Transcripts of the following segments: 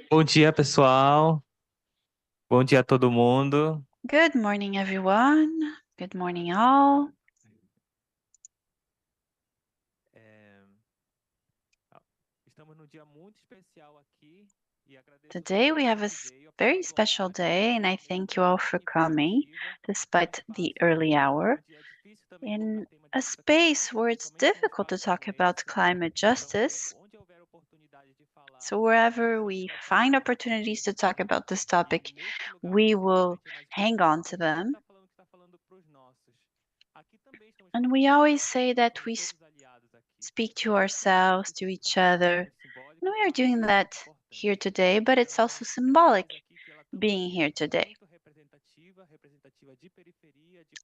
Bom dia, pessoal. Bom dia a todo mundo. Good morning, everyone. Good morning, all. Estamos num dia muito especial aqui e agradeço Today we have a very special day, and I thank you all for coming, despite the early hour, in a space where it's difficult to talk about climate justice. So wherever we find opportunities to talk about this topic, we will hang on to them. And we always say that we speak to ourselves, to each other. And we are doing that here today, but it's also symbolic being here today.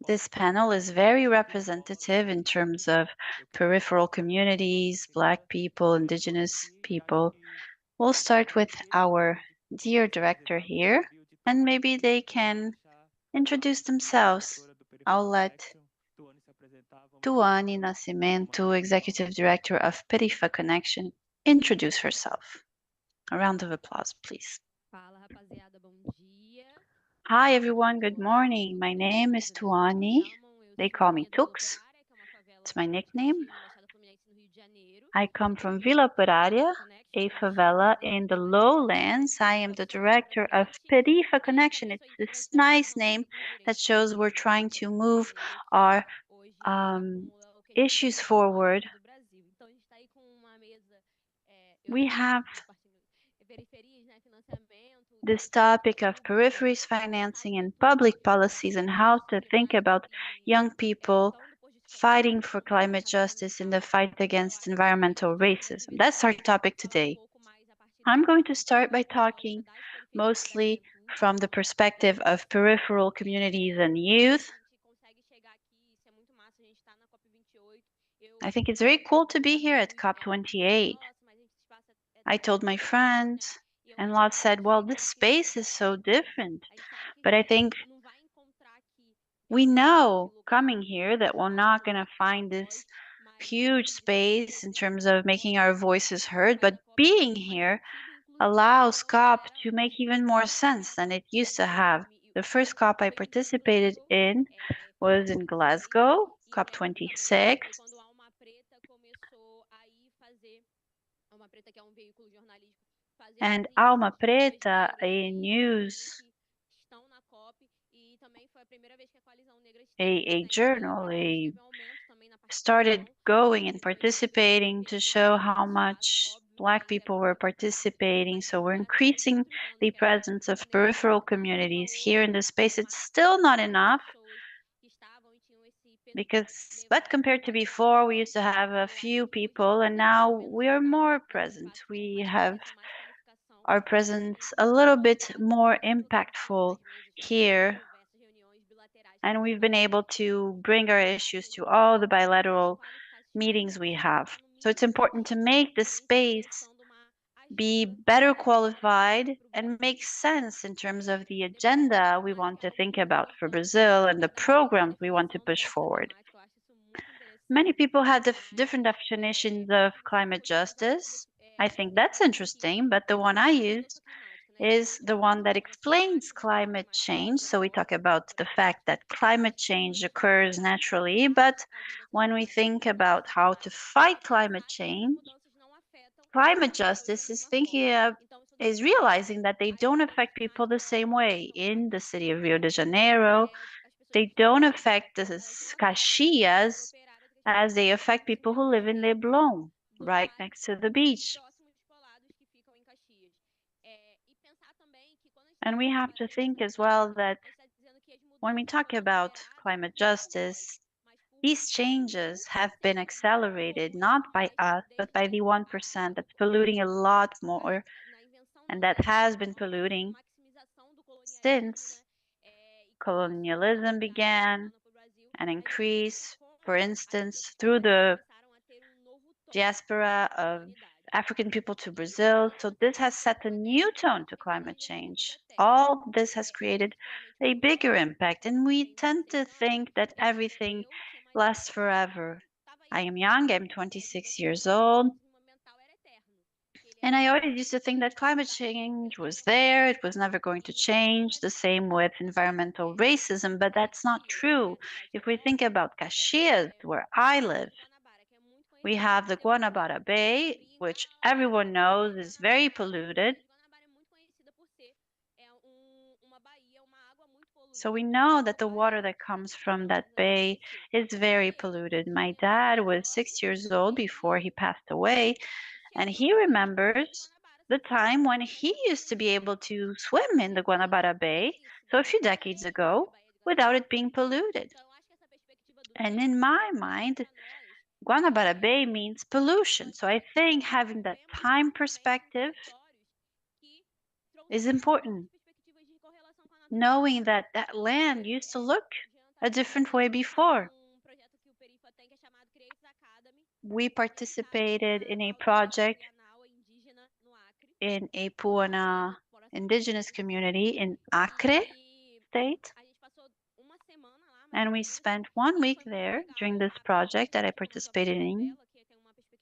This panel is very representative in terms of peripheral communities, Black people, Indigenous people. We'll start with our dear director here, and maybe they can introduce themselves. I'll let Tuane Nascimento, Executive Director of Perifa Connection, introduce herself. A round of applause, please. Hi, everyone. Good morning. My name is Tuane. They call me Tux. It's my nickname. I come from Vila Operária, a favela in the lowlands. I am the director of Perifa Connection. It's this nice name that shows we're trying to move our issues forward. We have this topic of peripheries financing and public policies and how to think about young people fighting for climate justice in the fight against environmental racism. That's our topic today. I'm going to start by talking mostly from the perspective of peripheral communities and youth. I think it's very cool to be here at COP28. I told my friends, and Lot said, well, this space is so different. But I think we know coming here that we're not going to find this huge space in terms of making our voices heard, but being here allows COP to make even more sense than it used to have. The first COP I participated in was in Glasgow, COP26. And Alma Preta, a news, a journal, started going and participating to show how much Black people were participating. So we're increasing the presence of peripheral communities here in the space. It's still not enough but compared to before, we used to have a few people and now we are more present. We have our presence a little bit more impactful here. And we've been able to bring our issues to all the bilateral meetings we have. So it's important to make the space be better qualified and make sense in terms of the agenda we want to think about for Brazil and the programs we want to push forward. Many people had different definitions of climate justice. I think that's interesting, but the one I use is the one that explains climate change. So we talk about the fact that climate change occurs naturally, but when we think about how to fight climate change, climate justice is realizing that they don't affect people the same way. In the city of Rio de Janeiro, they don't affect the Caxias as they affect people who live in Leblon, right next to the beach. And we have to think as well that when we talk about climate justice, these changes have been accelerated not by us, but by the 1% that's polluting a lot more, and that has been polluting since colonialism began and increased, for instance, through the diaspora of African people to Brazil. So this has set a new tone to climate change. All this has created a bigger impact, and we tend to think that everything lasts forever. I am young, I'm 26 years old, and I always used to think that climate change was there, it was never going to change. The same with environmental racism, but that's not true. If we think about Caxias, where I live, we have the Guanabara Bay, which everyone knows is very polluted. So we know that the water that comes from that bay is very polluted. My dad was 6 years old before he passed away, and he remembers the time when he used to be able to swim in the Guanabara Bay, so a few decades ago, without it being polluted. And in my mind, Guanabara Bay means pollution. So I think having that time perspective is important. Knowing that that land used to look a different way before. We participated in a project in a Puana indigenous community in Acre state. And we spent 1 week there during this project that I participated in.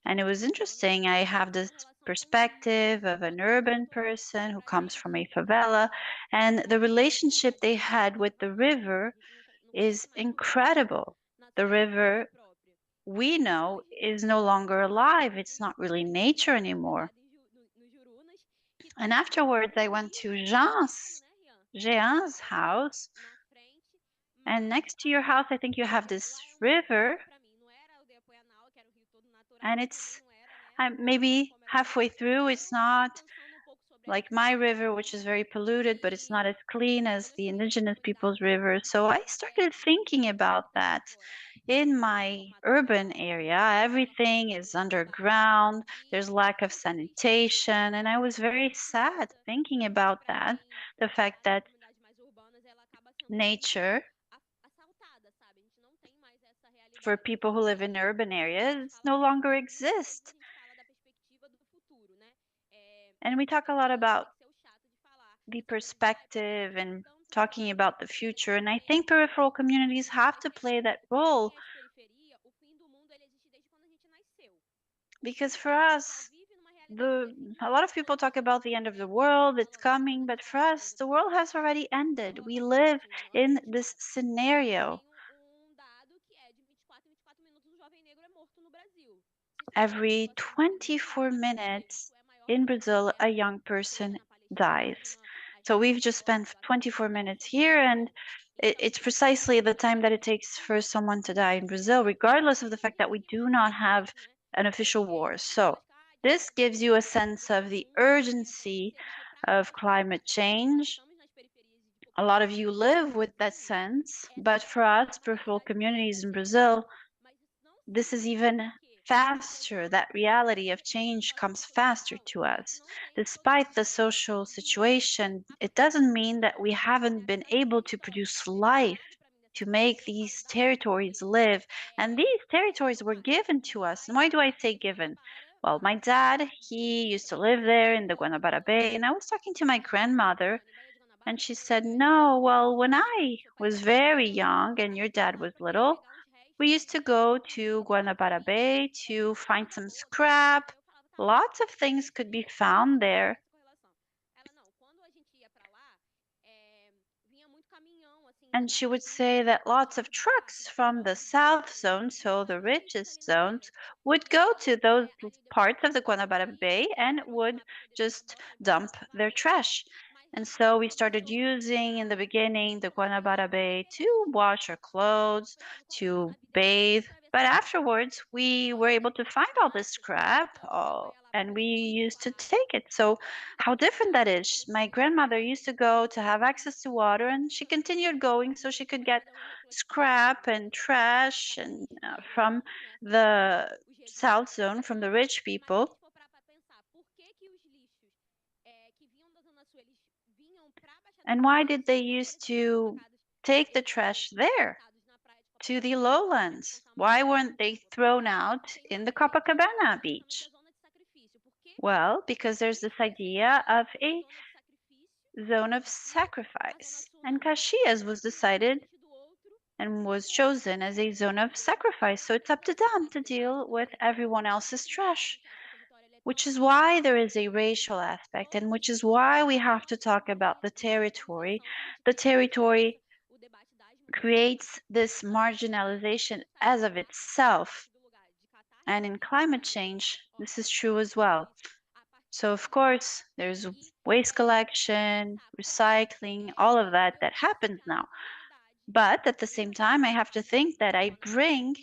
And it was interesting. I have this perspective of an urban person who comes from a favela, and the relationship they had with the river is incredible. The river, we know, is no longer alive. It's not really nature anymore. And afterwards, I went to Jean's house. And next to your house, I think you have this river. And it's maybe halfway through, it's not like my river, which is very polluted, but it's not as clean as the indigenous people's river. So I started thinking about that. In my urban area, everything is underground, there's lack of sanitation, and I was very sad thinking about that, the fact that nature for people who live in urban areas no longer exists. And we talk a lot about the perspective and talking about the future, and I think peripheral communities have to play that role, because for us, a lot of people talk about the end of the world, it's coming, but for us, the world has already ended. We live in this scenario. Every 24 minutes in Brazil, a young person dies. So we've just spent 24 minutes here, and it's precisely the time that it takes for someone to die in Brazil, regardless of the fact that we do not have an official war. So this gives you a sense of the urgency of climate change. A lot of you live with that sense, but for us, peripheral communities in Brazil, this is even faster. That reality of change comes faster to us. Despite the social situation, it doesn't mean that we haven't been able to produce life, to make these territories live. And these territories were given to us. And why do I say given? Well, my dad, he used to live there in the Guanabara Bay, and I was talking to my grandmother, and she said, no, well, when I was very young and your dad was little, we used to go to Guanabara Bay to find some scrap. Lots of things could be found there. And she would say that lots of trucks from the south zone, so the richest zones, would go to those parts of the Guanabara Bay and would just dump their trash. And so we started using in the beginning the Guanabara Bay to wash our clothes, to bathe. But afterwards, we were able to find all this scrap, and we used to take it. So how different that is. My grandmother used to go to have access to water, and she continued going so she could get scrap and trash and from the south zone, from the rich people. And why did they used to take the trash there to the lowlands? Why weren't they thrown out in the Copacabana beach? Well, because there's this idea of a zone of sacrifice. And Caxias was decided and was chosen as a zone of sacrifice. So it's up to them to deal with everyone else's trash, which is why there is a racial aspect and which is why we have to talk about the territory. The territory creates this marginalization as of itself. And in climate change, this is true as well. So, of course, there's waste collection, recycling, all of that happens now. But at the same time, I have to think that I bring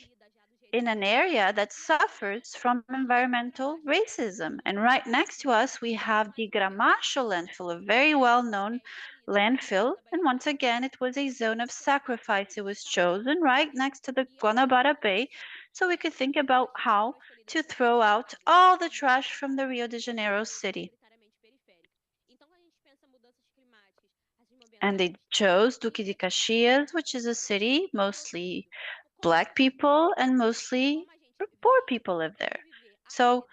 in an area that suffers from environmental racism. And right next to us, we have the Gramacho landfill, a very well known landfill. And once again, it was a zone of sacrifice. It was chosen right next to the Guanabara Bay. So we could think about how to throw out all the trash from the Rio de Janeiro city. And they chose Duque de Caxias, which is a city mostly Black people and mostly poor people live there. So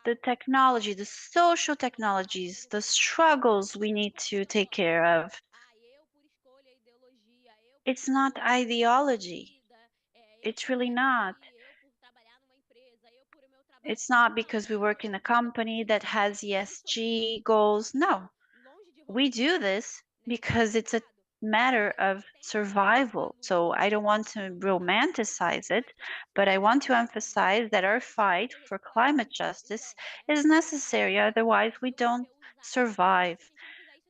the technology, the social technologies, the struggles we need to take care of, it's not ideology. It's really not. It's not because we work in a company that has ESG goals. No, we do this because it's a matter of survival. So I don't want to romanticize it, but I want to emphasize that our fight for climate justice is necessary. Otherwise, we don't survive.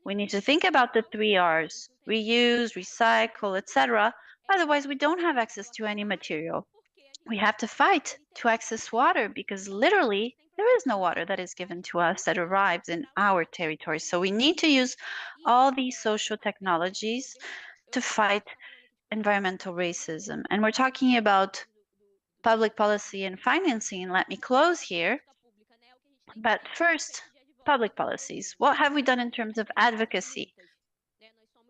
We need to think about the 3 Rs: reuse, recycle, etc. Otherwise, we don't have access to any material. We have to fight to access water because literally there is no water that is given to us that arrives in our territory. So we need to use all these social technologies to fight environmental racism. And we're talking about public policy and financing. Let me close here. But first, public policies. What have we done in terms of advocacy?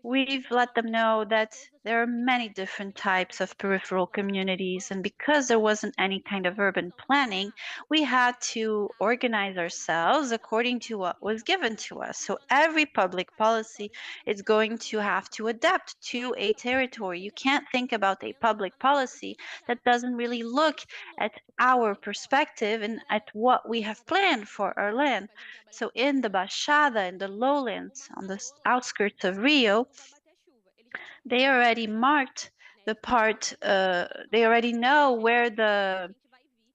We've let them know that there are many different types of peripheral communities, and because there wasn't any kind of urban planning, we had to organize ourselves according to what was given to us. So every public policy is going to have to adapt to a territory. You can't think about a public policy that doesn't really look at our perspective and at what we have planned for our land. So in the Baixada, in the lowlands, on the outskirts of Rio, they already marked the part, they already know where the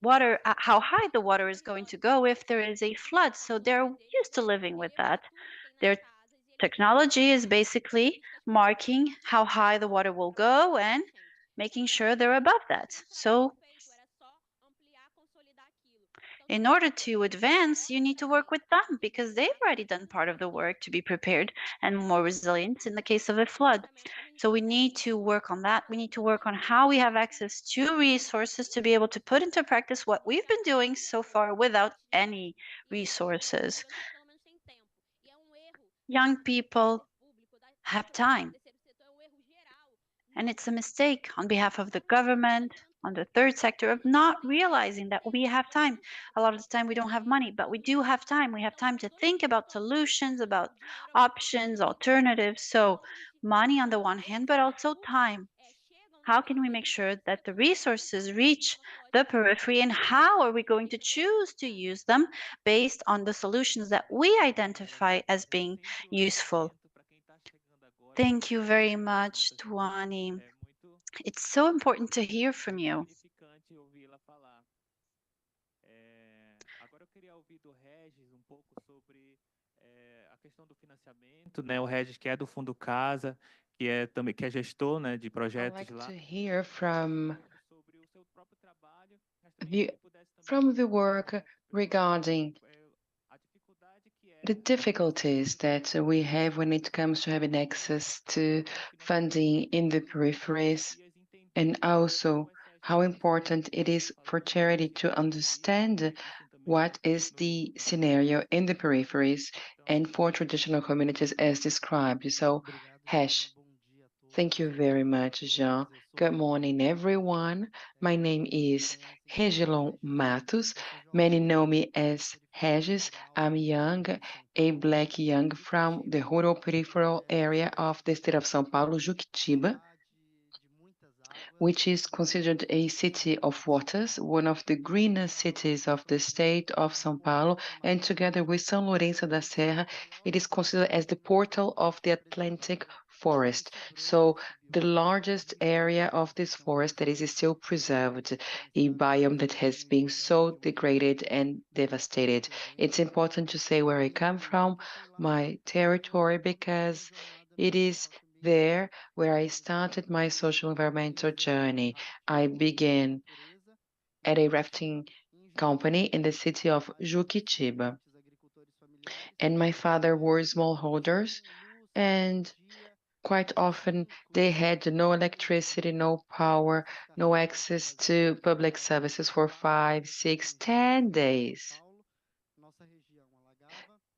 water, how high the water is going to go if there is a flood. So they're used to living with that. Their technology is basically marking how high the water will go and making sure they're above that. So in order to advance, you need to work with them because they've already done part of the work to be prepared and more resilient in the case of a flood. So we need to work on that. We need to work on how we have access to resources to be able to put into practice what we've been doing so far without any resources. Young people have time. And it's a mistake on behalf of the government, on the third sector, of not realizing that we have time. A lot of the time we don't have money, but we do have time. We have time to think about solutions, about options, alternatives. So money on the one hand, but also time. How can we make sure that the resources reach the periphery, and how are we going to choose to use them based on the solutions that we identify as being useful? Thank you very much, Tuani. It's so important to hear from you. Significante ouvi-la falar. Agora eu queria ouvir do Regis um pouco sobre a questão do financiamento, né? O Regis que é do Fundo Casa, que é também que é gestor, né, de I'd projetos like lá. to hear from Sobre o seu próprio trabalho, mas também se pudesse também the work regarding a dificuldade que é the difficulties that we have when it comes to having access to funding in the peripheries, and also how important it is for charity to understand what is the scenario in the peripheries and for traditional communities as described. So, Hash, Thank you very much, Jean. Good morning, everyone. My name is Regilon Matos. Many know me as Regis. I'm young, a black young from the rural peripheral area of the state of São Paulo, Juquitiba, which is considered a city of waters, one of the greenest cities of the state of São Paulo, and together with São Lourenço da Serra, it is considered as the portal of the Atlantic forest. So the largest area of this forest that is still preserved, a biome that has been so degraded and devastated. It's important to say where I come from, my territory, because it is there where I started my social environmental journey. I began at a rafting company in the city of Juquitiba. And my father were smallholders, and quite often they had no electricity, no power, no access to public services for 5, 6, 10 days.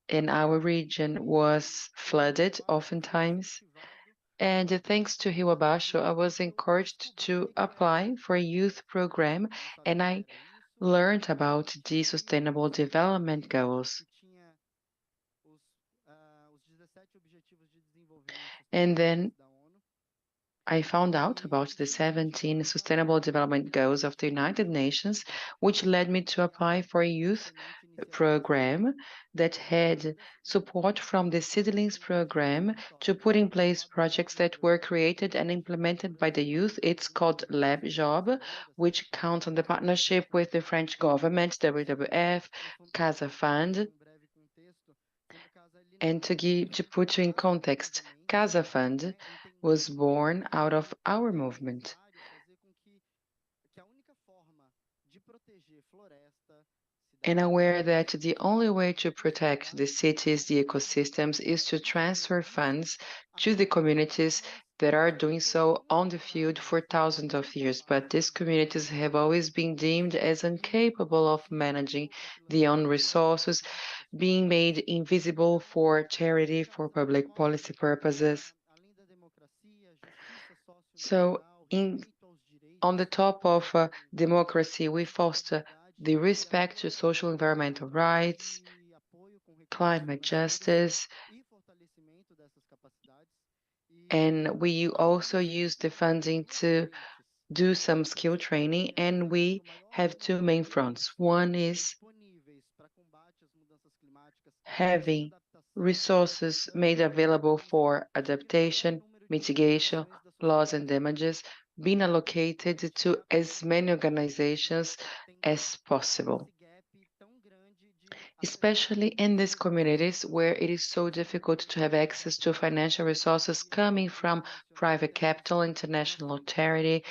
And our region was flooded oftentimes. And thanks to Rio Abaixo, I was encouraged to apply for a youth program, and I learned about the Sustainable Development Goals. And then I found out about the 17 Sustainable Development Goals of the United Nations, which led me to apply for a youth program that had support from the Seedlings program to put in place projects that were created and implemented by the youth. It's called Lab Job, which counts on the partnership with the French government, WWF, Casa Fund. And to put you in context, Casa Fund was born out of our movement. And aware that the only way to protect the cities, the ecosystems, is to transfer funds to the communities that are doing so on the field for thousands of years. But these communities have always been deemed as incapable of managing their own resources, being made invisible for charity, for public policy purposes. So, on the top of democracy, we foster the respect to social environmental rights, climate justice, and we also use the funding to do some skill training, and we have two main fronts. One is having resources made available for adaptation, mitigation, loss and damages being allocated to as many organizations as possible, especially in these communities where it is so difficult to have access to financial resources coming from private capital, international charity,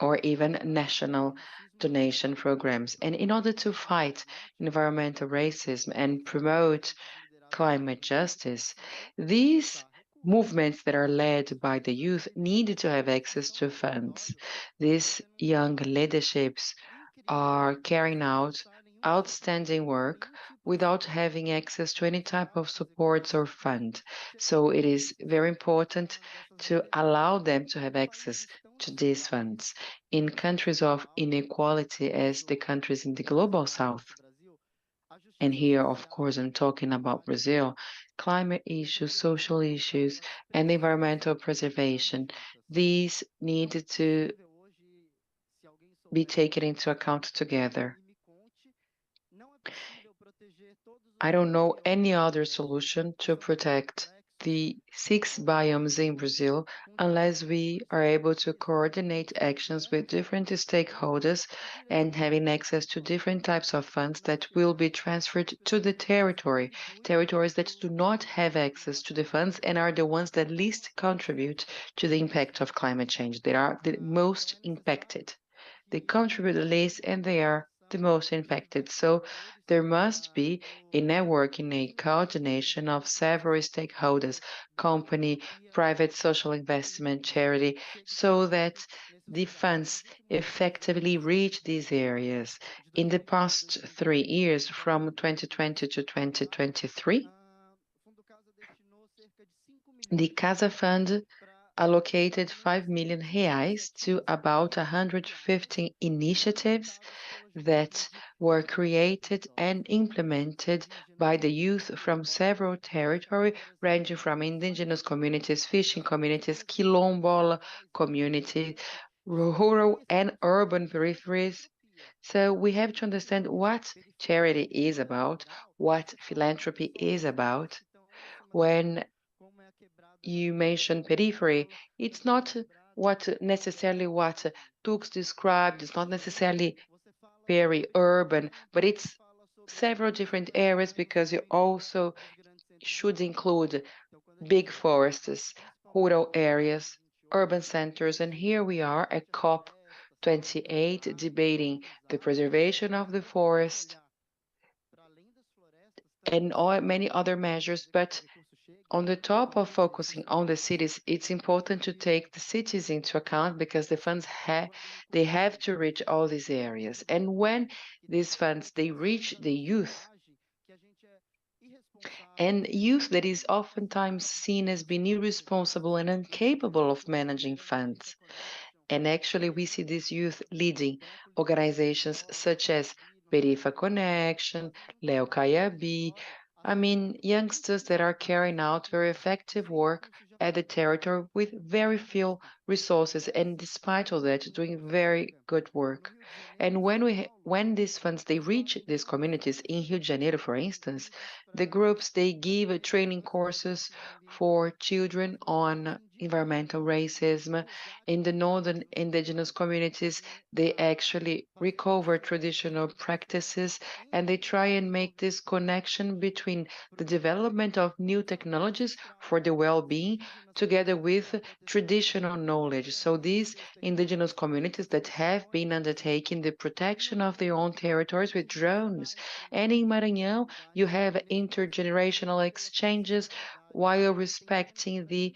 or even national donation programs. And in order to fight environmental racism and promote climate justice, these movements that are led by the youth need to have access to funds. These young leaderships are carrying out outstanding work without having access to any type of supports or fund. So it is very important to allow them to have access to these funds. In countries of inequality, as the countries in the global south, and here, of course, I'm talking about Brazil, climate issues, social issues, and environmental preservation. These need to be taken into account together. I don't know any other solution to protect the 6 biomes in Brazil unless we are able to coordinate actions with different stakeholders and having access to different types of funds that will be transferred to the territories that do not have access to the funds and are the ones that least contribute to the impact of climate change. They are the most impacted. They contribute the least and they are the most impacted. So there must be a networking, a coordination of several stakeholders, company, private social investment, charity, so that the funds effectively reach these areas. In the past 3 years, from 2020 to 2023, the Casa Fund allocated 5 million reais to about 115 initiatives that were created and implemented by the youth from several territories, ranging from indigenous communities, fishing communities, quilombola community, rural and urban peripheries. So we have to understand what charity is about, what philanthropy is about. When you mention periphery, it's not what necessarily what Tux described. It's not necessarily very urban, but it's several different areas because you also should include big forests, rural areas, urban centers, and here we are at COP28 debating the preservation of the forest and many other measures, but on the top of focusing on the cities, it's important to take the cities into account because the funds they have to reach all these areas. And when these funds they reach the youth, and youth that is oftentimes seen as being irresponsible and incapable of managing funds. And actually, we see this youth leading organizations such as Perifa Connection, Leo Kayabi. I mean, youngsters that are carrying out very effective work at the territory with very few resources, and despite all that, doing very good work. And when these funds they reach these communities in Rio de Janeiro, for instance, the groups they give training courses for children on environmental racism. In the northern indigenous communities, they actually recover traditional practices and they try and make this connection between the development of new technologies for the well-being together with traditional knowledge. So these indigenous communities that have been undertaking the protection of their own territories with drones. And in Maranhão, you have intergenerational exchanges while respecting the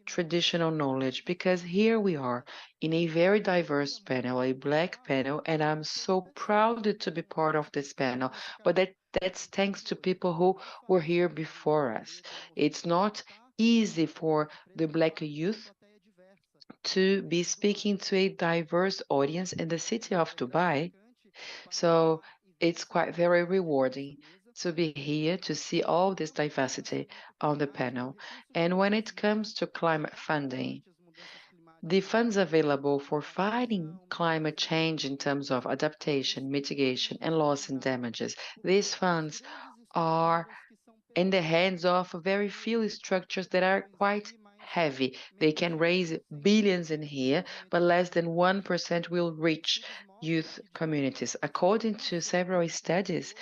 traditional knowledge because here we are in a very diverse panel, a black panel, and I'm so proud to be part of this panel. But that's thanks to people who were here before us. It's not easy for the black youth to be speaking to a diverse audience in the city of Dubai. So it's quite very rewarding to be here to see all this diversity on the panel. And when it comes to climate funding, the funds available for fighting climate change in terms of adaptation, mitigation, and loss and damages, these funds are in the hands of very few structures that are quite heavy. They can raise billions in here, but less than 1% will reach youth communities. According to several studies,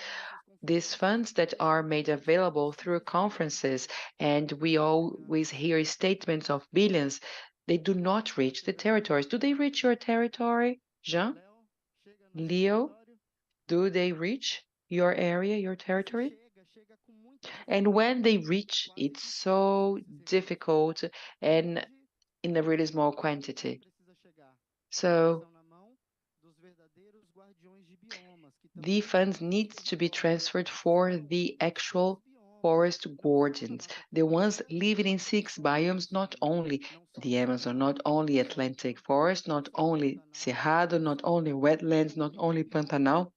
these funds that are made available through conferences, and we always hear statements of billions, they do not reach the territories. Do they reach your territory, Jean? Leo? Do they reach your area, your territory? And when they reach, it's so difficult and in a really small quantity. So the funds need to be transferred for the actual forest guardians, the ones living in 6 biomes, not only the Amazon, not only Atlantic forest, not only Cerrado, not only wetlands, not only Pantanal,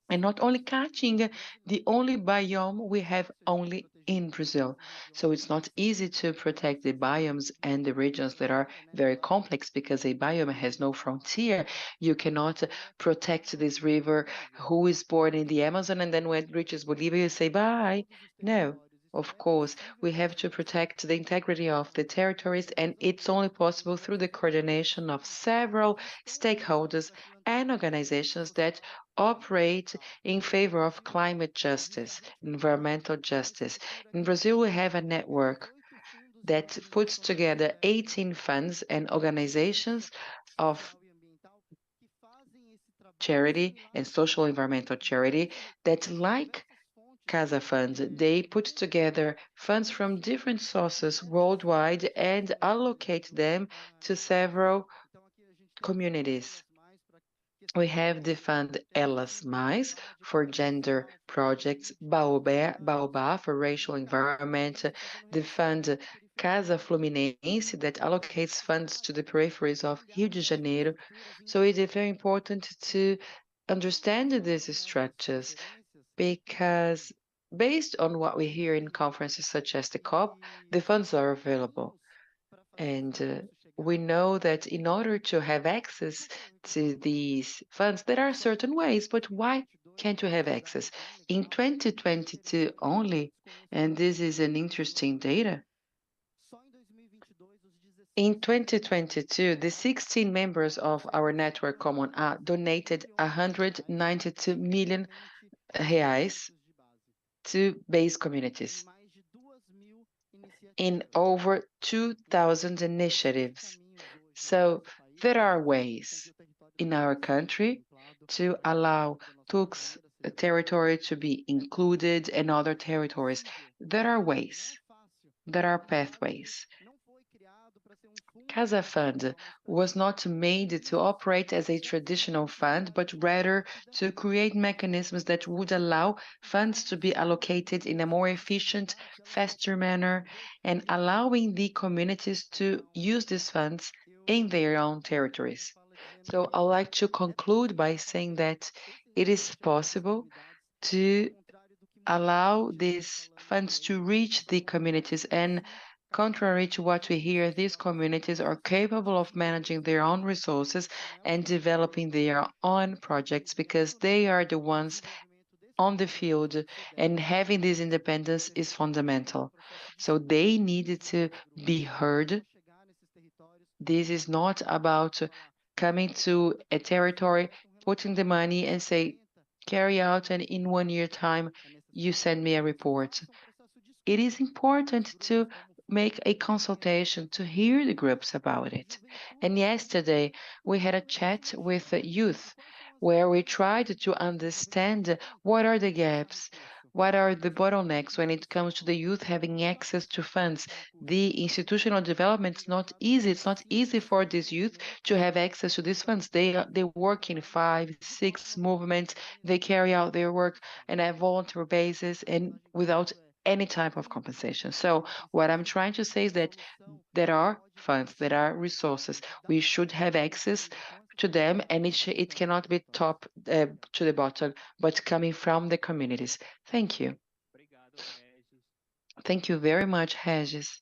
and not only catching the only biome we have only in Brazil. So it's not easy to protect the biomes and the regions that are very complex because a biome has no frontier. You cannot protect this river who is born in the Amazon and then when it reaches Bolivia, you say bye. No. Of course, we have to protect the integrity of the territories, and it's only possible through the coordination of several stakeholders and organizations that operate in favor of climate justice, environmental justice. In Brazil, we have a network that puts together 18 funds and organizations of charity and social environmental charity that, like Casa Fund, they put together funds from different sources worldwide and allocate them to several communities. We have the fund Elas Mais for gender projects, Baobá for racial environment, the fund Casa Fluminense that allocates funds to the peripheries of Rio de Janeiro. So it is very important to understand these structures because based on what we hear in conferences such as the COP, the funds are available. And we know that in order to have access to these funds, there are certain ways, but why can't you have access? In 2022 only, and this is an interesting data, in 2022, the 16 members of our network Common A donated 192 million reais to base communities in over 2,000 initiatives. So there are ways in our country to allow Tux territory to be included and other territories. There are ways, there are pathways. Casa Fund was not made to operate as a traditional fund, but rather to create mechanisms that would allow funds to be allocated in a more efficient, faster manner, and allowing the communities to use these funds in their own territories. So I'd like to conclude by saying that it is possible to allow these funds to reach the communities. And contrary to what we hear, these communities are capable of managing their own resources and developing their own projects because they are the ones on the field, and having this independence is fundamental. So they needed to be heard. This is not about coming to a territory, putting the money and say, carry out, and in 1 year time, you send me a report. It is important to make a consultation to hear the groups about it. And yesterday, we had a chat with the youth where we tried to understand what are the gaps, what are the bottlenecks when it comes to the youth having access to funds. The institutional development is not easy. It's not easy for these youth to have access to these funds. They work in 5, 6 movements. They carry out their work on a voluntary basis and without any type of compensation. So what I'm trying to say is that there are funds, there are resources. We should have access to them, and it cannot be top to the bottom, but coming from the communities. Thank you. Thank you very much, Regis.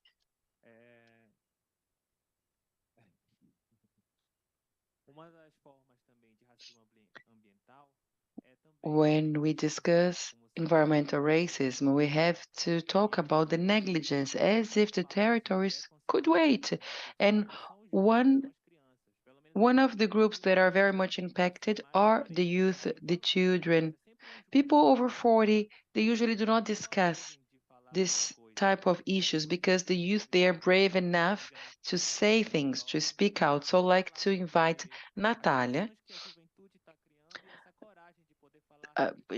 When we discuss environmental racism, we have to talk about the negligence as if the territories could wait. And one of the groups that are very much impacted are the youth, the children. People over 40, they usually do not discuss this type of issues because the youth, they are brave enough to say things, to speak out. So I'd like to invite Natalia.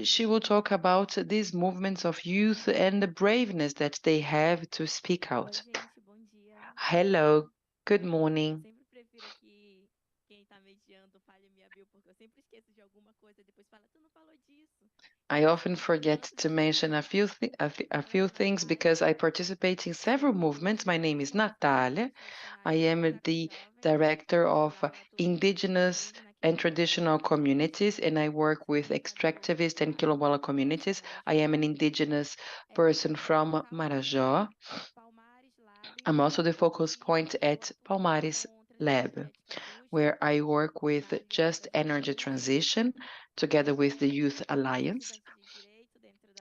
She will talk about these movements of youth and the braveness that they have to speak out. Hello, good morning. I often forget to mention a few things because I participate in several movements. My name is Natalia. I am the director of indigenous and traditional communities, and I work with extractivist and quilombola communities. I am an indigenous person from Marajó. I'm also the focus point at Palmares Lab, where I work with just energy transition together with the Youth Alliance.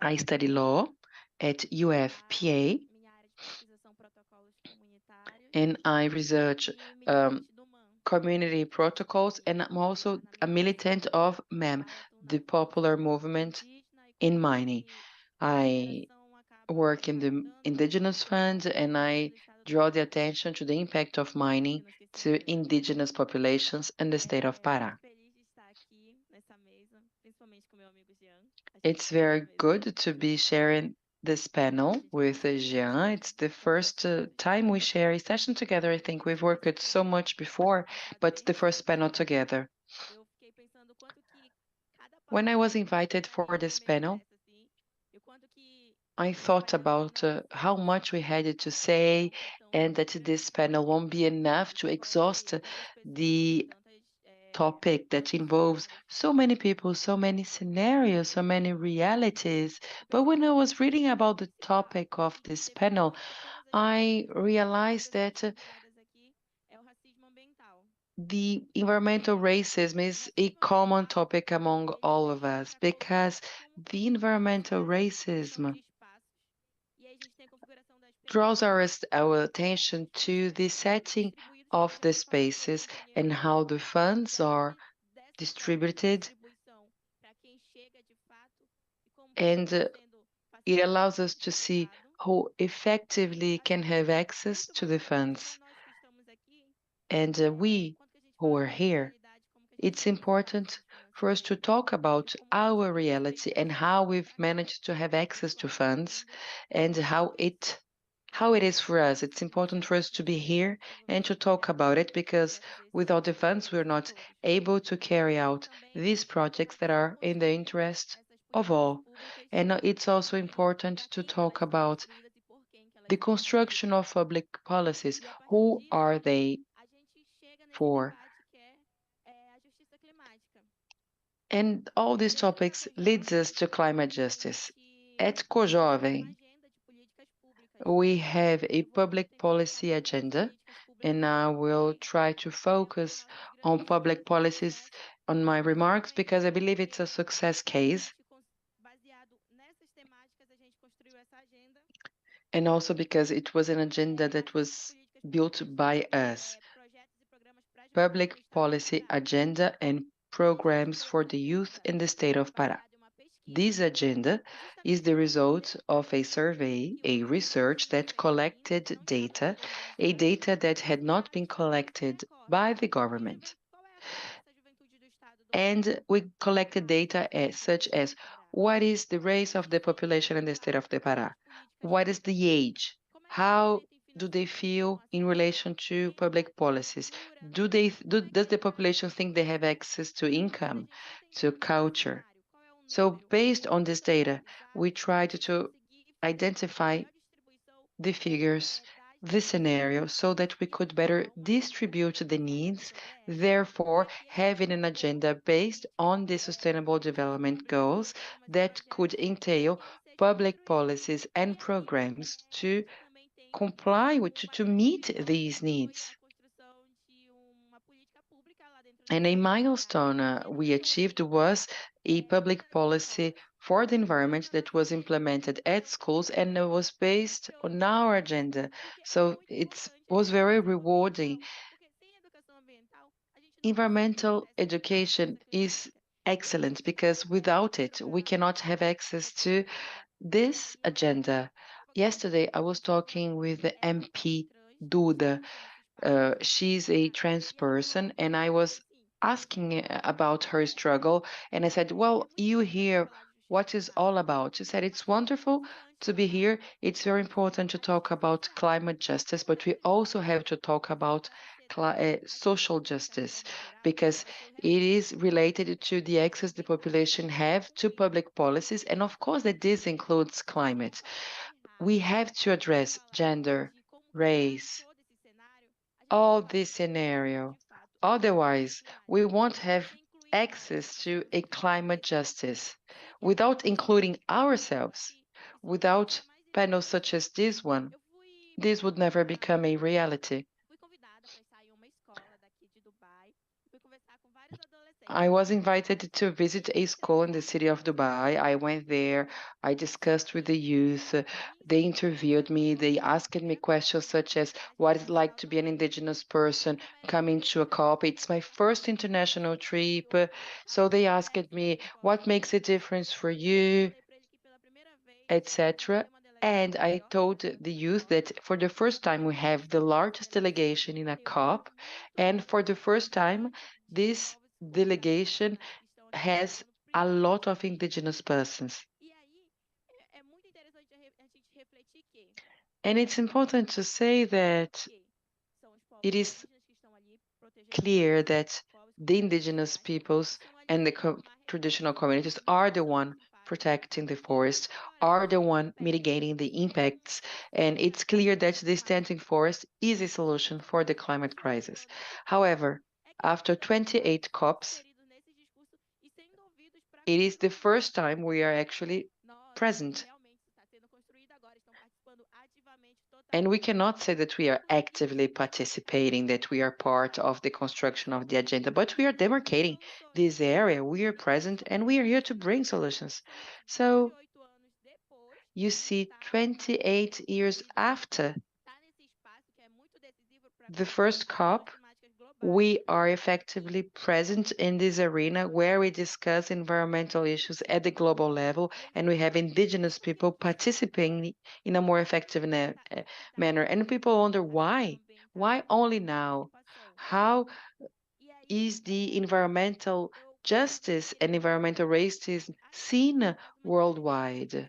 I study law at UFPA, and I research community protocols, and I'm also a militant of MEM, the popular movement in mining. I work in the indigenous fund, and I draw the attention to the impact of mining to indigenous populations in the state of Pará. It's very good to be sharing this panel with Jean. It's the first time we share a session together. I think we've worked so much before, but the first panel together. When I was invited for this panel, I thought about how much we had to say, and that this panel won't be enough to exhaust the topic that involves so many people, so many scenarios, so many realities. But when I was reading about the topic of this panel, I realized that the environmental racism is a common topic among all of us because the environmental racism draws our attention to the setting of the spaces and how the funds are distributed, and it allows us to see who effectively can have access to the funds. And we who are here, it's important for us to talk about our reality and how we've managed to have access to funds and how it is for us. It's important for us to be here and to talk about it because without the funds, we're not able to carry out these projects that are in the interest of all. And it's also important to talk about the construction of public policies. Who are they for? And all these topics leads us to climate justice. At COJovem, we have a public policy agenda, and I will try to focus on public policies on my remarks because I believe it's a success case, and also because it was an agenda that was built by us. Public policy agenda and programs for the youth in the state of Pará. This agenda is the result of a survey, a research that collected data, a data that had not been collected by the government. And we collected data such as what is the race of the population in the state of the Pará? What is the age? How do they feel in relation to public policies? Does the population think they have access to income, to culture? So based on this data, we tried to identify the figures, the scenario, so that we could better distribute the needs, therefore having an agenda based on the Sustainable Development Goals that could entail public policies and programs to comply with, to meet these needs. And a milestone we achieved was a public policy for the environment that was implemented at schools and it was based on our agenda. So it was very rewarding. Environmental education is excellent because without it, we cannot have access to this agenda. Yesterday, I was talking with the MP Duda. She's a trans person, and I was asking about her struggle. And I said, well, you hear what is all about. She said, it's wonderful to be here. It's very important to talk about climate justice, but we also have to talk about social justice because it is related to the access the population have to public policies. And of course, that this includes climate. We have to address gender, race, all this scenario. Otherwise, we won't have access to a climate justice without including ourselves. Without panels such as this one, this would never become a reality. I was invited to visit a school in the city of Dubai. I went there, I discussed with the youth, they interviewed me, they asked me questions such as what it's like to be an indigenous person coming to a COP. It's my first international trip. So they asked me, what makes a difference for you, etc. And I told the youth that for the first time we have the largest delegation in a COP, and for the first time this delegation has a lot of indigenous persons. And it's important to say that it is clear that the indigenous peoples and the traditional communities are the one protecting the forest are the one mitigating the impacts, and it's clear that the standing forest is a solution for the climate crisis. However, after 28 COPs, it is the first time we are actually present. And we cannot say that we are actively participating, that we are part of the construction of the agenda, but we are demarcating this area. We are present and we are here to bring solutions. So you see, 28 years after the first COP, we are effectively present in this arena where we discuss environmental issues at the global level, and we have indigenous people participating in a more effective manner. And people wonder why? Why only now? How is the environmental justice and environmental racism seen worldwide?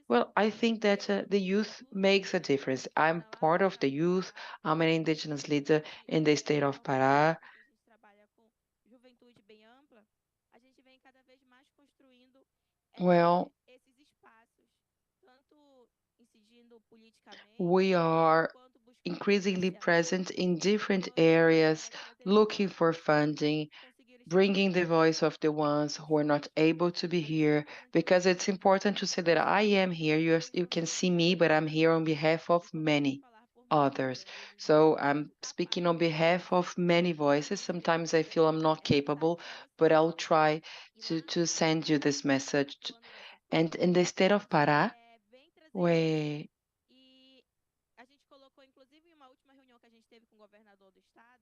Well, I think that the youth makes a difference. I'm part of the youth. I'm an indigenous leader in the state of Pará. Well, we are increasingly present in different areas, looking for funding, bringing the voice of the ones who are not able to be here, because it's important to say that I am here. You can see me, but I'm here on behalf of many others. So I'm speaking on behalf of many voices. Sometimes I feel I'm not capable, but I'll try to send you this message. And in the state of Pará, we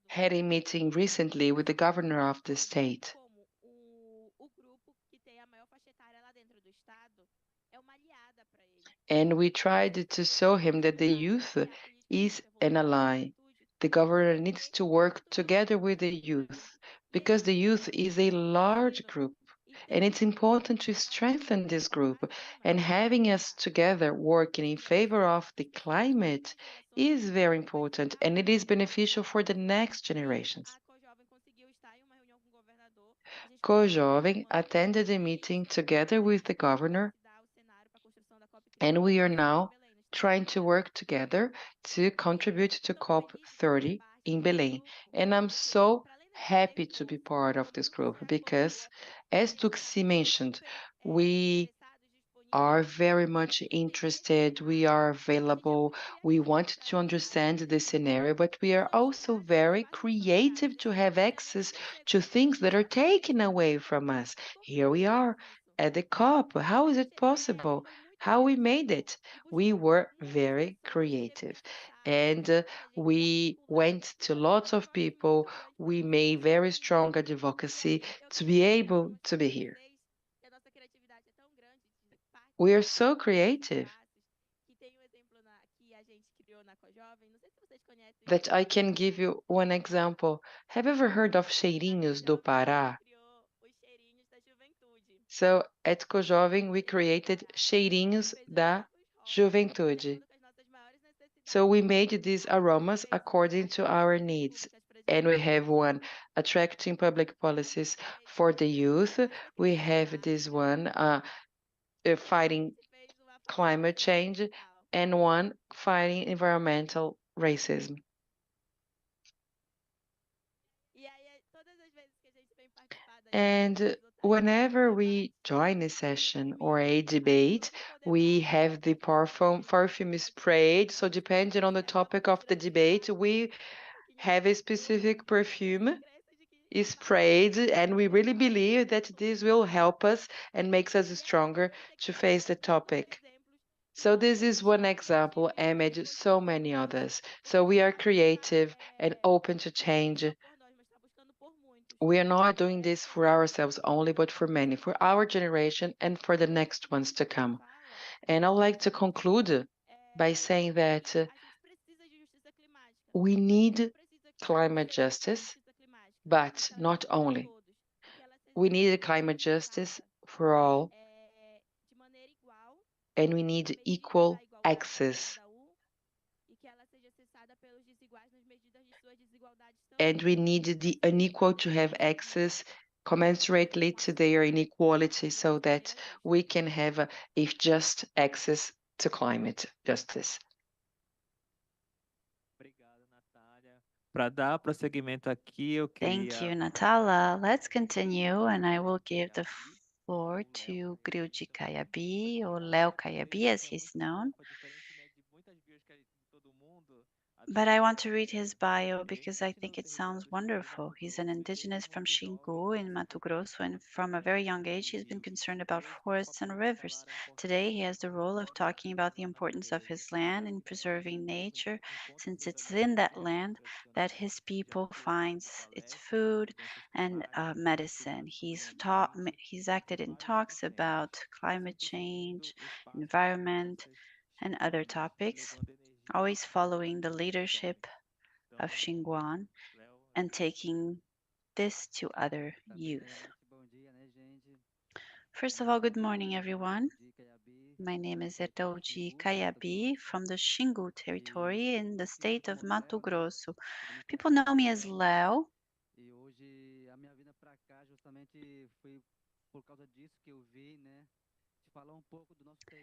had a meeting recently with the governor of the state. And we tried to show him that the youth is an ally. The governor needs to work together with the youth because the youth is a large group and it's important to strengthen this group. And having us together working in favor of the climate is very important and it is beneficial for the next generations. COJovem attended a meeting together with the governor, and we are now trying to work together to contribute to COP30 in Belém. And I'm so happy to be part of this group because, as Tuxi mentioned, we are very much interested, we are available, we want to understand the scenario, but we are also very creative to have access to things that are taken away from us. Here we are at the COP. How is it possible? How we made it? We were very creative. And we went to lots of people. We made very strong advocacy to be able to be here. We are so creative that I can give you one example. Have you ever heard of Cheirinhos do Pará? So at COJovem we created Cheirinhos da Juventude. So we made these aromas according to our needs. And we have one attracting public policies for the youth. We have this one fighting climate change, and one fighting environmental racism. And whenever we join a session or a debate, we have the perfume sprayed. So depending on the topic of the debate, we have a specific perfume is sprayed, and we really believe that this will help us and makes us stronger to face the topic. So this is one example amid so many others. So we are creative and open to change. We are not doing this for ourselves only, but for many, for our generation and for the next ones to come. And I'd like to conclude by saying that we need climate justice, but not only. We need climate justice for all, and we need equal access. And we need the unequal to have access commensurately to their inequality so that we can have a just access to climate justice. Para dar prosseguimento aqui, eu Thank queria you, Natala. Let's continue, and I will give the floor to Grudi Kayabi, or Leo Kayabi, as he's known. But I want to read his bio because I think it sounds wonderful. He's an indigenous from Xingu in Mato Grosso, and from a very young age, he's been concerned about forests and rivers. Today, he has the role of talking about the importance of his land in preserving nature, since it's in that land that his people finds its food and medicine. He's acted in talks about climate change, environment, and other topics, always following the leadership of Xinguan and taking this to other youth. First of all, good morning, everyone. My name is Etouji Kayabi from the Xingu territory in the state of Mato Grosso. People know me as Leo.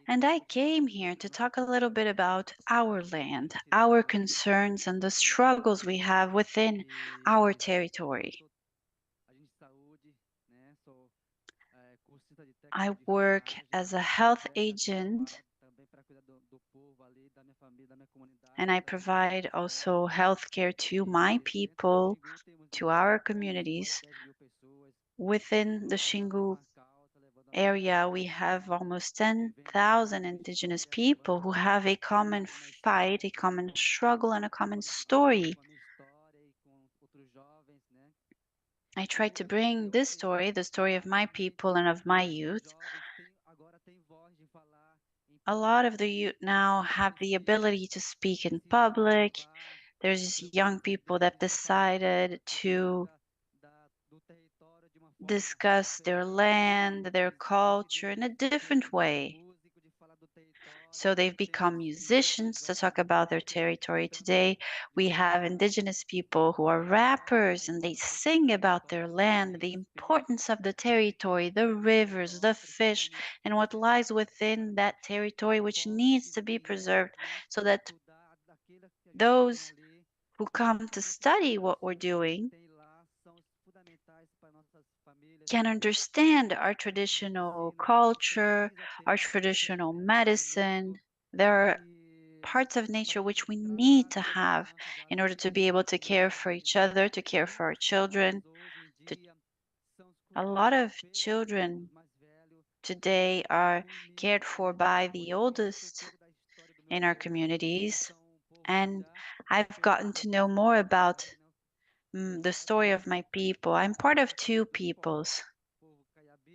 And I came here to talk a little bit about our land, our concerns, and the struggles we have within our territory. I work as a health agent, and I provide also healthcare to my people, to our communities. Within the Xingu area, we have almost 10,000 indigenous people who have a common fight, a common struggle, and a common story. I try to bring this story, the story of my people and of my youth. A lot of the youth now have the ability to speak in public. There's young people that decided to discuss their land, their culture in a different way. So they've become musicians to talk about their territory. Today, we have indigenous people who are rappers and they sing about their land, the importance of the territory, the rivers, the fish, and what lies within that territory, which needs to be preserved so that those who come to study what we're doing can understand our traditional culture, our traditional medicine. There are parts of nature which we need to have in order to be able to care for each other, to care for our children. A lot of children today are cared for by the oldest in our communities, and I've gotten to know more about the story of my people. I'm part of two peoples,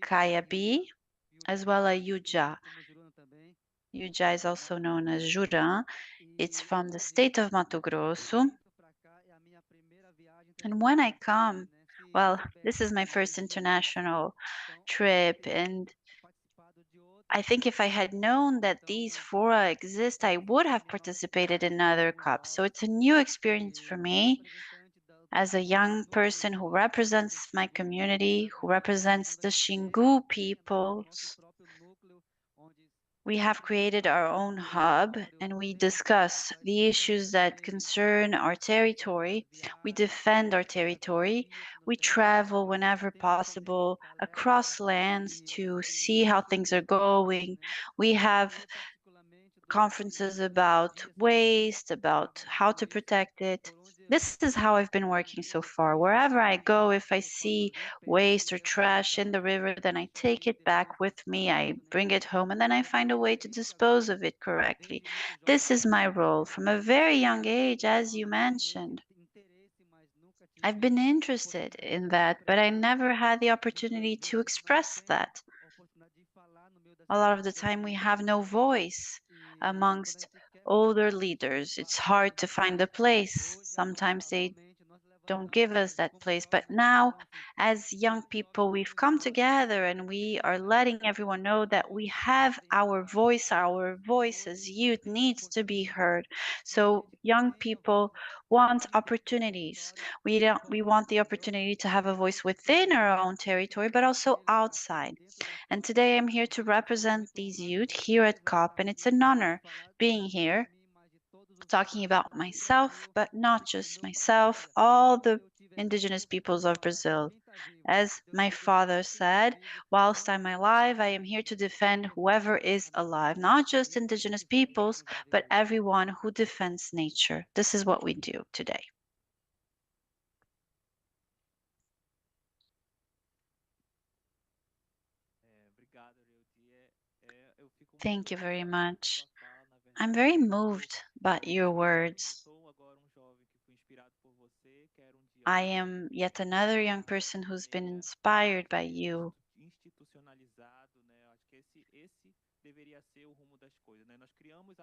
Kayabi as well as Yuja. Yuja is also known as Juran. It's from the state of Mato Grosso. And when I come, well, this is my first international trip, and I think if I had known that these fora exist, I would have participated in other COPs. So it's a new experience for me as a young person who represents my community, who represents the Xingu peoples. We have created our own hub and we discuss the issues that concern our territory. We defend our territory. We travel whenever possible across lands to see how things are going. We have conferences about waste, about how to protect it. This is how I've been working so far. Wherever I go, if I see waste or trash in the river, then I take it back with me. I bring it home and then I find a way to dispose of it correctly. This is my role from a very young age, as you mentioned. I've been interested in that, but I never had the opportunity to express that. A lot of the time we have no voice amongst older leaders. It's hard to find a place. Sometimes they don't give us that place. But now, as young people, we've come together and we are letting everyone know that we have our voice. Our voice as youth needs to be heard. So young people want opportunities. We want the opportunity to have a voice within our own territory, but also outside. And today I'm here to represent these youth here at COP, and it's an honor being here talking about myself, but not just myself, all the indigenous peoples of Brazil. As my father said, whilst I'm alive, I am here to defend whoever is alive, not just indigenous peoples, but everyone who defends nature. This is what we do today. Thank you very much. I'm very moved by your words. I am yet another young person who's been inspired by you.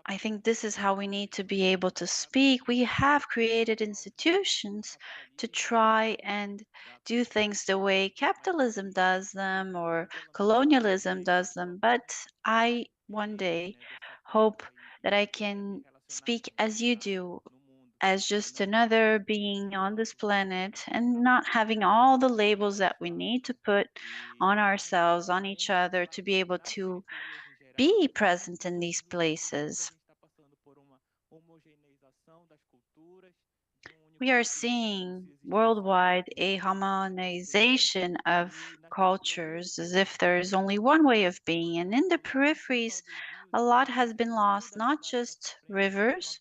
I think this is how we need to be able to speak. We have created institutions to try and do things the way capitalism does them or colonialism does them. But I one day hope that I can speak as you do, as just another being on this planet and not having all the labels that we need to put on ourselves, on each other, to be able to be present in these places. We are seeing worldwide a harmonization of cultures as if there is only one way of being. And in the peripheries, a lot has been lost, not just rivers.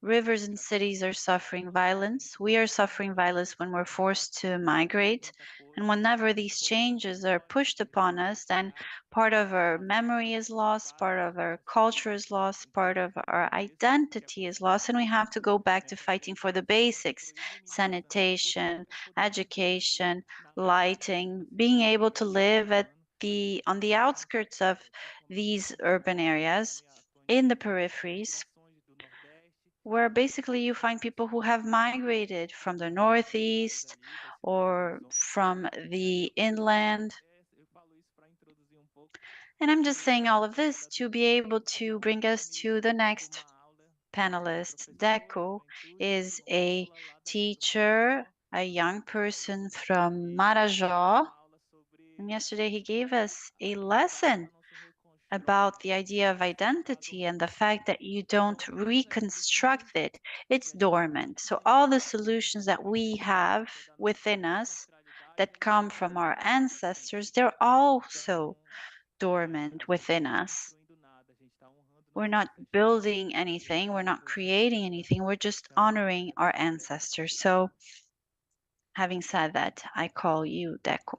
Rivers and cities are suffering violence. We are suffering violence when we're forced to migrate. And whenever these changes are pushed upon us, then part of our memory is lost, part of our culture is lost, part of our identity is lost, and we have to go back to fighting for the basics: sanitation, education, lighting, being able to live on the outskirts of these urban areas, in the peripheries, where basically you find people who have migrated from the northeast or from the inland. And I'm just saying all of this to be able to bring us to the next panelist. Deco is a teacher, a young person from Marajó. And yesterday he gave us a lesson about the idea of identity and the fact that you don't reconstruct it, it's dormant. So, all the solutions that we have within us that come from our ancestors, they're also dormant within us. We're not building anything, we're not creating anything, we're just honoring our ancestors. So, having said that, I call you Deco.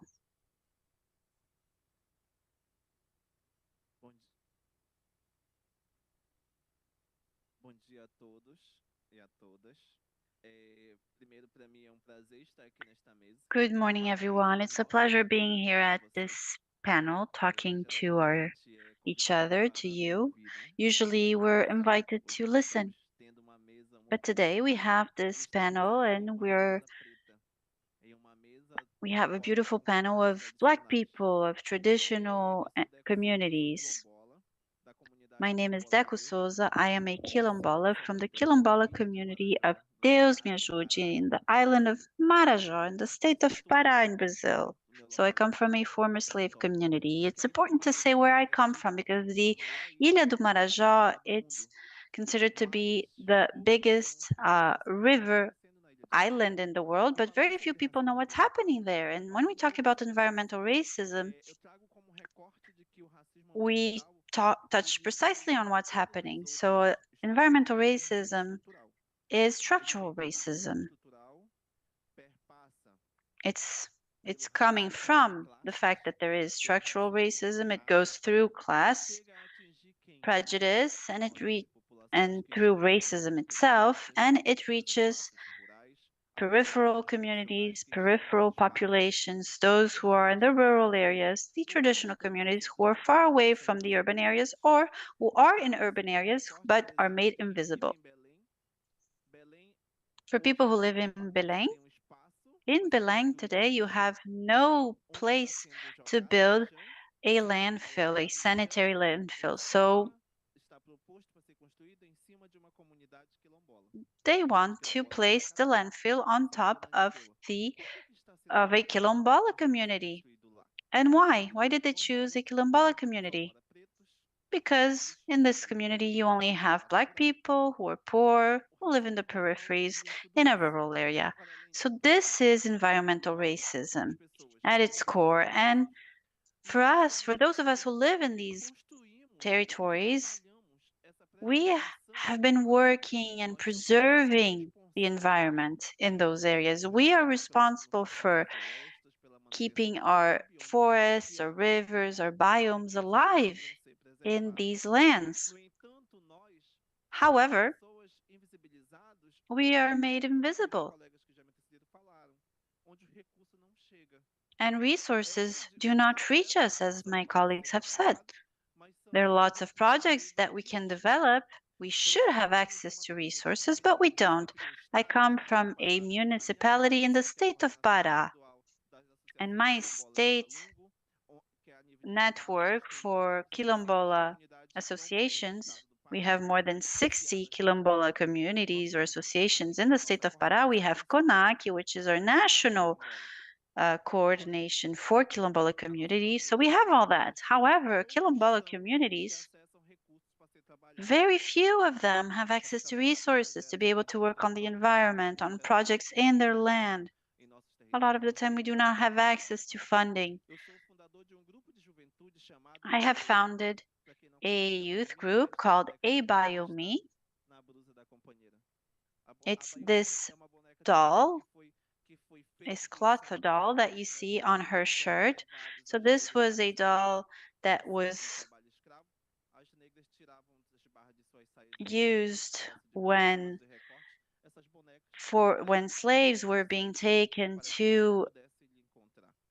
Good morning, everyone. It's a pleasure being here at this panel, talking to each other, to you. Usually we're invited to listen, but today we have this panel and we have a beautiful panel of Black people, of traditional communities. My name is Deco Souza. I am a Quilombola from the Quilombola community of Deus Me Ajude in the island of Marajó in the state of Pará in Brazil. So I come from a former slave community. It's important to say where I come from because the Ilha do Marajó, it's considered to be the biggest river island in the world, but very few people know what's happening there. And when we talk about environmental racism, we touch precisely on what's happening. So environmental racism is structural racism. It's coming from the fact that there is structural racism. It goes through class prejudice and through racism itself, and it reaches peripheral communities, peripheral populations, those who are in the rural areas, the traditional communities who are far away from the urban areas or who are in urban areas but are made invisible. For people who live in Belém today, you have no place to build a landfill, a sanitary landfill. So they want to place the landfill on top of a quilombola community. And why? Why did they choose a quilombola community? Because in this community you only have black people who are poor, who live in the peripheries in a rural area. So this is environmental racism at its core. And for us, for those of us who live in these territories, we have been working and preserving the environment in those areas. We are responsible for keeping our forests, our rivers, our biomes alive in these lands. However, we are made invisible, and resources do not reach us, as my colleagues have said. There are lots of projects that we can develop. We should have access to resources, but we don't. I come from a municipality in the state of Pará, and my state network for quilombola associations, we have more than 60 quilombola communities or associations in the state of Pará. We have CONAC, which is our national coordination for quilombola communities. So we have all that. However, quilombola communities, very few of them have access to resources to be able to work on the environment, on projects in their land. A lot of the time we do not have access to funding. I have founded a youth group called A Bio Me. It's this doll, this cloth doll that you see on her shirt. So this was a doll that was used when slaves were being taken to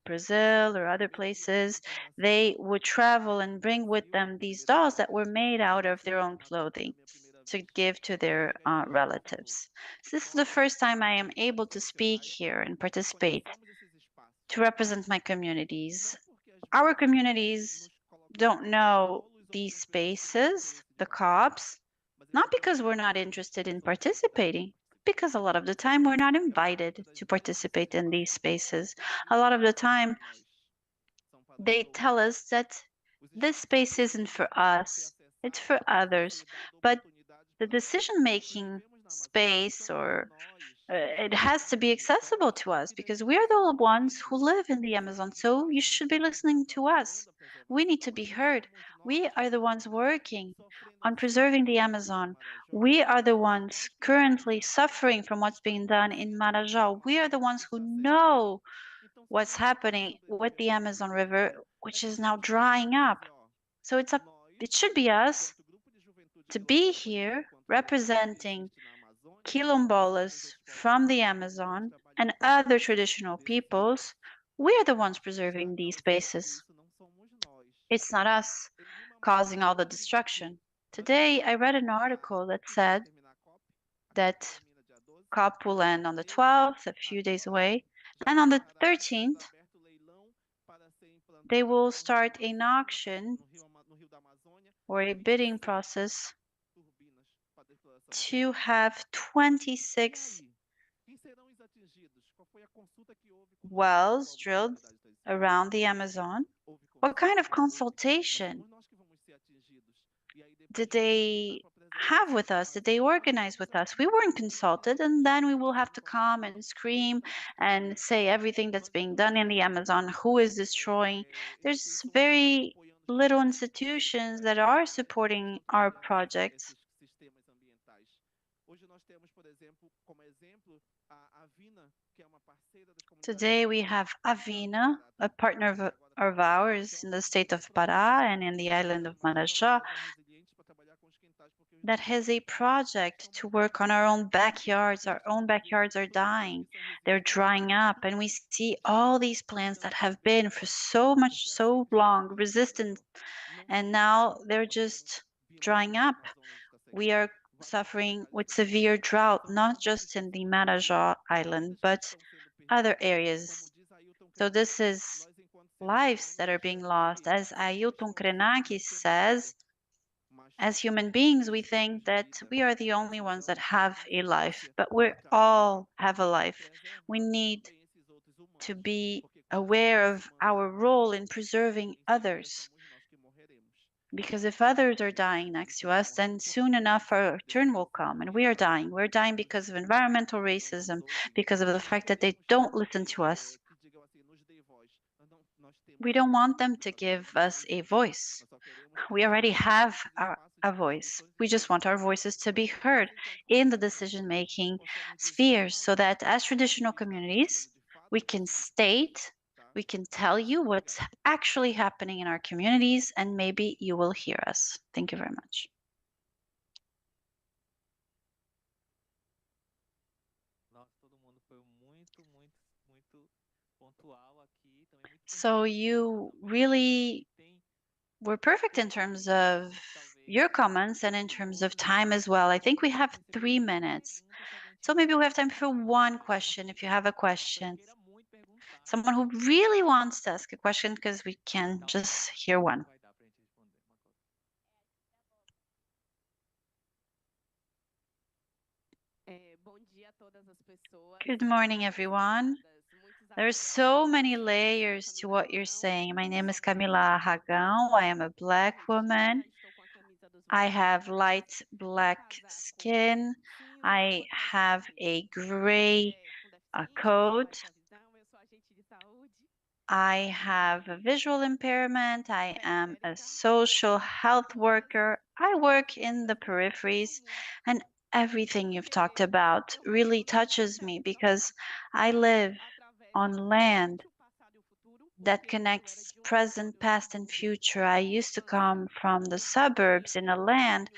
Brazil or other places. They would travel and bring with them these dolls that were made out of their own clothing to give to their relatives. So this is the first time I am able to speak here and participate to represent my communities. Our communities don't know these spaces, the COPs, not because we're not interested in participating, because a lot of the time we're not invited to participate in these spaces. A lot of the time they tell us that this space isn't for us, it's for others. But the decision-making space or it has to be accessible to us because we are the ones who live in the Amazon. So you should be listening to us. We need to be heard. We are the ones working on preserving the Amazon. We are the ones currently suffering from what's being done in Marajó. We are the ones who know what's happening with the Amazon River, which is now drying up. So it should be us to be here representing quilombolas from the Amazon and other traditional peoples. We are the ones preserving these spaces. It's not us causing all the destruction. Today, I read an article that said that COP will end on the 12th, a few days away, and on the 13th, they will start an auction or a bidding process to have 26 wells drilled around the Amazon. What kind of consultation did they have with us? Did they organize with us? We weren't consulted, and then we will have to come and scream and say everything that's being done in the Amazon, who is destroying. There's very little institutions that are supporting our projects. Today we have Avina, a partner of ours in the state of Pará and in the island of Marajó, that has a project to work on our own backyards. Our own backyards are dying, they're drying up, and we see all these plants that have been for so long resistant, and now they're just drying up. We are suffering with severe drought, not just in the Marajó Island, but other areas. So this is lives that are being lost. As Ailton Krenak says, as human beings, we think that we are the only ones that have a life, but we all have a life. We need to be aware of our role in preserving others. Because if others are dying next to us, then soon enough our turn will come and we are dying. We're dying because of environmental racism, because of the fact that they don't listen to us. We don't want them to give us a voice. We already have a voice. We just want our voices to be heard in the decision-making spheres so that as traditional communities, we can state, we can tell you what's actually happening in our communities, and maybe you will hear us. Thank you very much. So you really were perfect in terms of your comments and in terms of time as well. I think we have 3 minutes. So maybe we have time for one question if you have a question. Someone who really wants to ask a question because we can just hear one. Good morning, everyone. There are so many layers to what you're saying. My name is Camila Ragão. I am a Black woman. I have light black skin. I have a gray coat. I have a visual impairment. I am a social health worker. I work in the peripheries, and everything you've talked about really touches me because I live on land that connects present, past, and future. I used to come from the suburbs in a land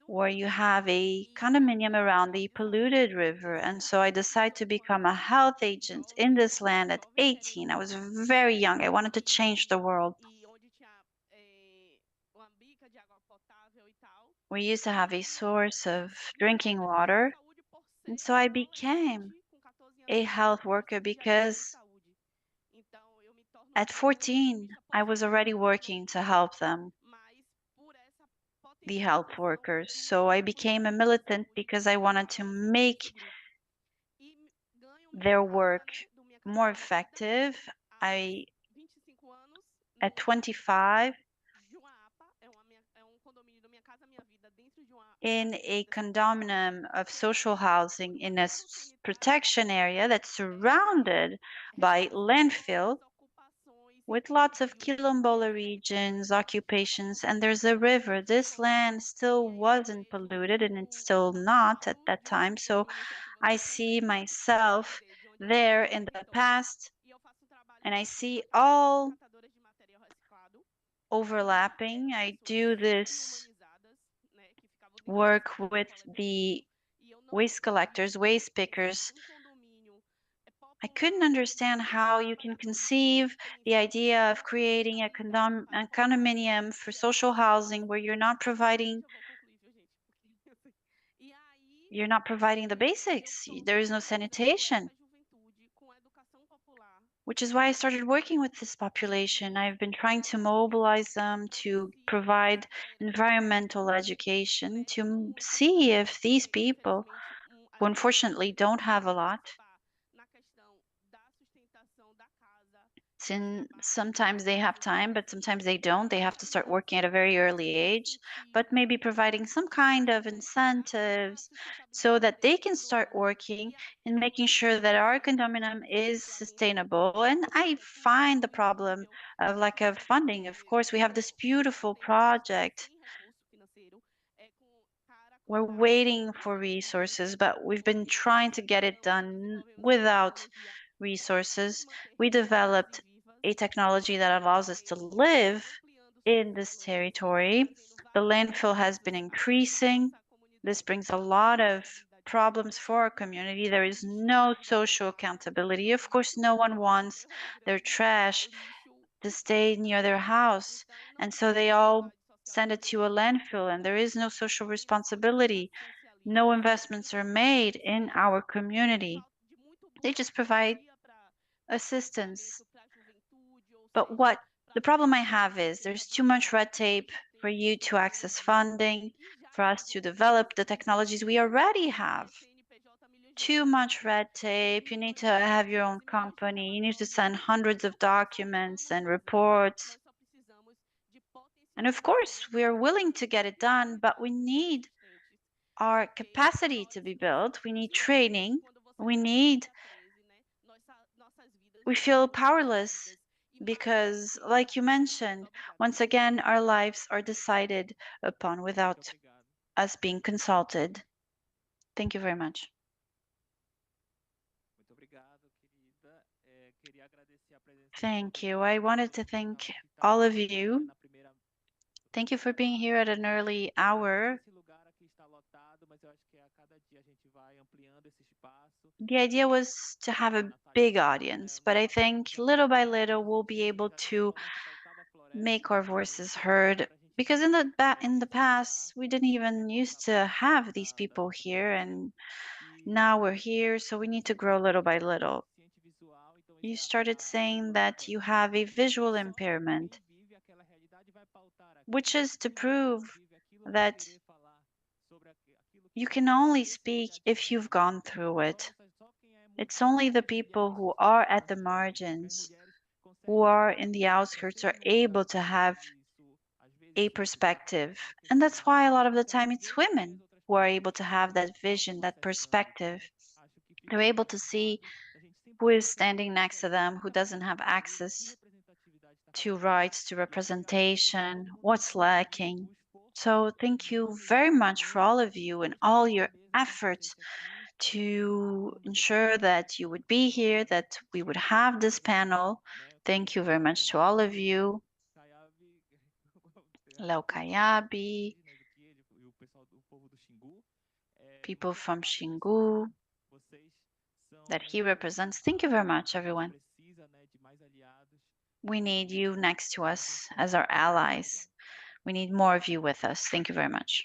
where you have a condominium around the polluted river. And so I decided to become a health agent in this land at 18. I was very young. I wanted to change the world. We used to have a source of drinking water. And so I became a health worker because at 14, I was already working to help them, the health workers. So I became a militant because I wanted to make their work more effective. At 25, in a condominium of social housing in a protection area that's surrounded by landfill with lots of quilombola regions, occupations, and there's a river. This land still wasn't polluted, and it's still not at that time. So I see myself there in the past, and I see all overlapping. I do this work with the waste collectors, waste pickers. I couldn't understand how you can conceive the idea of creating a condominium for social housing where you're not providing the basics. There is no sanitation. Which is why I started working with this population. I've been trying to mobilize them to provide environmental education, to see if these people, who unfortunately don't have a lot, since sometimes they have time, but sometimes they don't. They have to start working at a very early age, but maybe providing some kind of incentives so that they can start working and making sure that our condominium is sustainable. And I find the problem of lack of funding. Of course, we have this beautiful project. We're waiting for resources, but we've been trying to get it done without resources. We developed a technology that allows us to live in this territory. The landfill has been increasing. This brings a lot of problems for our community. There is no social accountability. Of course, no one wants their trash to stay near their house. And so they all send it to a landfill, and there is no social responsibility. No investments are made in our community. They just provide assistance. But what the problem I have is there's too much red tape for you to access funding, for us to develop the technologies we already have. Too much red tape. You need to have your own company. You need to send hundreds of documents and reports. And of course, we are willing to get it done, but we need our capacity to be built. We need training. We feel powerless because, like you mentioned, once again, our lives are decided upon without us being consulted. Thank you very much. Thank you. I wanted to thank all of you. Thank you for being here at an early hour. The idea was to have a big audience, but I think little by little we'll be able to make our voices heard. Because in the past we didn't even used to have these people here, and now we're here, so we need to grow little by little. You started saying that you have a visual impairment, which is to prove that you can only speak if you've gone through it. It's only the people who are at the margins, who are in the outskirts, are able to have a perspective. And that's why a lot of the time it's women who are able to have that vision, that perspective. They're able to see who is standing next to them, who doesn't have access to rights, to representation, what's lacking. So thank you very much for all of you and all your efforts to ensure that you would be here, that we would have this panel. Thank you very much to all of you. Léo Kayabi, people from Xingu that he represents. Thank you very much, everyone. We need you next to us as our allies. We need more of you with us. Thank you very much.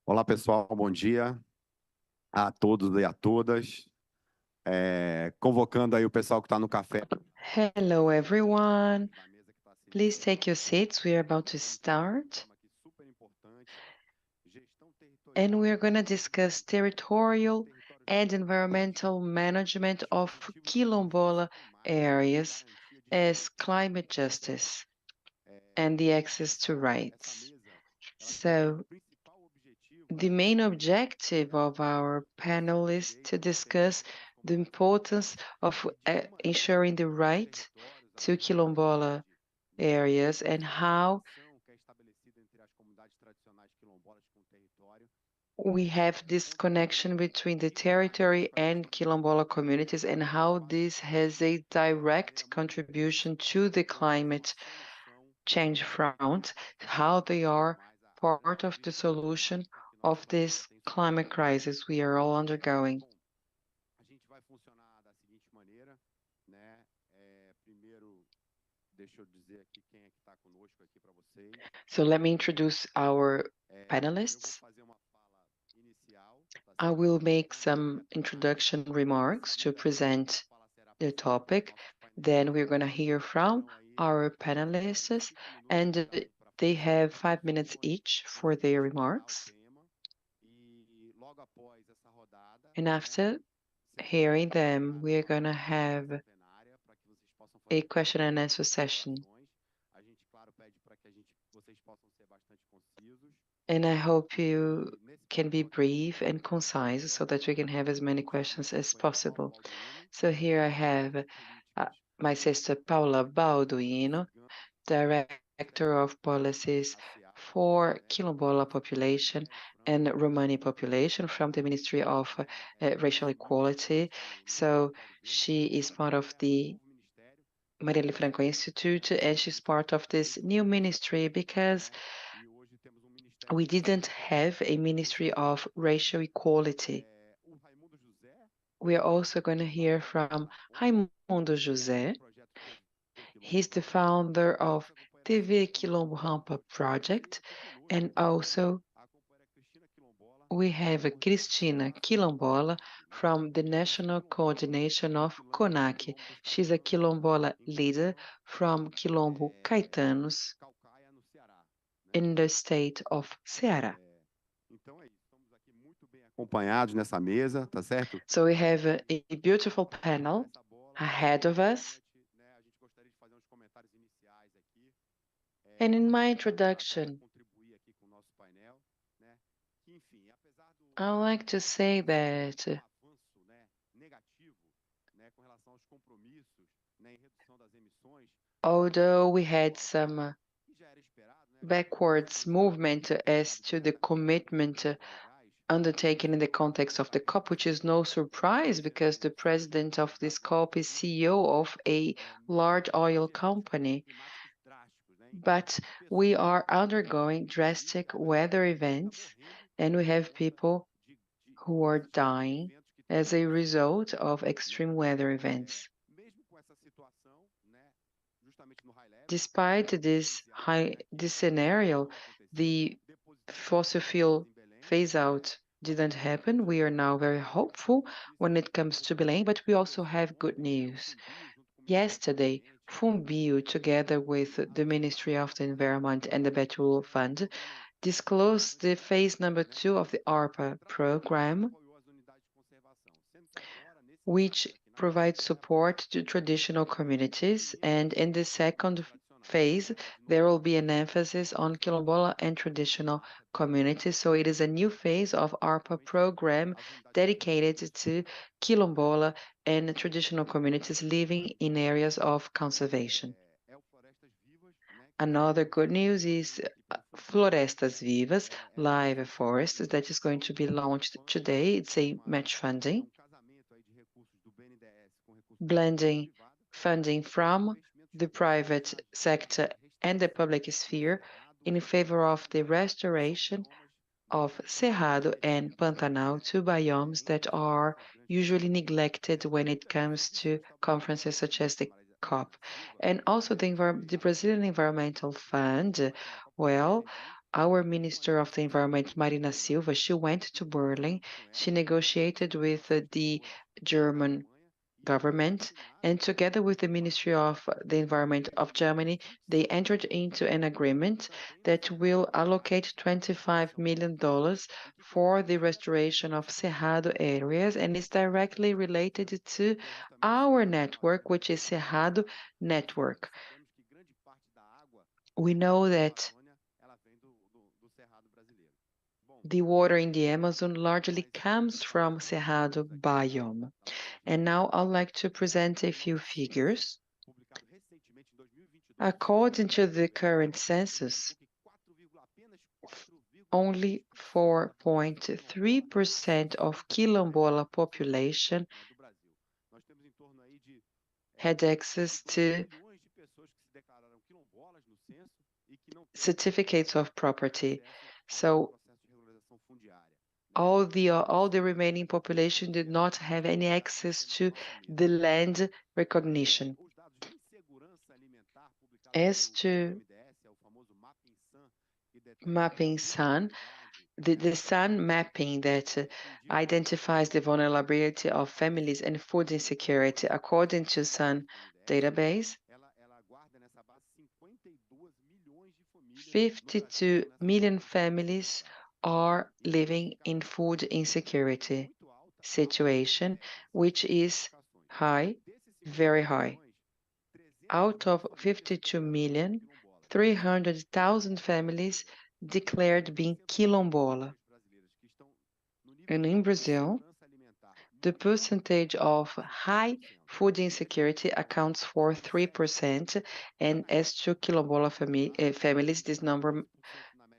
Olá, pessoal, bom dia a todos e a todas. Convocando aí o pessoal que está no café. Hello, everyone. Please take your seats. We are about to start. And we are going to discuss territorial and environmental management of quilombola areas as climate justice and the access to rights. So the main objective of our panel is to discuss the importance of ensuring the right to quilombola areas and how we have this connection between the territory and quilombola communities and how this has a direct contribution to the climate change front, how they are part of the solution of this climate crisis we are all undergoing. So let me introduce our panelists. I will make some introduction remarks to present the topic. Then we're going to hear from our panelists, and they have 5 minutes each for their remarks. And after hearing them, we're going to have a question and answer session. And I hope you can be brief and concise so that we can have as many questions as possible. So here I have my sister Paula Balduino, Director of Policies for Quilombola Population and Romani Population from the Ministry of Racial Equality. So she is part of the Marielle Franco Institute, and she's part of this new ministry because we didn't have a Ministry of Racial Equality. We are also going to hear from Raimundo José. He's the founder of TV Quilombo Rampa project, and also we have Cristina Quilombola from the National Coordination of CONAC. She's a Quilombola leader from Quilombo Caetanos in the state of Ceará. Acompanhados nessa mesa, tá certo? So we have a beautiful panel ahead of us. And in my introduction, I would like to say that although we had some backwards movement as to the commitment undertaken in the context of the COP, which is no surprise because the president of this COP is CEO of a large oil company. But we are undergoing drastic weather events, and we have people who are dying as a result of extreme weather events. Despite this scenario, the fossil fuel phase out didn't happen. We are now very hopeful when it comes to Belém, but we also have good news. Yesterday, FUNBIO, together with the Ministry of the Environment and the Betulo Fund, disclosed the phase number 2 of the ARPA program, which provides support to traditional communities. And in the second phase, there will be an emphasis on Quilombola and traditional communities. So it is a new phase of ARPA program dedicated to Quilombola and traditional communities living in areas of conservation. Another good news is Florestas Vivas, Live Forests, that is going to be launched today. It's a match funding, blending funding from the private sector and the public sphere in favor of the restoration of Cerrado and Pantanal, two biomes that are usually neglected when it comes to conferences such as the COP. And also the Brazilian Environmental Fund, well, our Minister of the Environment, Marina Silva, she went to Berlin. She negotiated with the German government, and together with the Ministry of the Environment of Germany, they entered into an agreement that will allocate $25 million for the restoration of Cerrado areas, and is directly related to our network, which is Cerrado Network. We know that the water in the Amazon largely comes from Cerrado biome. And now I'd like to present a few figures. According to the current census, only 4.3% of Quilombola population had access to certificates of property. So all the remaining population did not have any access to the land recognition. As to mapping SUN, the SUN mapping that identifies the vulnerability of families and food insecurity, according to SUN database, 52 million families are living in food insecurity situation, which is high, very high. Out of 52 million, 300,000 families declared being quilombola. And in Brazil, the percentage of high food insecurity accounts for 3%, and as to quilombola families, this number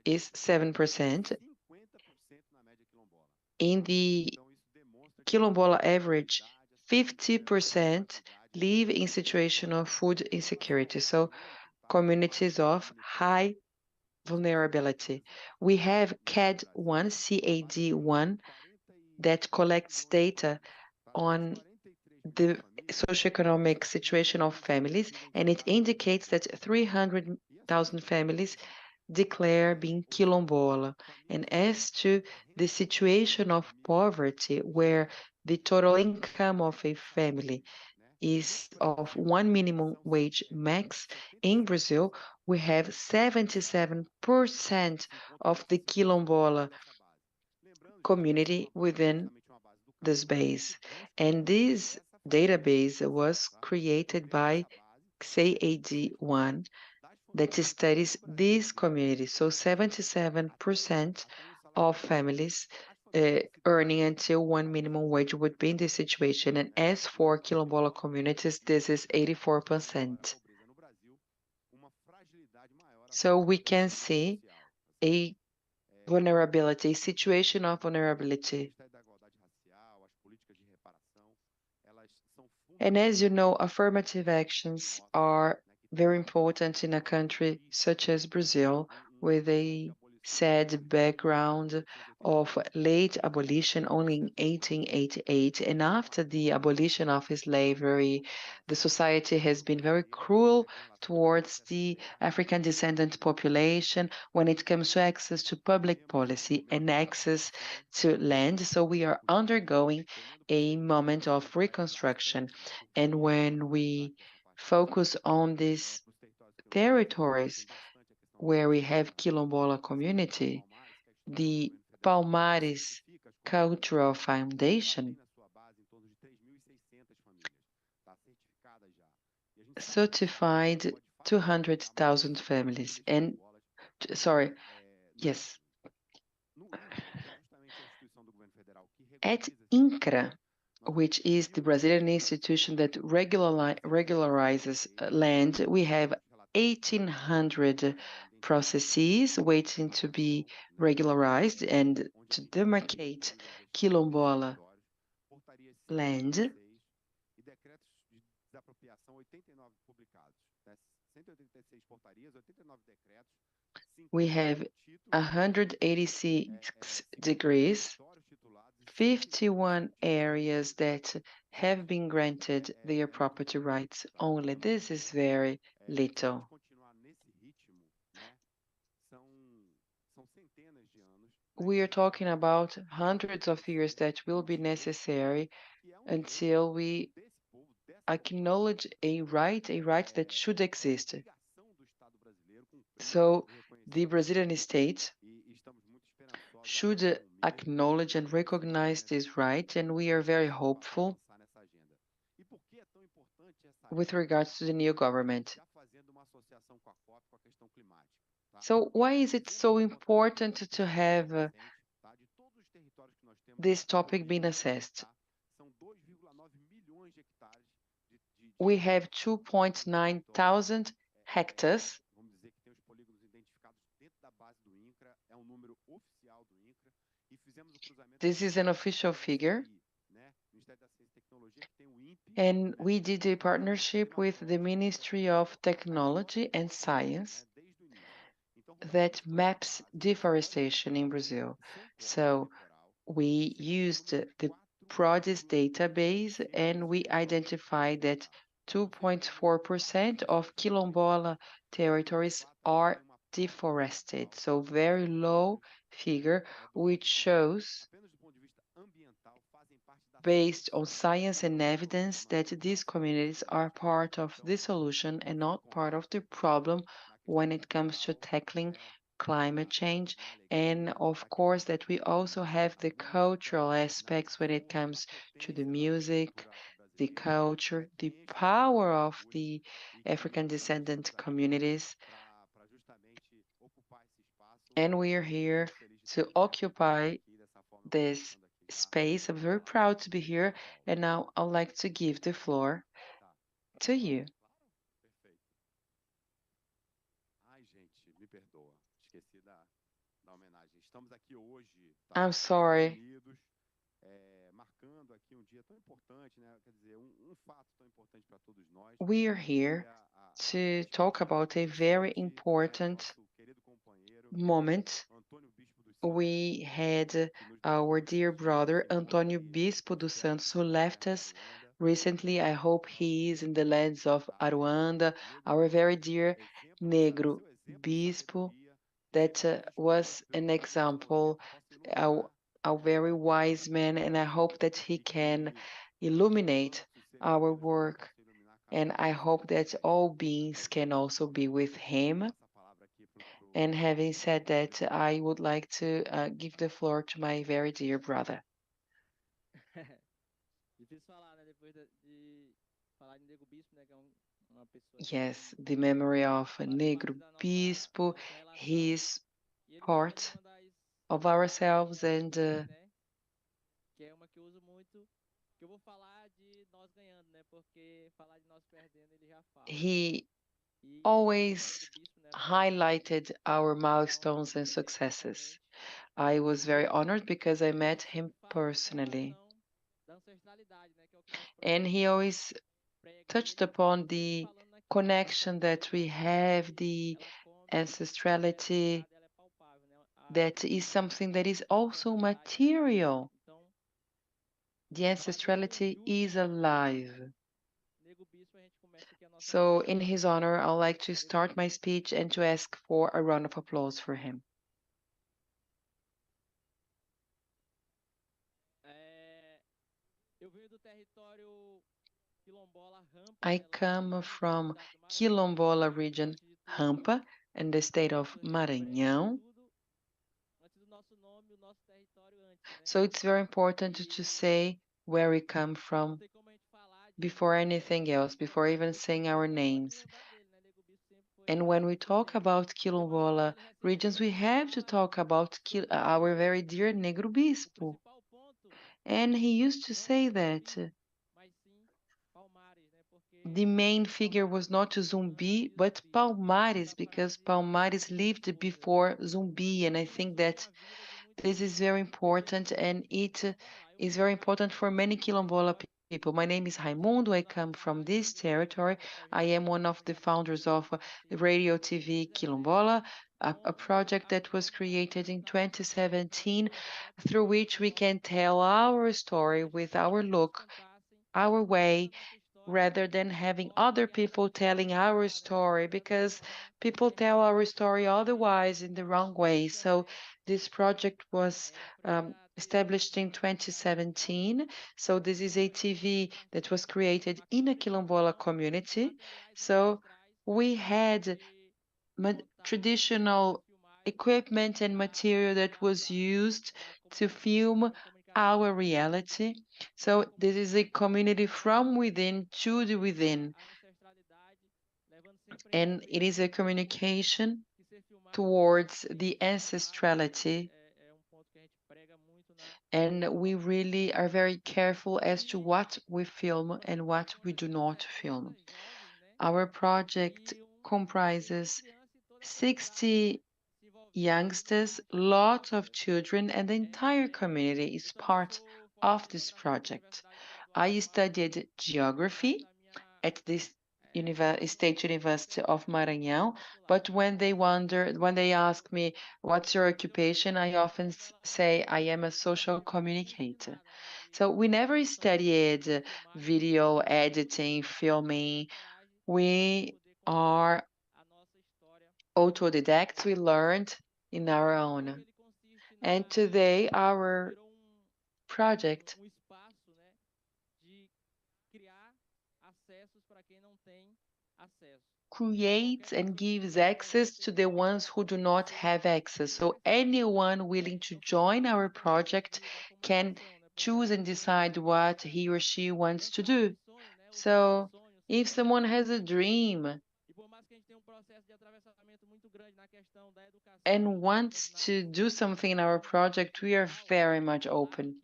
is 7%. In the quilombola average, 50% live in situation of food insecurity, so communities of high vulnerability. We have CAD1 that collects data on the socioeconomic situation of families, and it indicates that 300,000 families declare being quilombola. And as to the situation of poverty, where the total income of a family is of one minimum wage max, in Brazil, we have 77% of the quilombola community within this base. And this database was created by CAD1 that studies these communities. So 77% of families earning until one minimum wage would be in this situation. And as for quilombola communities, this is 84%. So we can see a vulnerability, situation of vulnerability. And as you know, affirmative actions are very important in a country such as Brazil, with a sad background of late abolition only in 1888. And after the abolition of slavery, the society has been very cruel towards the African descendant population when it comes to access to public policy and access to land. So we are undergoing a moment of reconstruction. And when we focus on these territories where we have quilombola community, the Palmares Cultural Foundation certified 200,000 families. And sorry, yes. At INCRA, which is the Brazilian institution that regularizes land, we have 1,800 processes waiting to be regularized and to demarcate quilombola land. We have 186 degrees, 51 areas that have been granted their property rights only. This is very little. we are talking about hundreds of years that will be necessary until we acknowledge a right that should exist. So the Brazilian state should acknowledge and recognize this right, and we are very hopeful with regards to the new government. So why is it so important to have this topic being assessed? We have 2.9 thousand hectares. This is an official figure. And we did a partnership with the Ministry of Technology and Science that maps deforestation in Brazil. So we used the PRODIS database and we identified that 2.4% of quilombola territories are deforested. So very low figure, which shows based on science and evidence that these communities are part of the solution and not part of the problem when it comes to tackling climate change. And of course, that we also have the cultural aspects when it comes to the music, the culture, the power of the African descendant communities. And we are here to occupy this space. I'm very proud to be here, and now I'd like to give the floor to you. I'm sorry. We are here to talk about a very important moment. We had our dear brother Antônio Bispo dos Santos, who left us recently. I hope he is in the lands of Aruanda. Our very dear Negro Bispo, that was an example, a, a very wise man, and I hope that he can illuminate our work. And I hope that all beings can also be with him. And having said that, I would like to give the floor to my very dear brother. Yes, the memory of Negro Bispo, he is part of ourselves, and he always highlighted our milestones and successes. I was very honored because I met him personally. And he always touched upon the connection that we have, the ancestrality, that is something that is also material. The ancestrality is alive. So, in his honor, I'd like to start my speech and to ask for a round of applause for him. I come from Quilombola region, Rampa, in the state of Maranhão. So it's very important to say where we come from before anything else, before even saying our names. And when we talk about Quilombola regions, we have to talk about our very dear Negro Bispo. And he used to say that the main figure was not Zumbi, but Palmares, because Palmares lived before Zumbi. And I think that this is very important, and it is very important for many Quilombola people. My name is Raimundo. I come from this territory. I am one of the founders of Radio TV Quilombola, a project that was created in 2017, through which we can tell our story with our look, our way, rather than having other people telling our story, because people tell our story otherwise in the wrong way. So this project was established in 2017. So this is a TV that was created in a Quilombola community. So we had traditional equipment and material that was used to film our reality. So this is a community from within to the within, and it is a communication towards the ancestrality. And we really are very careful as to what we film and what we do not film. Our project comprises 60 youngsters, lots of children, and the entire community is part of this project. I studied geography at this State University of Maranhão, but when they ask me, what's your occupation, I often say I am a social communicator. So we never studied video editing, filming. We are autodidacts. We learned in our own. And today our project creates and gives access to the ones who do not have access. So anyone willing to join our project can choose and decide what he or she wants to do. So if someone has a dream and wants to do something in our project, we are very much open.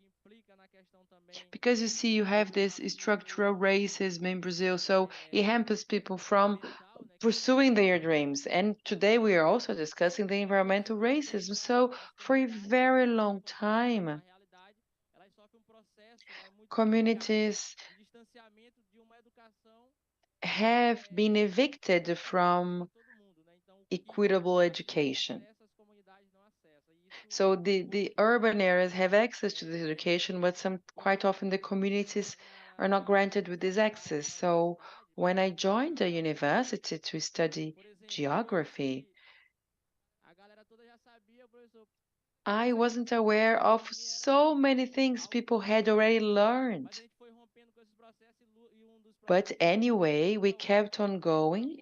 Because you see, you have this structural racism in Brazil, so it hampers people from pursuing their dreams. And today we are also discussing the environmental racism. So for a very long time, communities have been evicted from equitable education. So the urban areas have access to this education, but quite often the communities are not granted with this access. So when I joined the university to study geography, I wasn't aware of so many things people had already learned. But anyway, we kept on going,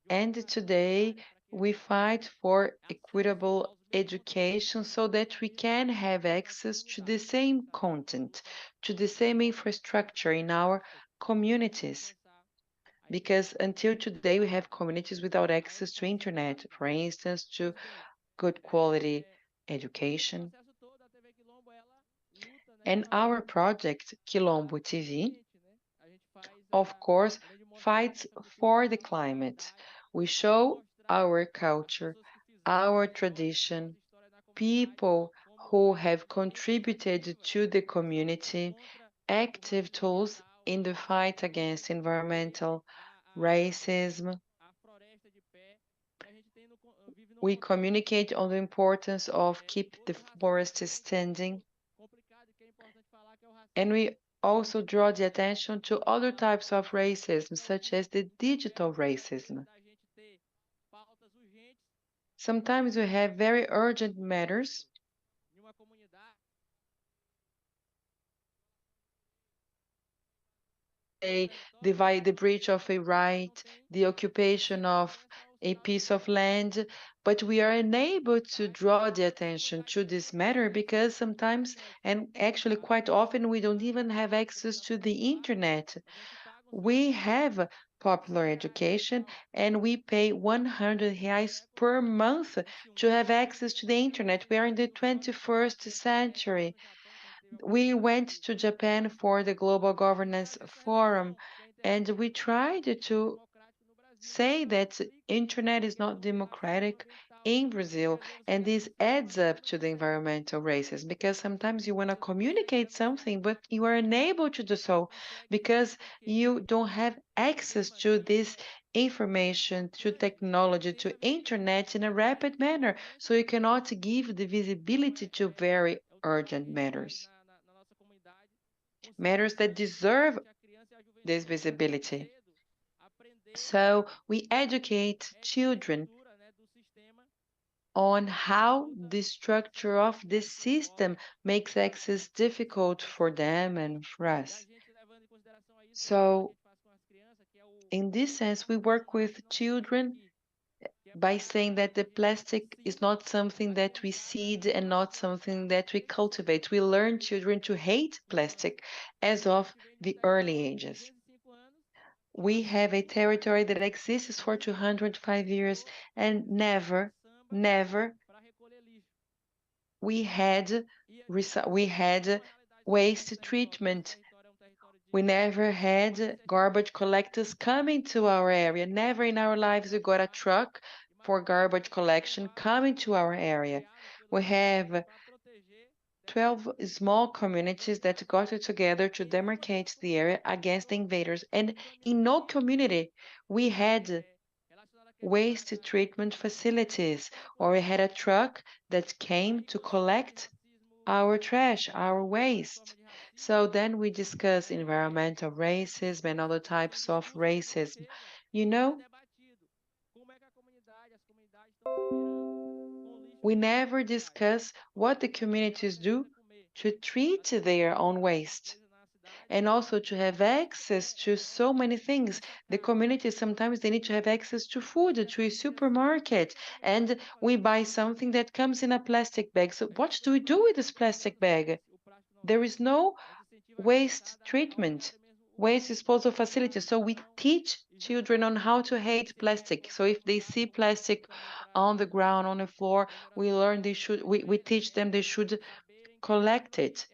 and today we fight for equitable education so that we can have access to the same content, to the same infrastructure in our communities. Because until today, we have communities without access to internet, for instance, to good quality education. And our project, Quilombo TV, of course, fights for the climate. We show our culture, our tradition, people who have contributed to the community, active tools in the fight against environmental racism. We communicate on the importance of keep the forest standing. And we also draw the attention to other types of racism, such as the digital racism. Sometimes we have very urgent matters the breach of a right, the occupation of a piece of land, but we are unable to draw the attention to this matter because sometimes, and actually quite often, we don't even have access to the internet. We have popular education and we pay 100 reais per month to have access to the internet. We are in the 21st century. We went to Japan for the Global Governance Forum, and we tried to say that internet is not democratic in Brazil, and this adds up to the environmental racism because sometimes you want to communicate something, but you are unable to do so because you don't have access to this information, to technology, to internet in a rapid manner, so you cannot give the visibility to very urgent matters that deserve this visibility. So we educate children on how the structure of this system makes access difficult for them and for us. So in this sense, we work with children by saying that the plastic is not something that we seed and not something that we cultivate. We learn children to hate plastic as of the early ages. We have a territory that exists for 205 years and never we had waste treatment. We never had garbage collectors coming to our area. Never in our lives we got a truck for garbage collection coming to our area. We have 12 small communities that got together to demarcate the area against the invaders. And in no community we had waste treatment facilities, or we had a truck that came to collect our trash, our waste. So then we discuss environmental racism and other types of racism. You know, we never discuss what the communities do to treat their own waste and also to have access to so many things. The community sometimes they need to have access to food, to a supermarket, and we buy something that comes in a plastic bag. So what do we do with this plastic bag? There is no waste treatment, waste disposal facility. So we teach children on how to hate plastic. So if they see plastic on the ground, on the floor, we teach them they should collect it.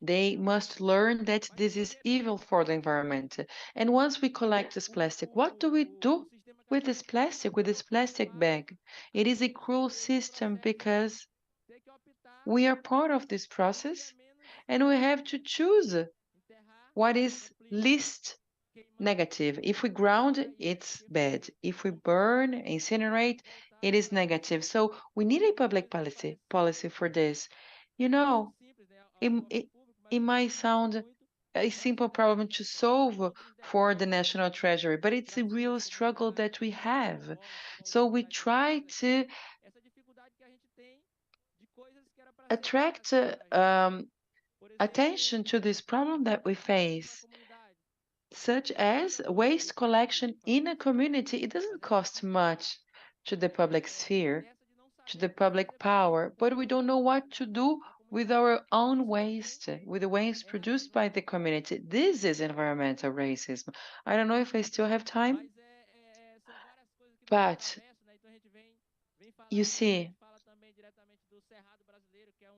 They must learn that this is evil for the environment. And once we collect this plastic, what do we do with this plastic, with this plastic bag? It is a cruel system because we are part of this process and we have to choose what is least negative. If we ground, it's bad. If we burn, incinerate, it is negative. So we need a public policy for this. You know, it, it, it might sound a simple problem to solve for the national treasury, but it's a real struggle that we have. So we try to attract attention to this problem that we face, such as waste collection in a community. It doesn't cost much to the public sphere, to the public power, but we don't know what to do with our own waste, with the waste produced by the community. This is environmental racism. I don't know if I still have time, but you see,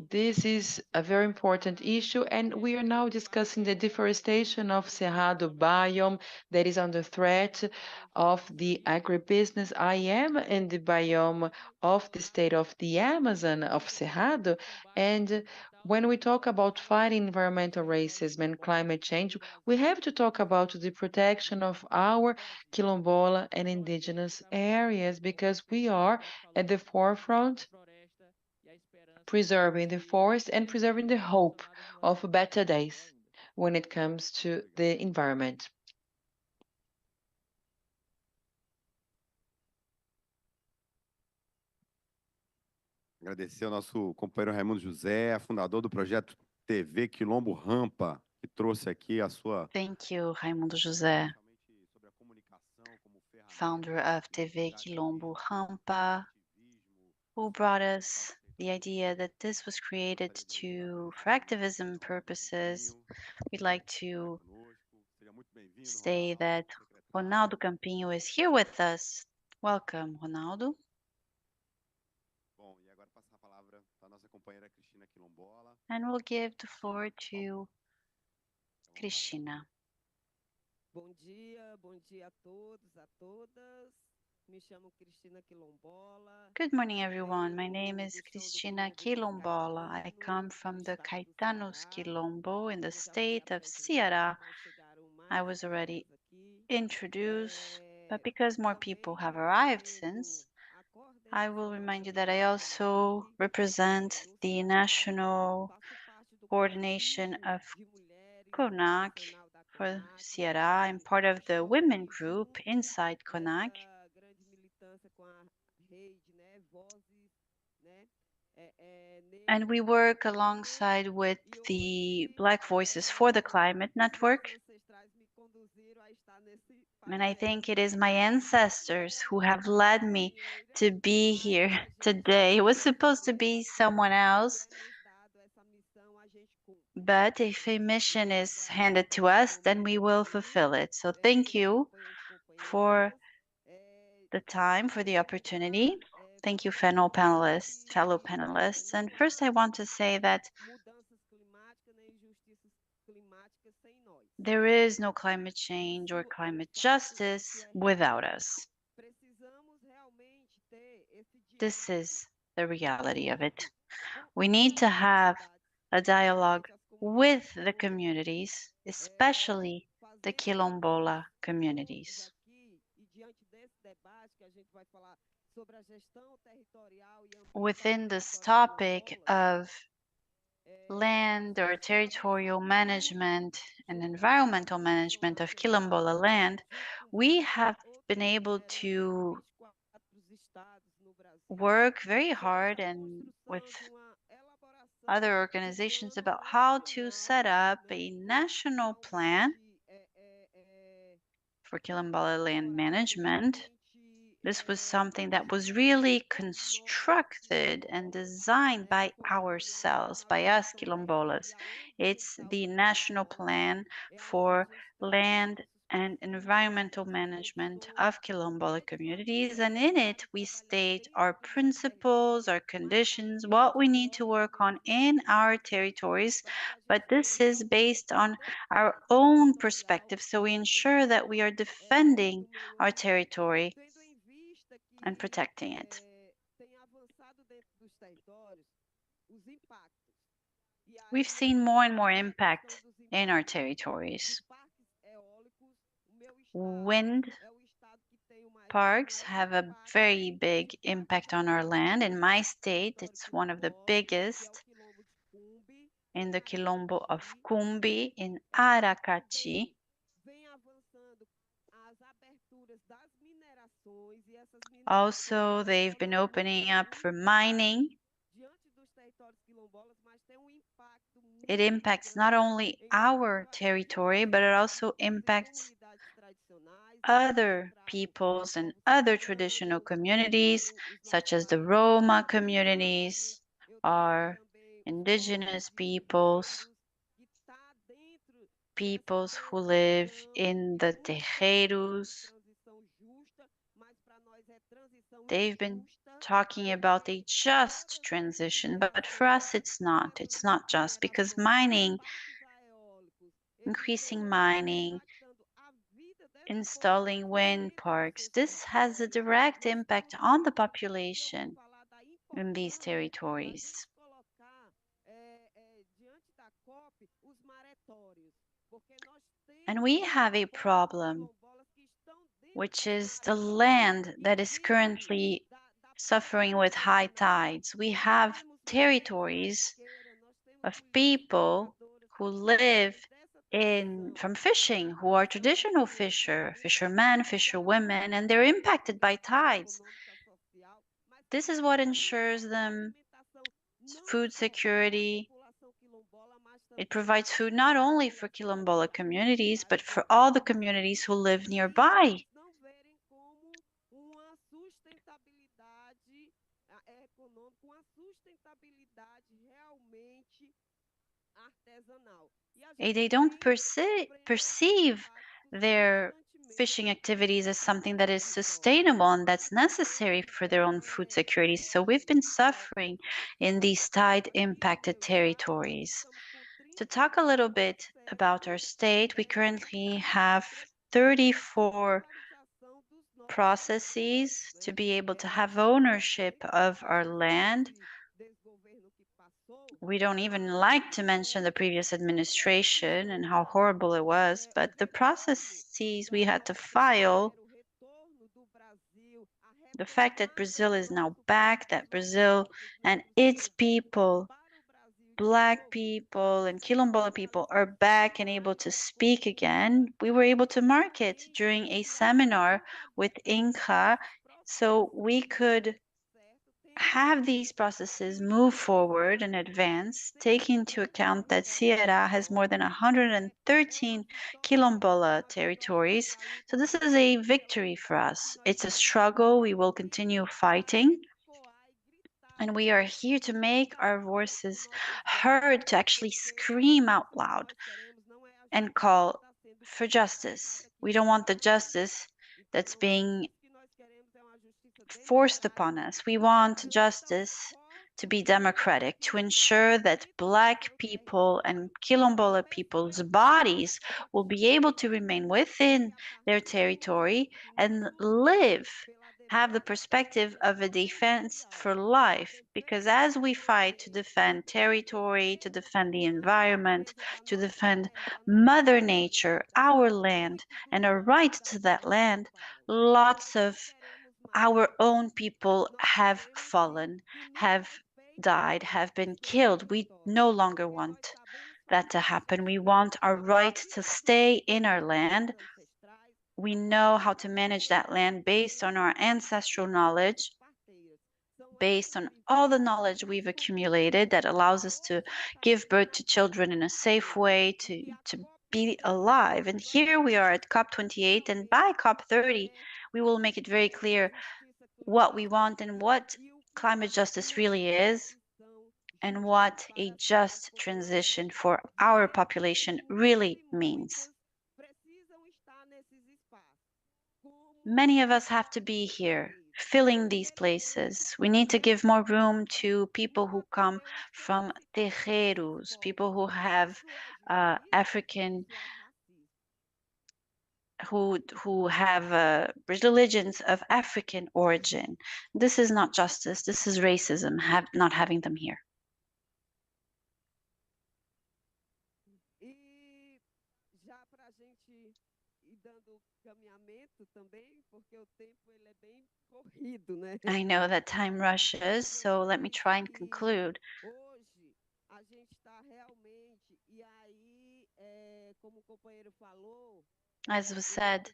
this is a very important issue, and we are now discussing the deforestation of Cerrado biome that is under threat of the agribusiness. I am in the biome of the state of the Amazon of Cerrado, and when we talk about fighting environmental racism and climate change, we have to talk about the protection of our quilombola and indigenous areas because we are at the forefront preserving the forest and preserving the hope of better days when it comes to the environment. Agradecer ao nosso companheiro Raimundo José, fundador do projeto TV Quilombo Rampa, que trouxe aqui a sua. Thank you, Raimundo José, founder of TV Quilombo Rampa, who brought us the idea that this was created for activism purposes. We'd like to say that Ronaldo Campinho is here with us. Welcome, Ronaldo. And we'll give the floor to Cristina. Bom dia a todos, a todas. Me chamo Cristina Quilombola. Good morning, everyone. My name is Cristina Quilombola. I come from the Caetanos Quilombo in the state of Ceará. I was already introduced, but because more people have arrived since, I will remind you that I also represent the National Coordination of CONAC, for Ceará. I'm part of the women group inside CONAC. And we work alongside with the Black Voices for the Climate Network. And I think it is my ancestors who have led me to be here today. It was supposed to be someone else, but if a mission is handed to us, then we will fulfill it. So thank you for the time, for the opportunity. Thank you, fellow panelists. And first I want to say that there is no climate change or climate justice without us. This is the reality of it. We need to have a dialogue with the communities, especially the Quilombola communities. Within this topic of land or territorial management and environmental management of Quilombola land, we have been able to work very hard and with other organizations about how to set up a national plan for Quilombola land management. This was something that was really constructed and designed by ourselves, by us Quilombolas. It's the National Plan for Land and Environmental Management of Quilombola communities, and in it we state our principles, our conditions, what we need to work on in our territories, but this is based on our own perspective, so we ensure that we are defending our territory and protecting it. We've seen more and more impact in our territories. Wind parks have a very big impact on our land. In my state, it's one of the biggest in the Quilombo of Cumbi in Aracati. Also, they've been opening up for mining. It impacts not only our territory, but it also impacts other peoples and other traditional communities, such as the Roma communities, our indigenous peoples who live in the terreiros. They've been talking about a just transition, but for us it's not. It's not just, because increasing mining, installing wind parks, this has a direct impact on the population in these territories. And we have a problem, which is the land that is currently suffering with high tides. We have territories of people who live from fishing, who are traditional fishermen, fisherwomen, and they're impacted by tides. This is what ensures them food security. It provides food not only for Quilombola communities, but for all the communities who live nearby. They don't perceive their fishing activities as something that is sustainable and that's necessary for their own food security. So we've been suffering in these tide impacted territories. To talk a little bit about our state, we currently have 34 processes to be able to have ownership of our land. We don't even like to mention the previous administration and how horrible it was, but the processes we had to file, the fact that Brazil is now back, that Brazil and its people Black people and Quilombola people are back and able to speak again. We were able to mark it during a seminar with INCA, so we could have these processes move forward and advance, taking into account that Ceará has more than 113 Quilombola territories. So this is a victory for us. It's a struggle. We will continue fighting. And we are here to make our voices heard, to actually scream out loud and call for justice. We don't want the justice that's being forced upon us. We want justice to be democratic, to ensure that Black people and Quilombola people's bodies will be able to remain within their territory and live, have the perspective of a defense for life. Because as we fight to defend territory, to defend the environment, to defend Mother Nature, our land, and our right to that land, lots of our own people have fallen, have died, have been killed. We no longer want that to happen. We want our right to stay in our land. We know how to manage that land based on our ancestral knowledge, based on all the knowledge we've accumulated that allows us to give birth to children in a safe way, to be alive. And here we are at COP28, and by COP30, we will make it very clear what we want and what climate justice really is, and what a just transition for our population really means. Many of us have to be here, filling these places. We need to give more room to people who come from terreiros, people who have African, who have religions of African origin. This is not justice. This is racism, not having them here. I know that time rushes, so let me try and conclude. As was said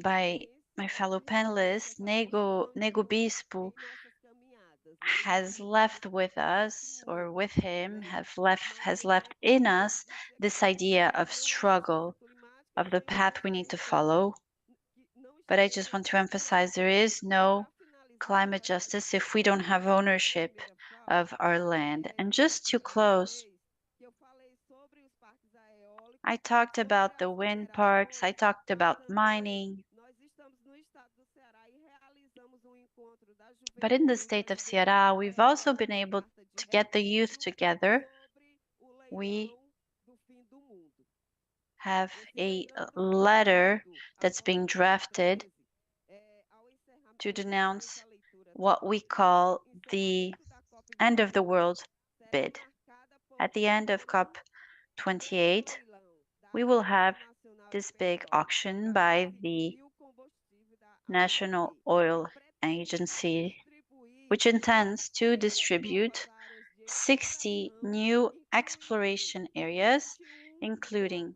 by my fellow panelists, Nego Bispo has left with us, or with him, has left in us this idea of struggle, of the path we need to follow. But I just want to emphasize there is no climate justice if we don't have ownership of our land. And just to close, I talked about the wind parks, I talked about mining, but in the state of Ceará, we've also been able to get the youth together. We have a letter that's being drafted to denounce what we call the end of the world bid. At the end of COP28, we will have this big auction by the National Oil Agency, which intends to distribute 60 new exploration areas, including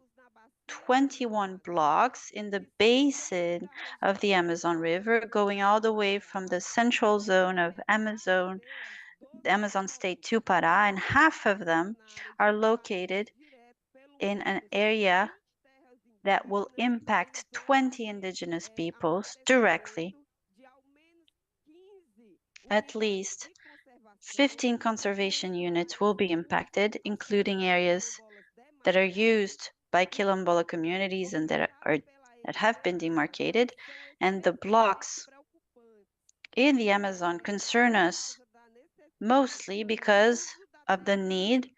21 blocks in the basin of the Amazon River, going all the way from the central zone of the Amazon state to Pará, and half of them are located in an area that will impact 20 indigenous peoples directly. At least 15 conservation units will be impacted, including areas that are used by Quilombola communities and that have been demarcated. And the blocks in the Amazon concern us mostly because of the need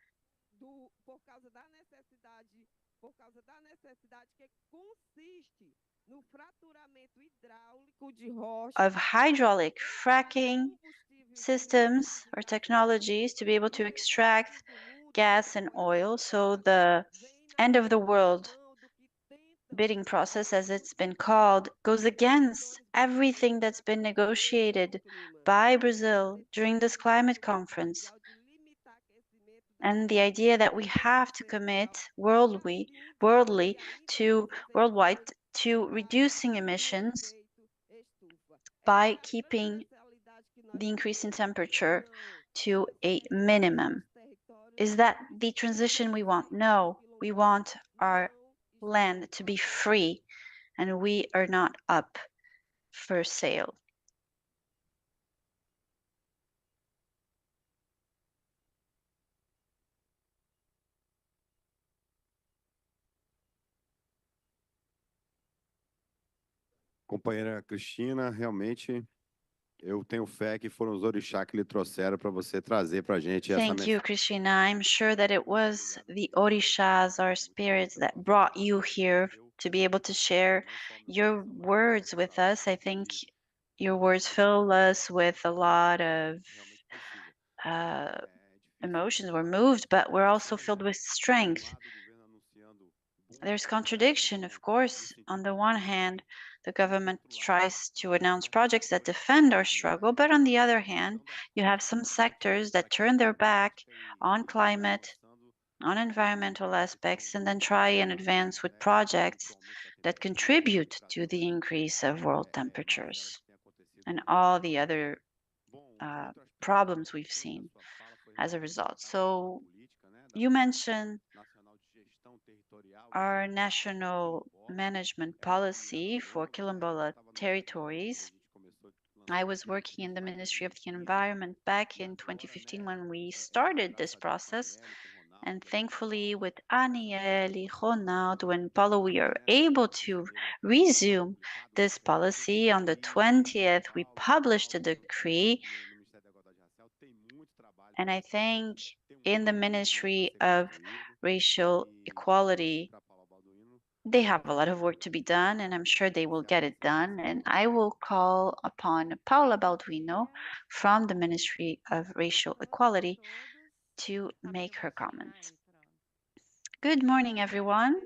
of hydraulic fracking systems or technologies to be able to extract gas and oil. So the end of the world bidding process, as it's been called, goes against everything that's been negotiated by Brazil during this climate conference. And the idea that we have to commit worldwide to reducing emissions by keeping the increase in temperature to a minimum. Is that the transition we want? No, we want our land to be free, and we are not up for sale. Companheira Cristina, realmente eu tenho fé que foram os orixás que lhe trouxeram para você trazer para a gente essa Thank you, mensagem. Christina. I'm sure that it was the Orishas, our spirits, that brought you here to be able to share your words with us. I think your words fill us with a lot of emotions. We're moved, but we're also filled with strength. There's contradiction, of course. On the one hand, the government tries to announce projects that defend our struggle, but on the other hand, you have some sectors that turn their back on climate, on environmental aspects, and then try and advance with projects that contribute to the increase of world temperatures and all the other problems we've seen as a result. So you mentioned our national management policy for Quilombola territories. I was working in the Ministry of the Environment back in 2015 when we started this process. And thankfully, with Aniele, Ronaldo, and Paulo, we are able to resume this policy. On the 20th, we published a decree. And I think in the Ministry of Racial Equality, they have a lot of work to be done, and I'm sure they will get it done. And I will call upon Paula Balduino from the Ministry of Racial Equality to make her comments. Good morning, everyone.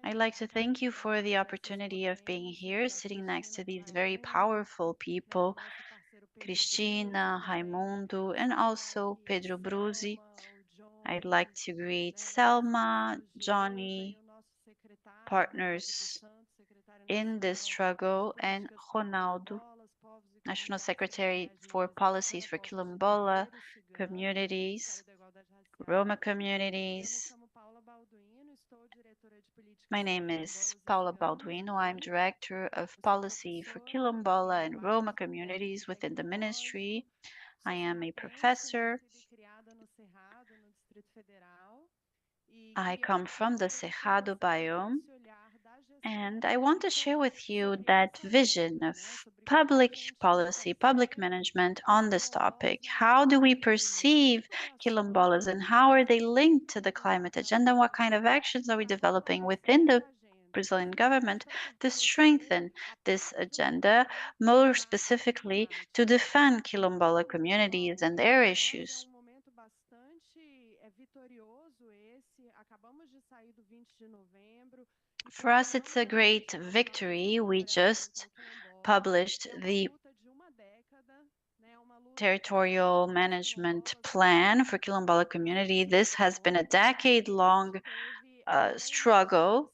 I'd like to thank you for the opportunity of being here, sitting next to these very powerful people, Cristina, Raimundo, and also Pedro Bruzzi. I'd like to greet Selma, Johnny, partners in this struggle, and Ronaldo, National Secretary for Policies for Quilombola communities, Roma communities. My name is Paula Balduino. I'm Director of Policy for Quilombola and Roma communities within the ministry. I am a professor. I come from the Cerrado biome, and I want to share with you that vision of public policy, public management on this topic. How do we perceive quilombolas, and how are they linked to the climate agenda? What kind of actions are we developing within the Brazilian government to strengthen this agenda, more specifically to defend quilombola communities and their issues? For us, it's a great victory. We just published the territorial management plan for Quilombola community. This has been a decade-long struggle,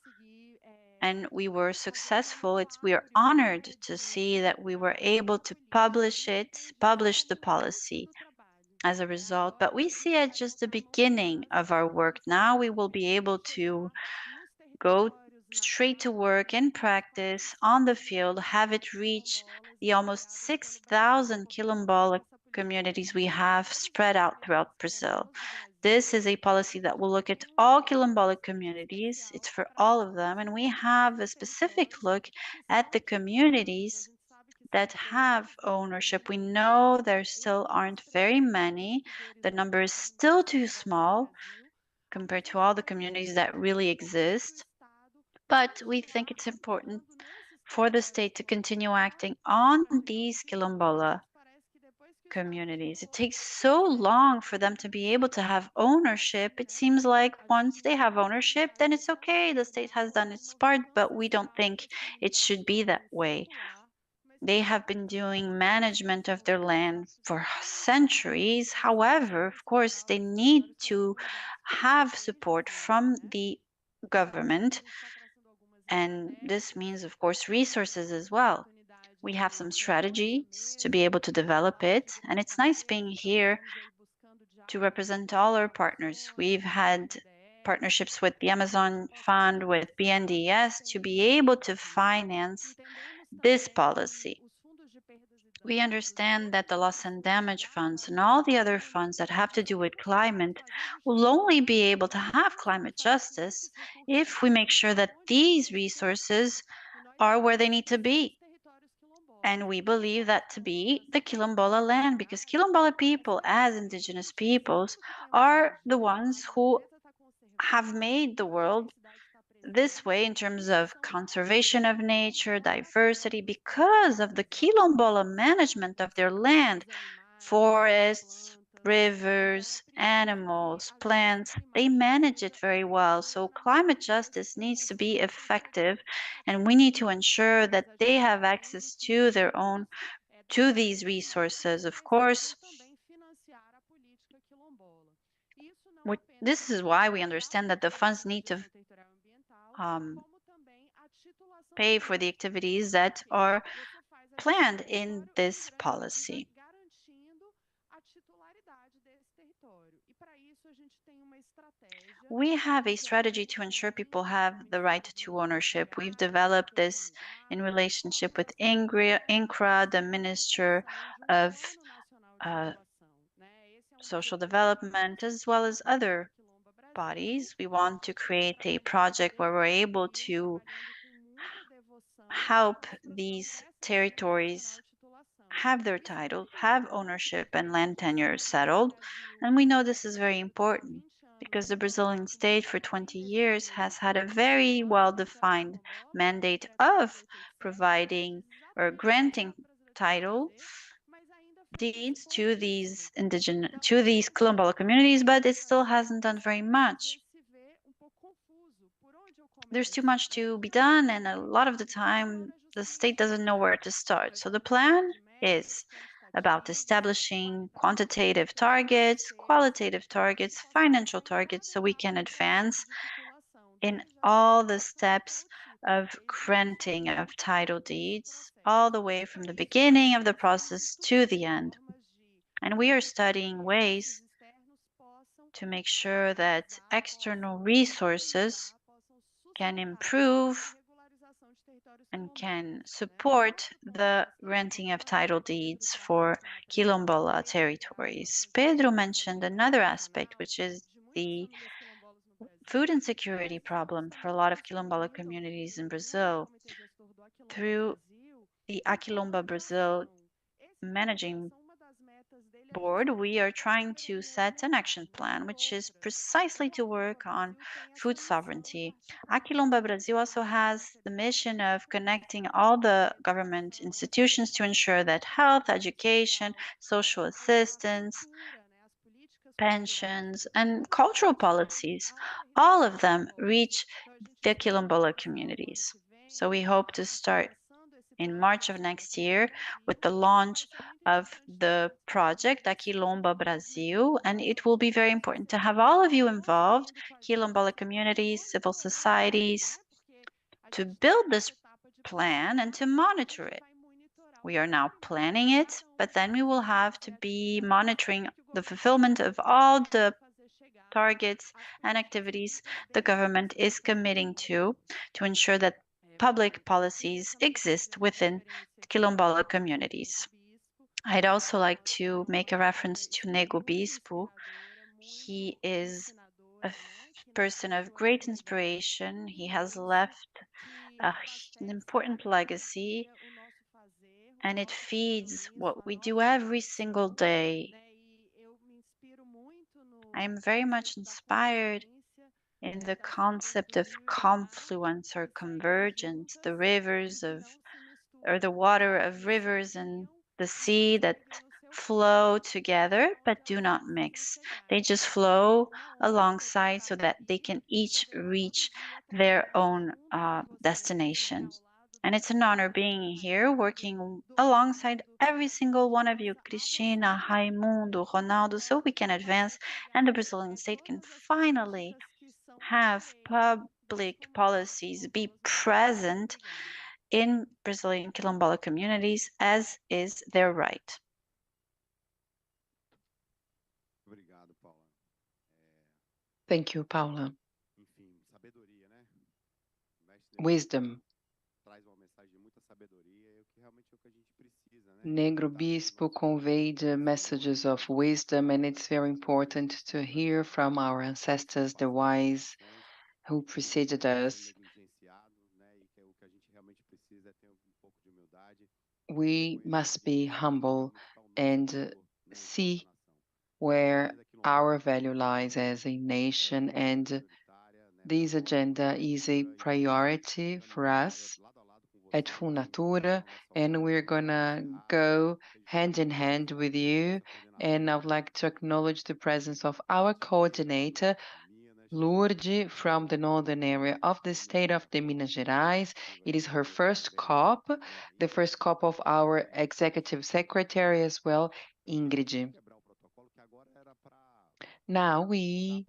and we were successful. We are honored to see that we were able to publish the policy as a result. But we see it just the beginning of our work. Now we will be able to go straight to work in practice on the field, have it reach the almost 6,000 quilombola communities we have spread out throughout Brazil. This is a policy that will look at all quilombola communities. It's for all of them, and we have a specific look at the communities that have ownership. We know there still aren't very many. The number is still too small compared to all the communities that really exist. But we think it's important for the state to continue acting on these quilombola communities. It takes so long for them to be able to have ownership. It seems like once they have ownership, then it's okay. The state has done its part, but we don't think it should be that way. They have been doing management of their land for centuries. However, of course, they need to have support from the government. And this means, of course, resources as well. We have some strategies to be able to develop it. And it's nice being here to represent all our partners. We've had partnerships with the Amazon Fund, with BNDES, to be able to finance this policy. We understand that the loss and damage funds and all the other funds that have to do with climate will only be able to have climate justice if we make sure that these resources are where they need to be. And we believe that to be the Quilombola land, because Quilombola people, as indigenous peoples, are the ones who have made the world this way in terms of conservation of nature, diversity, because of the Quilombola management of their land, forests, rivers, animals, plants, they manage it very well. So climate justice needs to be effective, and we need to ensure that they have access to their own, to these resources. Of course, this is why we understand that the funds need to pay for the activities that are planned in this policy. We have a strategy to ensure people have the right to ownership. We've developed this in relationship with INCRA, the Minister of Social Development, as well as other bodies. We want to create a project where we're able to help these territories have their titles, have ownership and land tenure settled. And we know this is very important because the Brazilian state for 20 years has had a very well-defined mandate of providing or granting title deeds to these Quilombola communities, but it still hasn't done very much. There's too much to be done, and a lot of the time the state doesn't know where to start. So the plan is about establishing quantitative targets, qualitative targets, financial targets, so we can advance in all the steps of granting of title deeds, all the way from the beginning of the process to the end. And we are studying ways to make sure that external resources can improve and can support the granting of title deeds for Quilombola territories. Pedro mentioned another aspect, which is the food insecurity problem for a lot of Quilombola communities in Brazil. Through the Aquilomba Brazil Managing Board, we are trying to set an action plan, which is precisely to work on food sovereignty. Aquilomba Brazil also has the mission of connecting all the government institutions to ensure that health, education, social assistance, pensions, and cultural policies, all of them reach the Quilombola communities. So we hope to start in March of next year with the launch of the project Aquilomba Brazil, and it will be very important to have all of you involved, Quilombola communities, civil societies, to build this plan and to monitor it. We are now planning it, but then we will have to be monitoring the fulfillment of all the targets and activities the government is committing to ensure that public policies exist within Quilombola communities. I'd also like to make a reference to Nego Bispo. He is a person of great inspiration. He has left an important legacy, and it feeds what we do every single day. I am very much inspired in the concept of confluence or convergence, the water of rivers and the sea that flow together but do not mix. They just flow alongside so that they can each reach their own destination. And it's an honor being here, working alongside every single one of you, Cristina, Raimundo, Ronaldo, so we can advance and the Brazilian state can finally have public policies be present in Brazilian Quilombola communities as is their right. Obrigado, Paula. Thank you, Paula. Enfim, sabedoria, né? O mestre Wisdom. traz uma mensagem de muita sabedoria, e o que realmente é o que a gente precisa, né? Negro Bispo conveyed messages of wisdom, and it's very important to hear from our ancestors, the wise who preceded us. Negligenciados, né? E que é o que a gente realmente precisa é ter pouco de humildade. We must be humble and see See where our value lies as a nation, and this agenda is a priority for us at Fundatura, and we're gonna go hand in hand with you. And I would like to acknowledge the presence of our coordinator, Lourdes, from the northern area of the state of the Minas Gerais. It is her first COP, the first COP of our executive secretary as well, Ingrid. Now we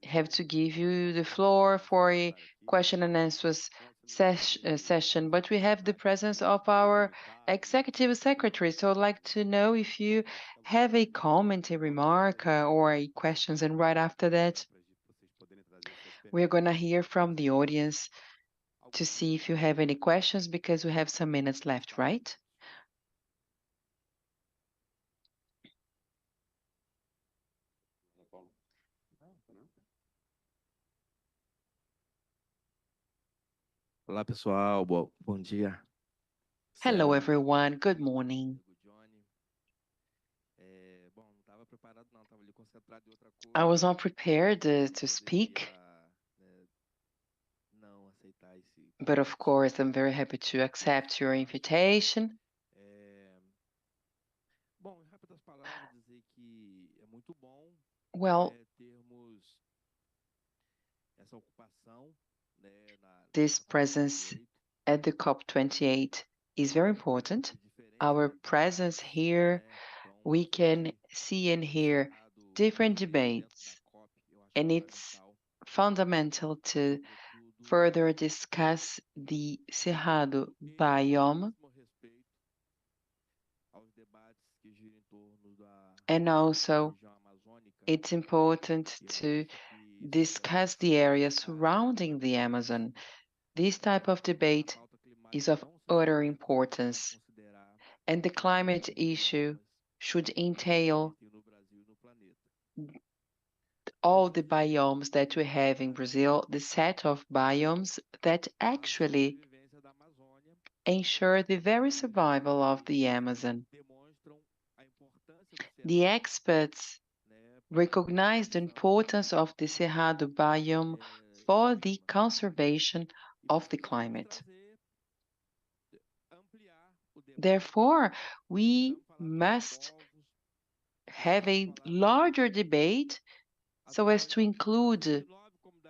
have to give you the floor for a question and answers session, but we have the presence of our executive secretary. So I'd like to know if you have a comment, a remark, or a questions, and right after that, we're going to hear from the audience to see if you have any questions, because we have some minutes left, right? Olá, pessoal. Bom dia. Hello, everyone. Good morning. I was not prepared to speak, but of course, I'm very happy to accept your invitation. Well, this presence at the COP28 is very important. Our presence here, we can see and hear different debates, and it's fundamental to further discuss the Cerrado biome and also it's important to discuss the area surrounding the Amazon. This type of debate is of utter importance, and the climate issue should entail all the biomes that we have in Brazil, the set of biomes that actually ensure the very survival of the Amazon. The experts recognize the importance of the Cerrado biome for the conservation of the climate. Therefore, we must have a larger debate so as to include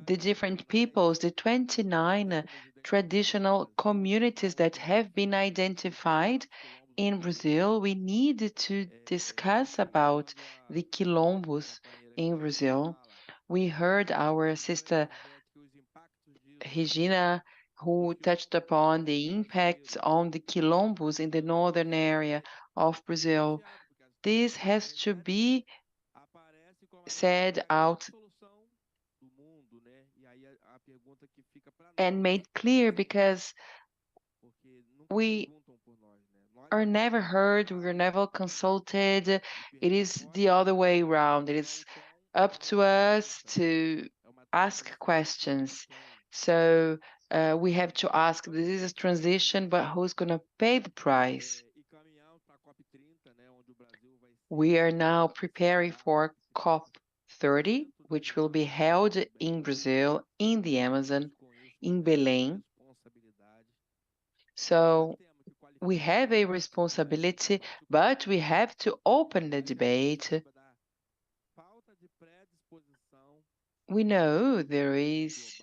the different peoples, the 29 traditional communities that have been identified in Brazil. We need to discuss about the quilombos in Brazil. We heard our sister Regina, who touched upon the impacts on the quilombos in the northern area of Brazil. This has to be said out and made clear, because we are never heard, we are never consulted. It is the other way around. It is up to us to ask questions. So we have to ask, this is a transition, but who's going to pay the price? We are now preparing for COP30, which will be held in Brazil, in the Amazon, in Belém. So we have a responsibility, but we have to open the debate. We know there is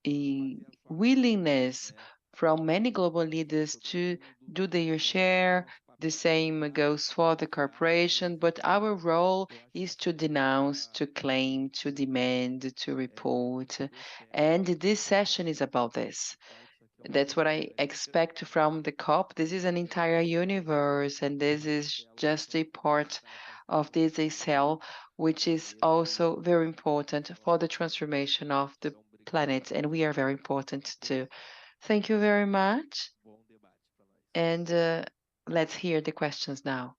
a willingness from many global leaders to do their share. The same goes for the corporation, but our role is to denounce, to claim, to demand, to report. And this session is about this. That's what I expect from the COP. This is an entire universe, and this is just a part of this a cell, which is also very important for the transformation of the planet, and we are very important too. Thank you very much, and let's hear the questions now.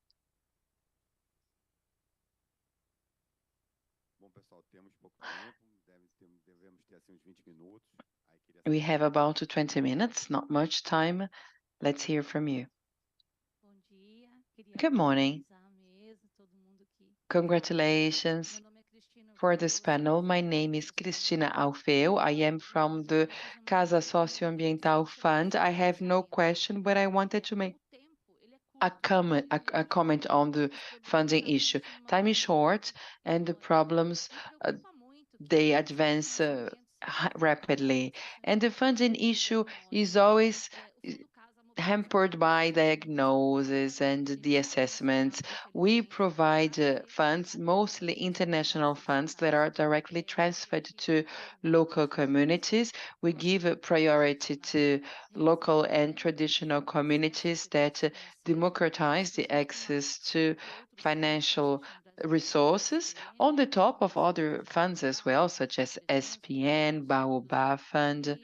We have about 20 minutes, not much time. Let's hear from you. Good morning. Congratulations for this panel. My name is Cristina Alfeu. I am from the Casa Socioambiental Fund. I have no question, but I wanted to make a comment on the funding issue. Time is short, and the problems they advance rapidly, and the funding issue is always hampered by diagnosis and the assessments. We provide funds, mostly international funds, that are directly transferred to local communities. We give a priority to local and traditional communities that democratize the access to financial resources on the top of other funds as well, such as SPN, Baobab Fund.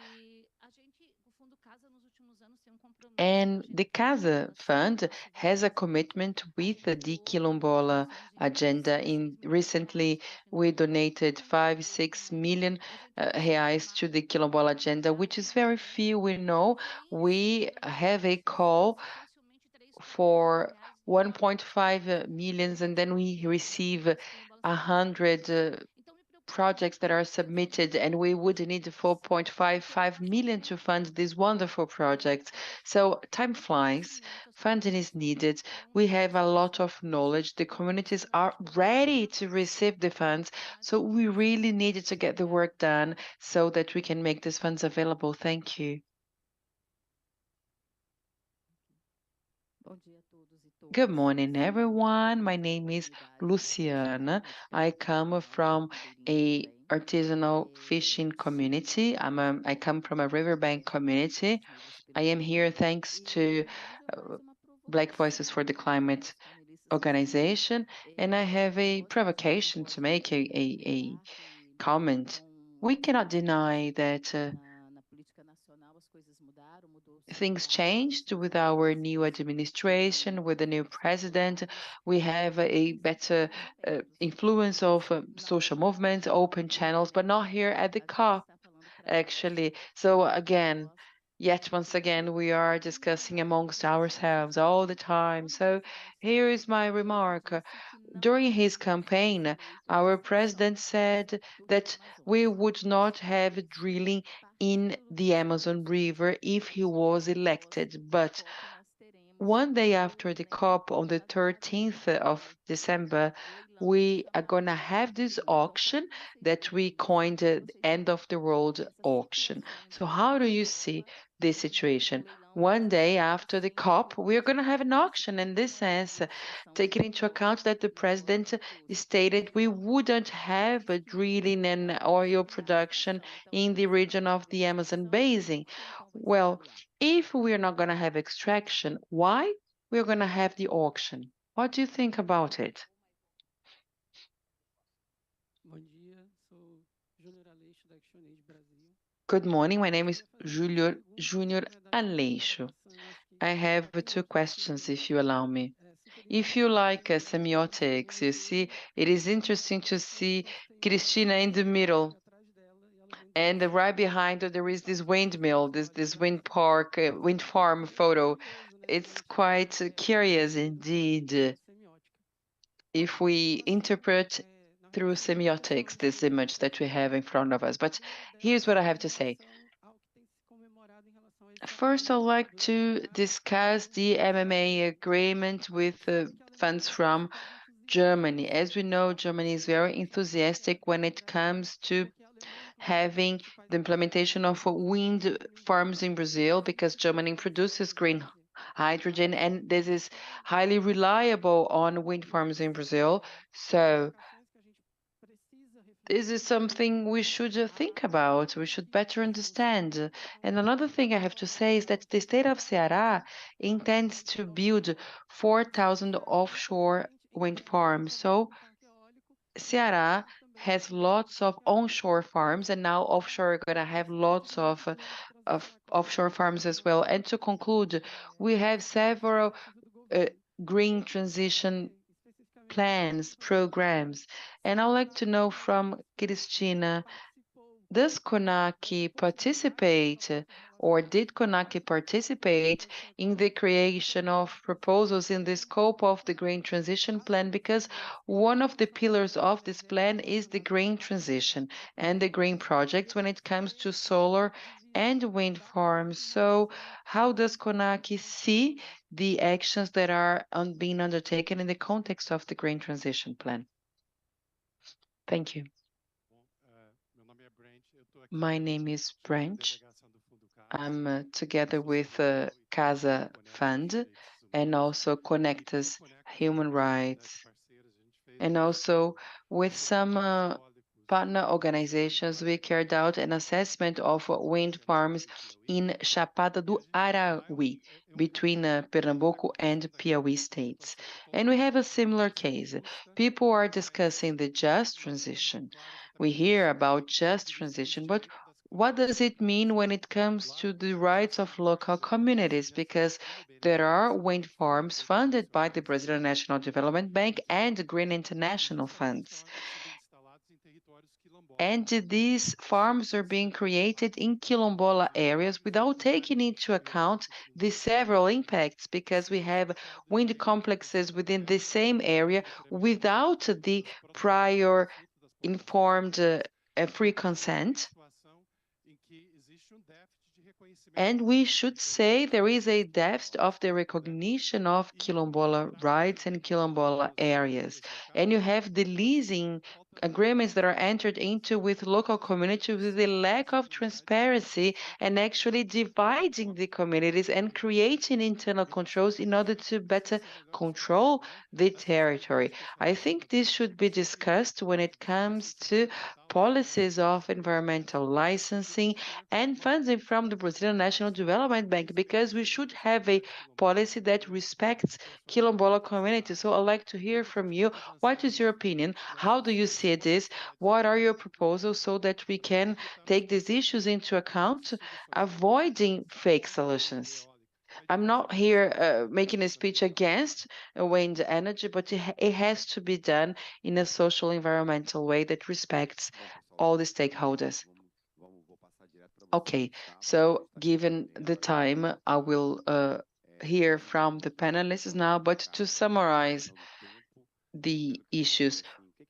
And the CASA Fund has a commitment with the Quilombola agenda. Recently, we donated 6 million reais to the Quilombola agenda, which is very few. We know we have a call for 1.5 million, and then we receive 100 projects that are submitted, and we would need 4.55 million to fund these wonderful projects. So time flies, funding is needed. We have a lot of knowledge. The communities are ready to receive the funds. So we really needed to get the work done so that we can make these funds available. Thank you. Good morning, everyone. My name is Luciana. I come from a artisanal fishing community. I come from a riverbank community. I am here thanks to Black Voices for the Climate organization, and I have a provocation to make a comment. We cannot deny that things changed with our new administration, with the new president. We have a better influence of social movements, open channels, but not here at the COP, actually. So again, yet once again, we are discussing amongst ourselves all the time. So here is my remark. During his campaign, our president said that we would not have drilling in the Amazon River if he was elected. But one day after the COP, on the 13th of December, we are going to have this auction that we coined the end of the world auction. So how do you see this situation? One day after the COP, we are going to have an auction. In this sense, taking into account that the president stated we wouldn't have a drilling and oil production in the region of the Amazon basin. Well, if we're not going to have extraction, why we're going to have the auction? What do you think about it? Good morning. My name is Júnior Aleixo. I have two questions, if you allow me. If you like semiotics, you see, it is interesting to see Cristina in the middle. And right behind her, there is this windmill, this wind park, wind farm photo. It's quite curious indeed if we interpret through semiotics this image that we have in front of us. But here's what I have to say. First, I'd like to discuss the MMA agreement with funds from Germany. As we know, Germany is very enthusiastic when it comes to having the implementation of wind farms in Brazil because Germany produces green hydrogen and this is highly reliable on wind farms in Brazil. So this is something we should think about. We should better understand. And another thing I have to say is that the state of Ceará intends to build 4,000 offshore wind farms. So Ceará has lots of onshore farms, and now offshore are going to have lots of offshore farms as well. And to conclude, we have several uh, green transition plans, programs. And I'd like to know from Cristina, does CONAC participate or did CONAC participate in the creation of proposals in the scope of the Green Transition Plan? Because one of the pillars of this plan is the green transition and the green projects when it comes to solar and wind farms. So how does CONAC see the actions that are being undertaken in the context of the Green Transition Plan? Thank you. My name is Brent. I'm together with Casa Fund and also Conectas Human Rights, and also with some partner organizations, we carried out an assessment of wind farms in Chapada do Arauí, between Pernambuco and Piauí states. And we have a similar case. People are discussing the just transition. We hear about just transition, but what does it mean when it comes to the rights of local communities? Because there are wind farms funded by the Brazilian National Development Bank and Green International funds. And these farms are being created in quilombola areas without taking into account the several impacts, because we have wind complexes within the same area without the prior informed free consent. And we should say there is a deficit of the recognition of quilombola rights and quilombola areas. And you have the leasing agreements that are entered into with local communities with a lack of transparency and actually dividing the communities and creating internal controls in order to better control the territory. I think this should be discussed when it comes to policies of environmental licensing and funding from the Brazilian National Development Bank, because we should have a policy that respects quilombola communities. So I'd like to hear from you. What is your opinion? How do you see this? What are your proposals so that we can take these issues into account, avoiding fake solutions? I'm not here making a speech against wind energy, but it has to be done in a social, environmental way that respects all the stakeholders. Okay, so given the time, I will hear from the panelists now, but to summarize the issues,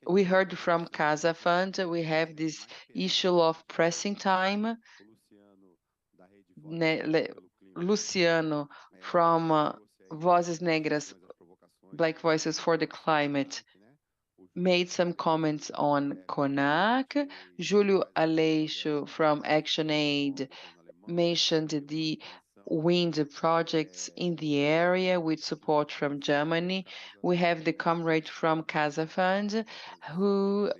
we heard from Casa Fund, we have this issue of pressing time. Luciano from Vozes Negras, Black Voices for the Climate, made some comments on CONAC. Julio Aleixo from ActionAid mentioned the wind projects in the area with support from Germany. We have the comrade from Casa Fund who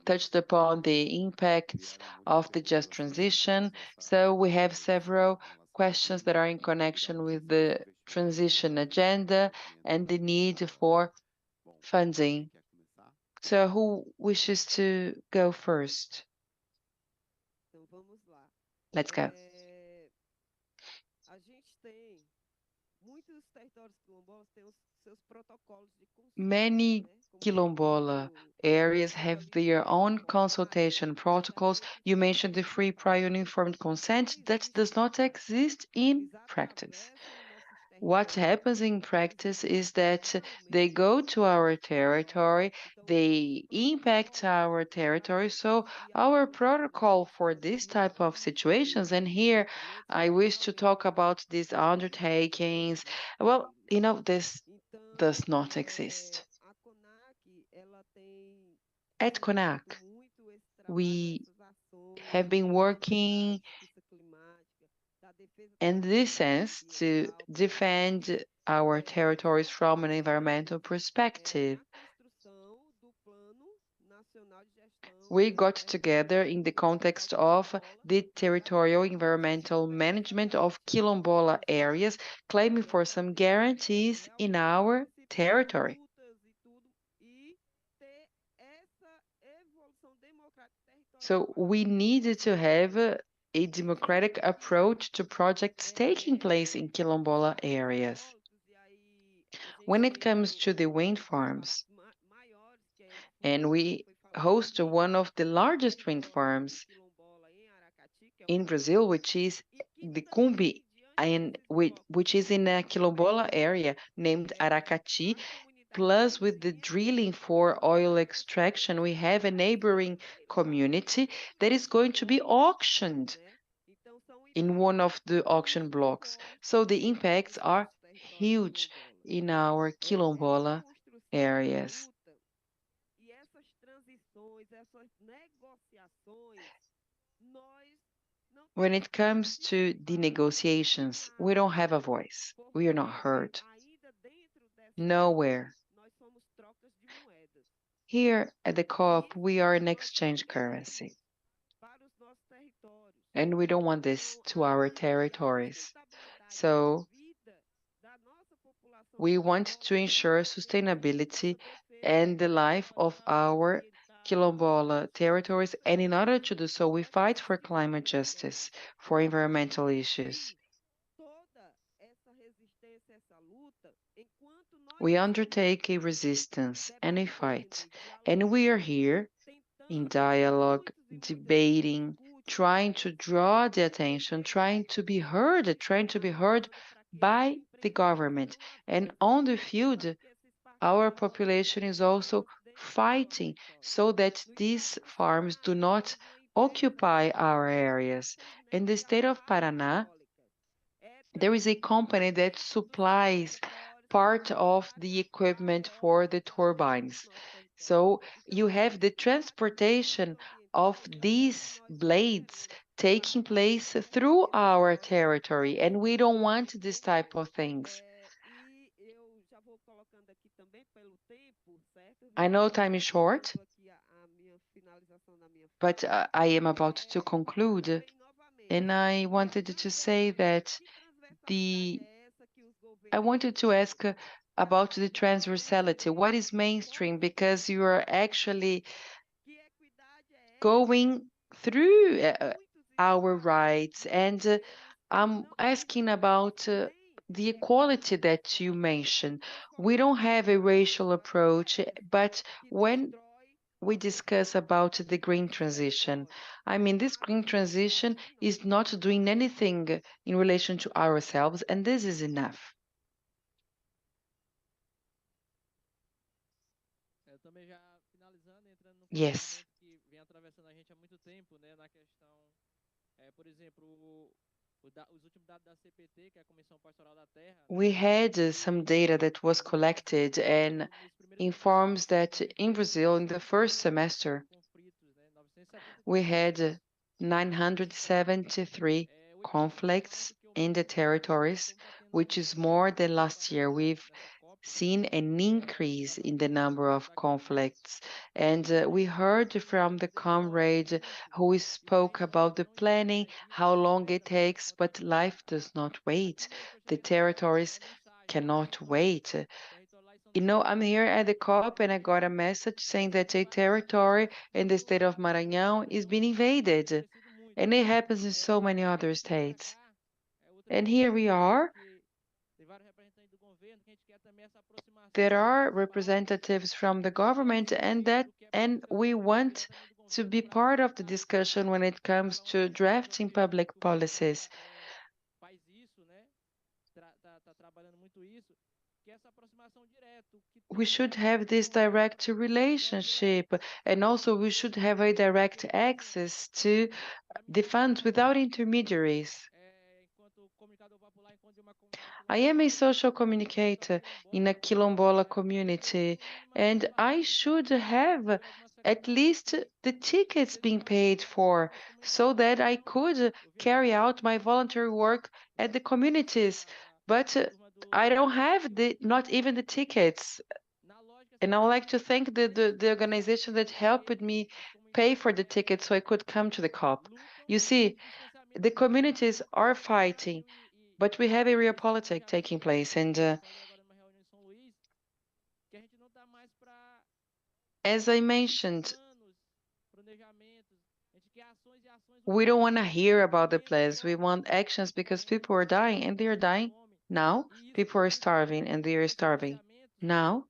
touched upon the impacts of the just transition. So we have several questions that are in connection with the transition agenda and the need for funding. So who wishes to go first? Let's go. Many quilombola areas have their own consultation protocols. You mentioned the free, prior, and informed consent that does not exist in practice. what happens in practice is that they go to our territory, they impact our territory. So our protocol for this type of situations, and here I wish to talk about these undertakings. Well, this does not exist. At CONAC, we have been working in this sense to defend our territories from an environmental perspective. We got together in the context of the territorial environmental management of Quilombola areas, claiming for some guarantees in our territory. So we needed to have a democratic approach to projects taking place in Quilombola areas. When it comes to the wind farms, and we host one of the largest wind farms in Brazil, which is the Cumbi, and which is in a Quilombola area named Aracati. Plus, with the drilling for oil extraction, we have a neighboring community that is going to be auctioned in one of the auction blocks. So the impacts are huge in our Quilombola areas. When it comes to the negotiations, we don't have a voice. We are not heard. Nowhere. Here at the COP, we are an exchange currency. And we don't want this to our territories. So we want to ensure sustainability and the life of our Quilombola territories. And in order to do so, we fight for climate justice, for environmental issues. We undertake a resistance and a fight, and we are here in dialogue, debating, trying to draw the attention, trying to be heard by the government. And on the field, our population is also fighting so that these farms do not occupy our areas. In the state of Paraná, there is a company that supplies part of the equipment for the turbines. So you have the transportation of these blades taking place through our territory, and we don't want this type of things. I know time is short, but I am about to conclude, and I wanted to say that I wanted to ask about the transversality. What is mainstream? Because you are actually going through our rights, and I'm asking about the equality that you mentioned. We don't have a racial approach, but when we discuss about the green transition, I mean, this green transition is not doing anything in relation to ourselves, and this is enough. Yes. We had some data that was collected and informs that in Brazil, in the first semester, we had 973 conflicts in the territories, which is more than last year. We've seen an increase in the number of conflicts. And we heard from the comrade who spoke about the planning, how long it takes, but life does not wait. The territories cannot wait. I'm here at the COP and I got a message saying that a territory in the state of Maranhão is being invaded. And it happens in so many other states. And here we are. There are representatives from the government, and we want to be part of the discussion when it comes to drafting public policies. we should have this direct relationship, and also we should have a direct access to the funds without intermediaries. I am a social communicator in a Quilombola community, and I should have at least the tickets being paid for so that I could carry out my voluntary work at the communities. But I don't have not even the tickets. And I would like to thank the organization that helped me pay for the tickets so I could come to the COP. You see, the communities are fighting, but we have a real politic taking place. And as I mentioned, we don't want to hear about the plans. We want actions because people are dying and they are dying now. People are starving and they are starving now.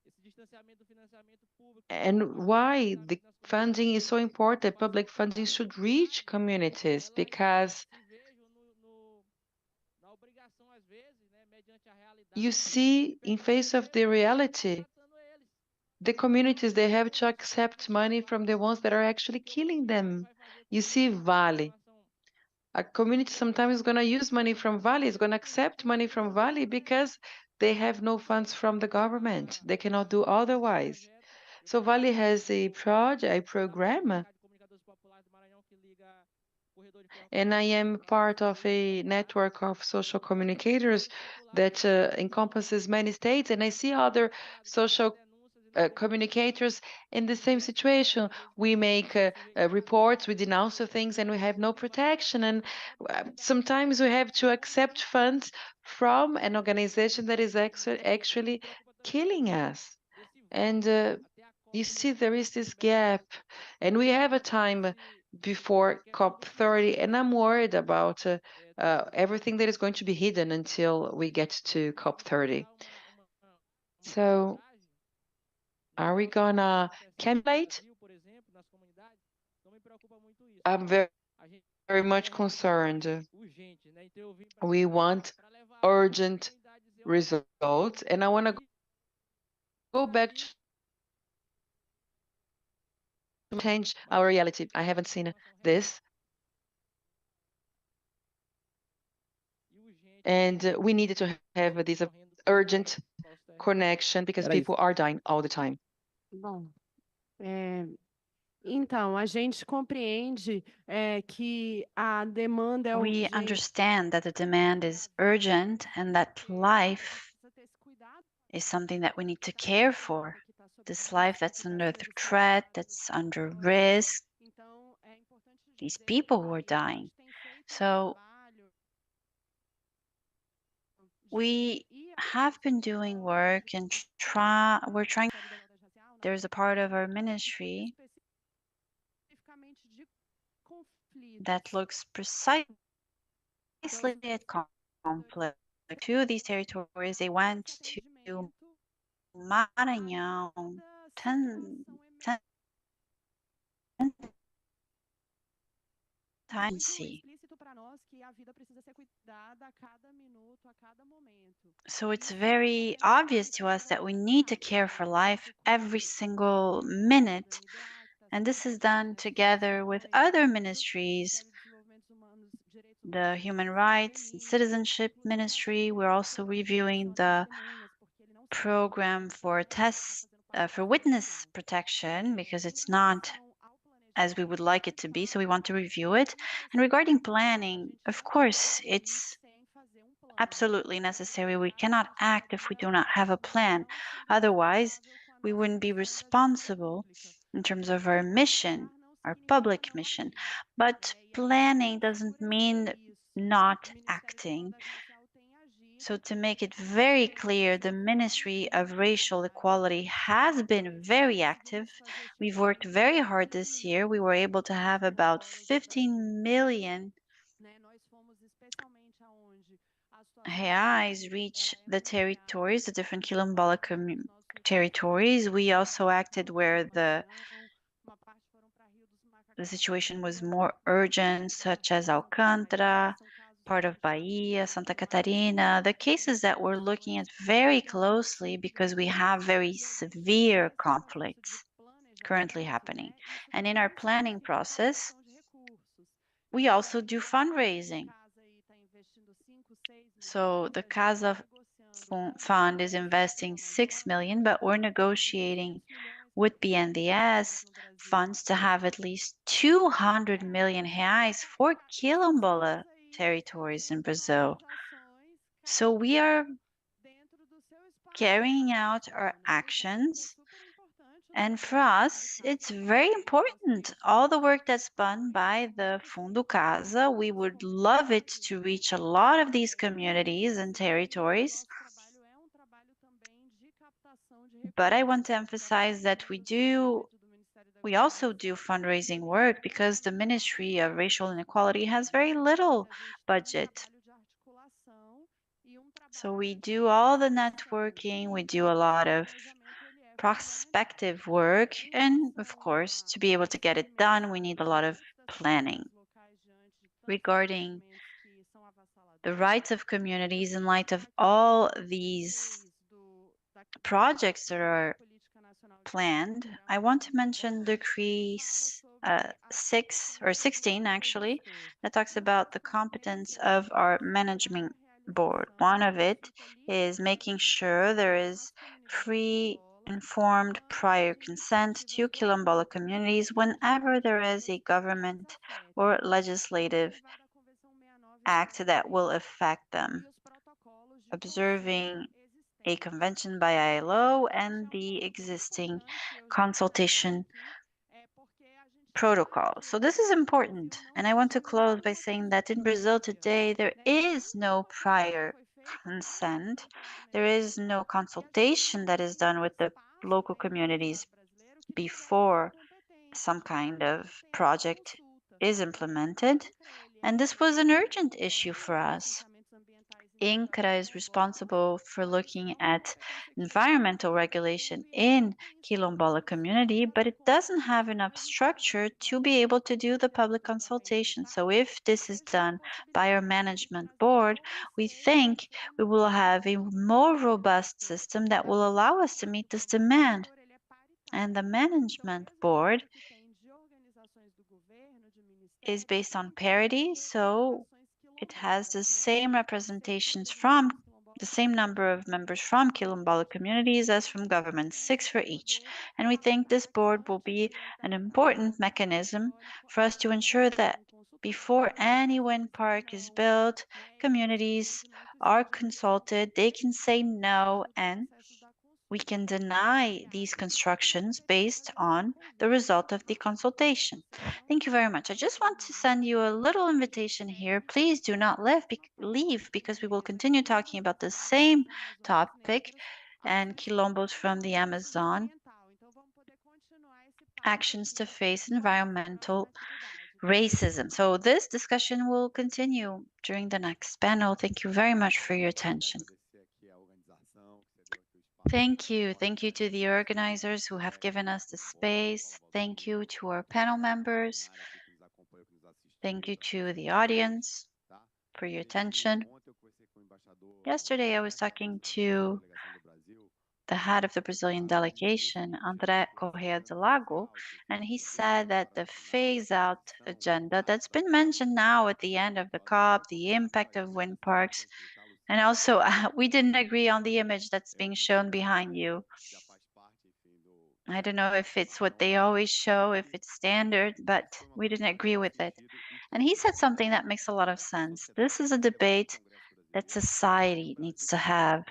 And why the funding is so important? Public funding should reach communities because you see, in face of the reality, the communities, they have to accept money from the ones that are actually killing them. You see, Vale. A community sometimes is going to use money from Vale, is going to accept money from Vale because they have no funds from the government. They cannot do otherwise. So Vale has a program, and I am part of a network of social communicators that encompasses many states, and I see other social communicators in the same situation. We make reports, we denounce the things, and we have no protection. And sometimes we have to accept funds from an organization that is actually killing us. And you see, there is this gap, and we have a time before COP30, and I'm worried about everything that is going to be hidden until we get to COP30. So, are we gonna calculate? I'm very much concerned. We want urgent results, and I want to go back to change our reality. I haven't seen this, and we needed to have this urgent connection because people are dying all the time. Bom, então, a gente compreende que a demanda é We urgente. understand that the demand is urgent and that life is something that we need to care for. This life that's under threat, that's under risk, these people who are dying. So we have been doing work and we're trying. There's a part of our ministry that looks precisely at conflict. To these territories, they went to Maranhão 10 times. So it's very obvious to us that we need to care for life every single minute. And this is done together with other ministries, the Human Rights and Citizenship Ministry. We're also reviewing the program for for witness protection because it's not as we would like it to be. So we want to review it. And regarding planning, of course, it's absolutely necessary. We cannot act if we do not have a plan. Otherwise, we wouldn't be responsible in terms of our mission, our public mission. But planning doesn't mean not acting. So to make it very clear, the Ministry of Racial Equality has been very active. We've worked very hard this year. We were able to have about 15 million reais reach the territories, the different Quilombola territories. We also acted where the situation was more urgent, such as Alcântara. part of Bahia, Santa Catarina, the cases that we're looking at very closely because we have very severe conflicts currently happening. And in our planning process, we also do fundraising. So the Casa Fund is investing 6 million, but we're negotiating with BNDES funds to have at least 200 million reais for quilombola territories in Brazil. So we are carrying out our actions. And for us, it's very important. All the work that's done by the Fundo Casa, we would love it to reach a lot of these communities and territories. But I want to emphasize that we also do fundraising work because the Ministry of Racial Inequality has very little budget. So we do all the networking, we do a lot of prospective work, and of course, to be able to get it done, we need a lot of planning. Regarding the rights of communities in light of all these projects that are planned, I want to mention Decree 6 or 16 actually, that talks about the competence of our management board. One of it is making sure there is free, informed prior consent to quilombola communities whenever there is a government or legislative act that will affect them, observing a convention by ILO and the existing consultation protocol. So this is important. And I want to close by saying that in Brazil today, there is no prior consent. There is no consultation that is done with the local communities before some kind of project is implemented. And this was an urgent issue for us. INCRA is responsible for looking at environmental regulation in Quilombola community, but it doesn't have enough structure to be able to do the public consultation. So if this is done by our management board, we think we will have a more robust system that will allow us to meet this demand. And the management board is based on parity, so it has the same representations from the same number of members from Quilombola communities as from government, 6 for each. And we think this board will be an important mechanism for us to ensure that before any wind park is built, communities are consulted, they can say no, and we can deny these constructions based on the result of the consultation. Thank you very much. I just want to send you a little invitation here. Please do not leave because we will continue talking about the same topic and quilombos from the Amazon, actions to face environmental racism. So this discussion will continue during the next panel. Thank you very much for your attention. Thank you. Thank you to the organizers who have given us the space. Thank you to our panel members. Thank you to the audience for your attention. Yesterday, I was talking to the head of the Brazilian delegation, André Correa de Lago, and he said that the phase-out agenda that's been mentioned now at the end of the COP, the impact of wind parks, and also we didn't agree on the image that's being shown behind you. I don't know if it's what they always show, if it's standard, but we didn't agree with it. And he said something that makes a lot of sense. This is a debate that society needs to have.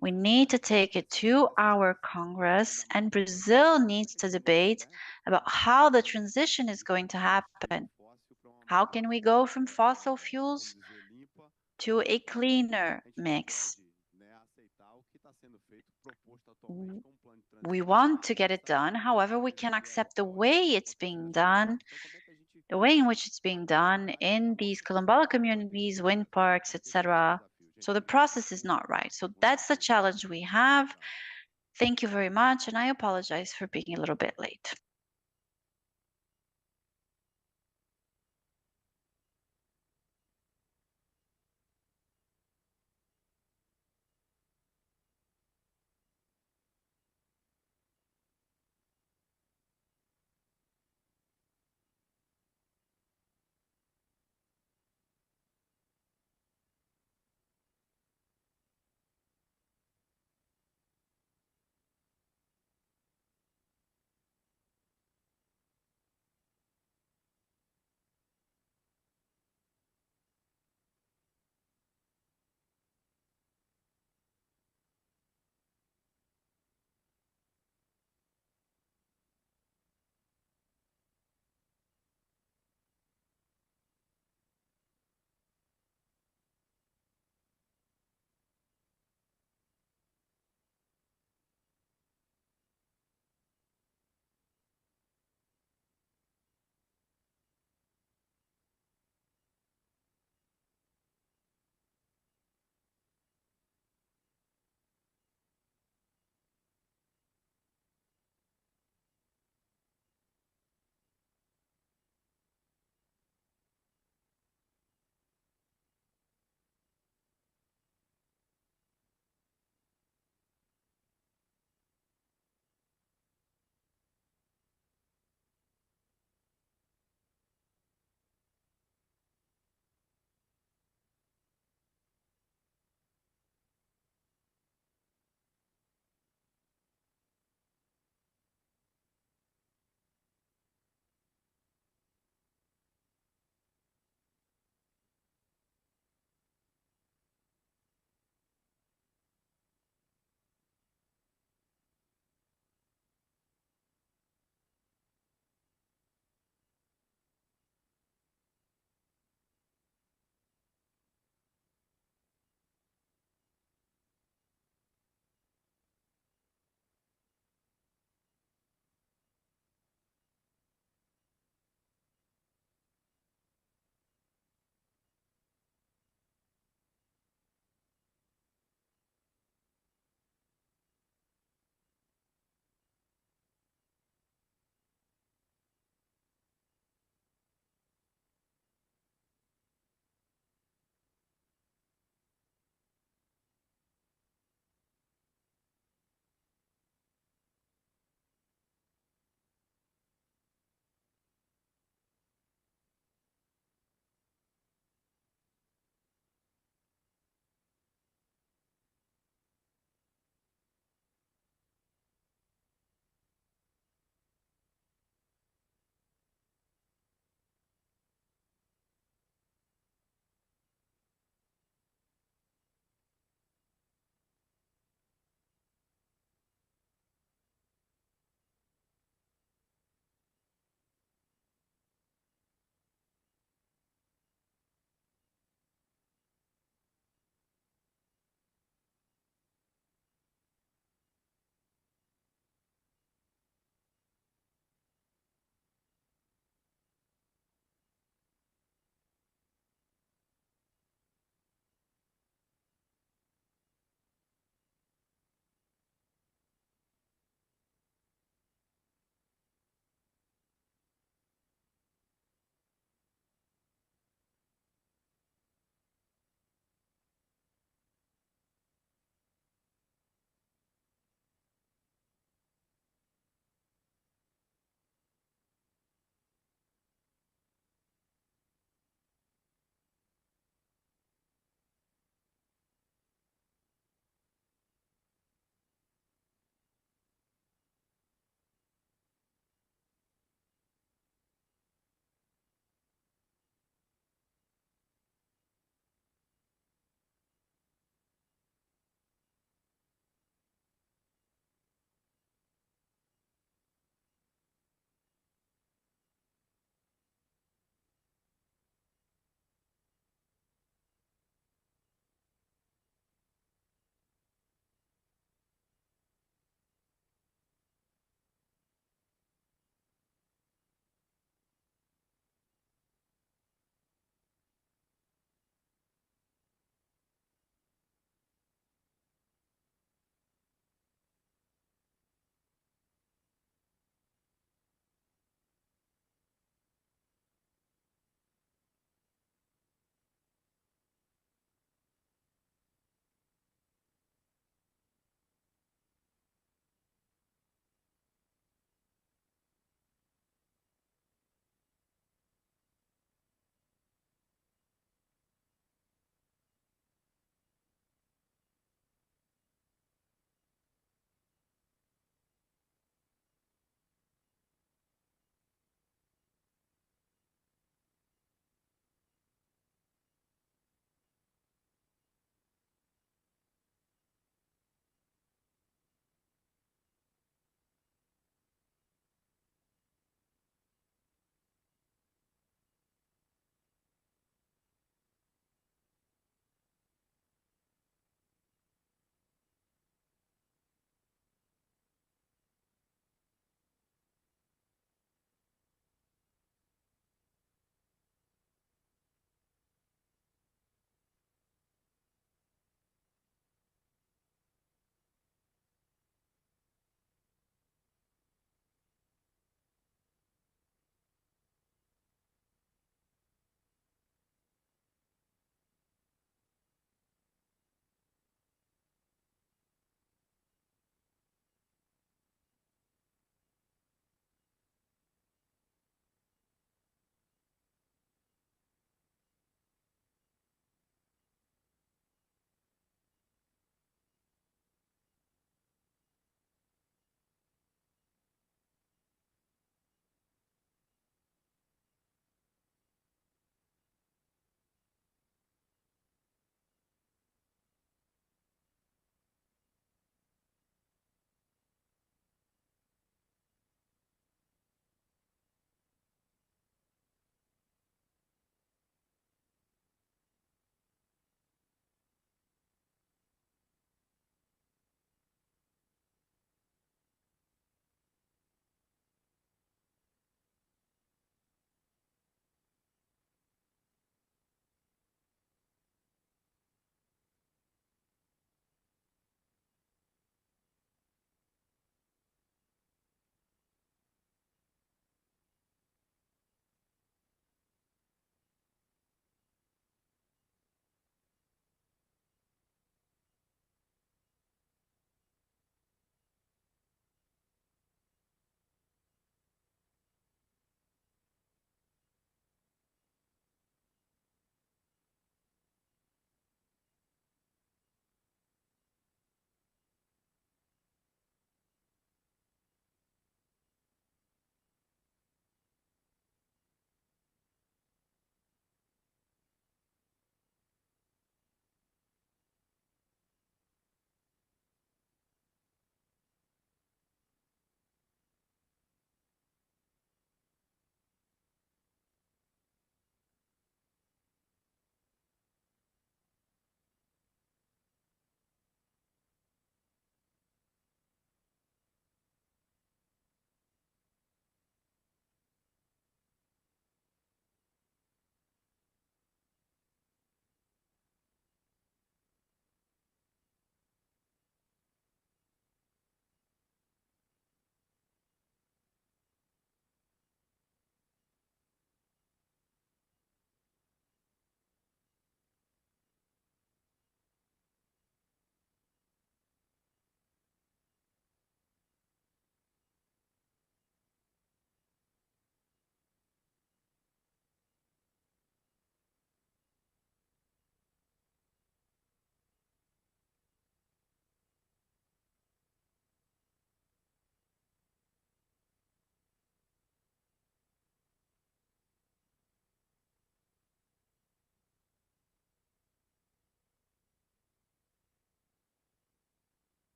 We need to take it to our Congress, and Brazil needs to debate about how the transition is going to happen. How can we go from fossil fuels to a cleaner mix? We want to get it done. However, we can accept the way it's being done, the way in which it's being done in these quilombola communities, wind parks, etc. So the process is not right. So that's the challenge we have. Thank you very much, and I apologize for being a little bit late.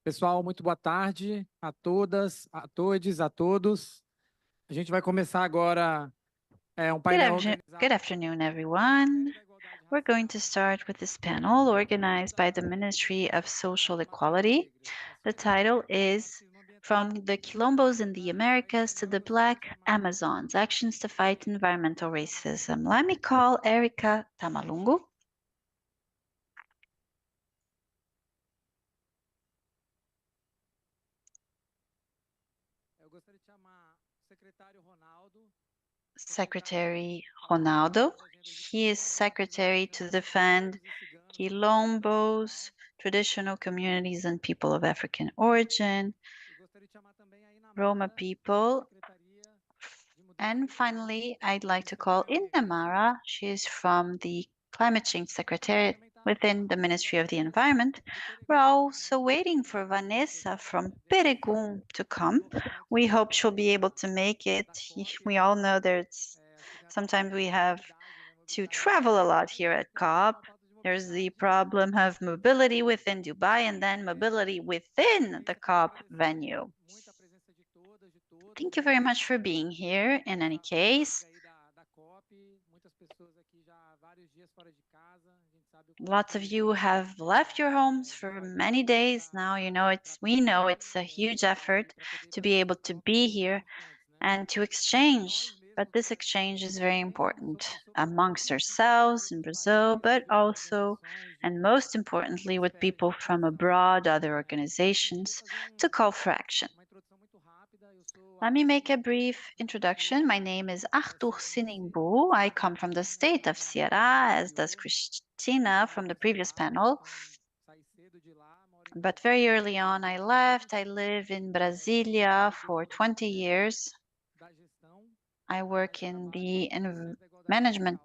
Pessoal, muito boa tarde a todas, a todos, a todos. A gente vai começar agora painel organizado. Good afternoon, everyone. We're going to start with this panel organized by the Ministry of Social Equality. The title is From the Quilombos in the Americas to the Black Amazons, Actions to Fight Environmental Racism. Let me call Erica Tamalungu. Eu gostaria de chamar o secretário Ronaldo. Secretary Ronaldo. He is secretary to defend Quilombos, traditional communities and people of African origin, Roma people. And finally, I'd like to call Inamara. She is from the Climate Change Secretariat within the Ministry of the Environment. We're also waiting for Vanessa from Peregun to come. We hope she'll be able to make it. We all know sometimes we have to travel a lot here at COP. There's the problem of mobility within Dubai and then mobility within the COP venue. Thank you very much for being here in any case. Lots of you have left your homes for many days now. We know it's a huge effort to be able to be here and to exchange. But this exchange is very important amongst ourselves in Brazil, but also, and most importantly, with people from abroad, other organizations, to call for action. Let me make a brief introduction. My name is Arthur Sinimbu. I come from the state of Ceará, as does Cristina from the previous panel. But very early on, I left. I live in Brasilia for 20 years. I work in the management,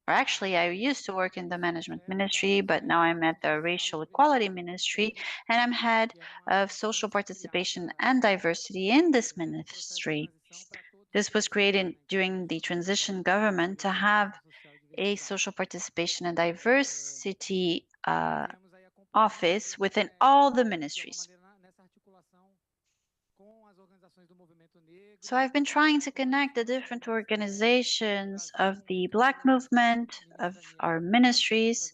or actually I used to work in the management ministry, but now I'm at the racial equality ministry, and I'm head of social participation and diversity in this ministry. This was created during the transition government to have a social participation and diversity office within all the ministries. So I've been trying to connect the different organizations of the Black movement, of our ministries,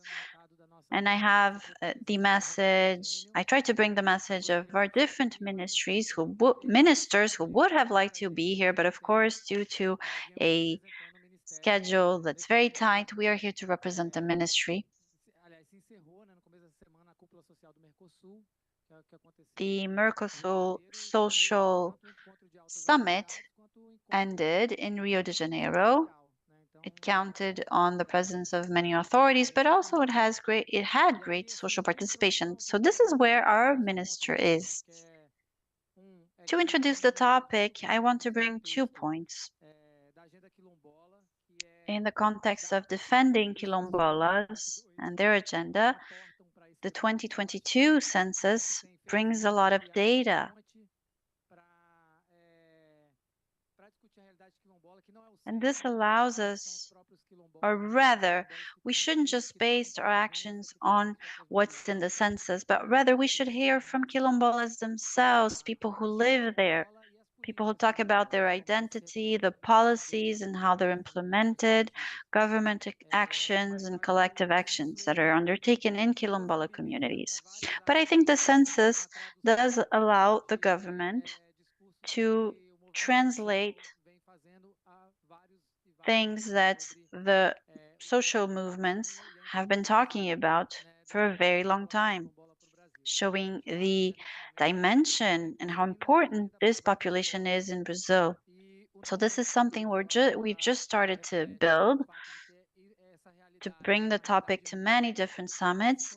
and I have the message, I try to bring the message of our different ministries, ministers who would have liked to be here, but of course, due to a schedule that's very tight, we are here to represent the ministry. The Mercosul Social Summit ended in Rio de Janeiro. It counted on the presence of many authorities, but also it had great social participation. So this is where our minister is. To introduce the topic, I want to bring 2 points. In the context of defending quilombolas and their agenda, the 2022 census brings a lot of data. And this allows us, or rather, we shouldn't just base our actions on what's in the census, but rather we should hear from quilombolas themselves, people who live there, people who talk about their identity, the policies and how they're implemented, government actions and collective actions that are undertaken in quilombola communities. But I think the census does allow the government to translate things that the social movements have been talking about for a very long time, showing the dimension and how important this population is in Brazil. So this is something we've just started to build, to bring the topic to many different summits.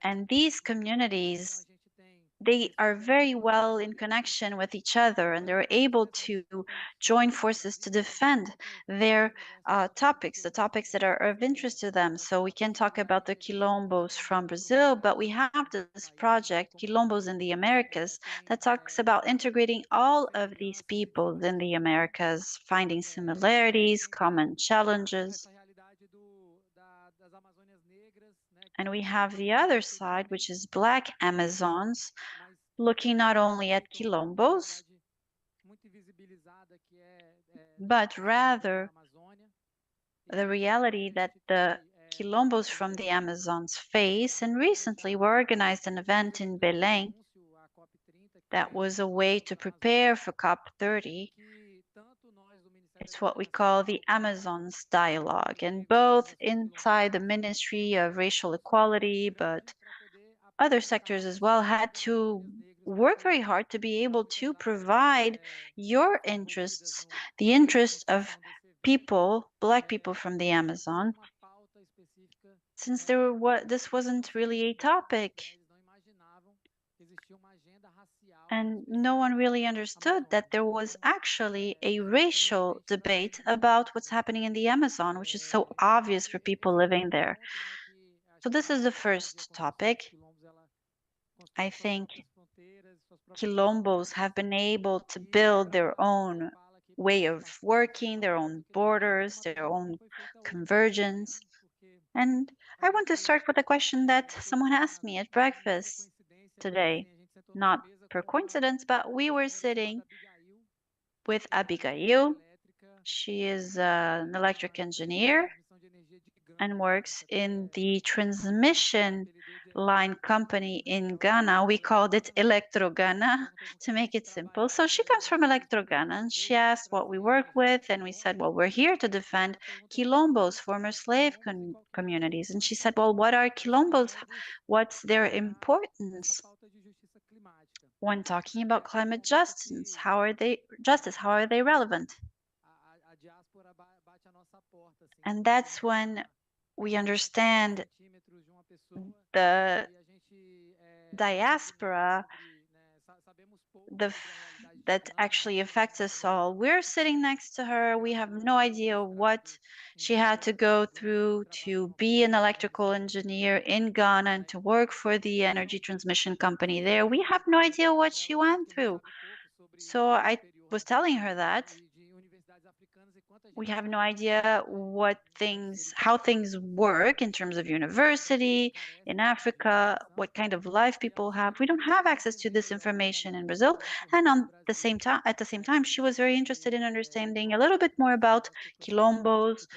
And these communities, they are very well in connection with each other, and they're able to join forces to defend their topics, the topics that are of interest to them. So we can talk about the Quilombos from Brazil, but we have this project, Quilombos in the Americas, that talks about integrating all of these peoples in the Americas, finding similarities, common challenges. And we have the other side, which is Black Amazons, looking not only at Quilombos, but rather the reality that the Quilombos from the Amazons face. And recently we organized an event in Belém that was a way to prepare for COP30. It's what we call the Amazons Dialogue, and both inside the Ministry of Racial Equality, but other sectors as well, had to work very hard to be able to provide your interests, the interests of people, Black people from the Amazon, since this wasn't really a topic. And no one really understood that there was actually a racial debate about what's happening in the Amazon, which is so obvious for people living there. So this is the first topic. I think Quilombos have been able to build their own way of working, their own borders, their own convergence. And I want to start with a question that someone asked me at breakfast today. Not per coincidence, but we were sitting with Abigail. She is an electric engineer and works in the transmission line company in Ghana. We called it Electro Ghana to make it simple. So she comes from Electro Ghana, and she asked what we work with, and we said, well, we're here to defend Quilombos, former slave communities. And she said, well, what are Quilombos? What's their importance when talking about climate justice? How are they relevant? And that's when we understand the diaspora that actually affects us all. We're sitting next to her. We have no idea what she had to go through to be an electrical engineer in Ghana and to work for the energy transmission company there. We have no idea what she went through. So I was telling her that we have no idea how things work in terms of university in Africa, what kind of life people have. We don't have access to this information in Brazil. And at the same time, she was very interested in understanding a little bit more about Quilombos,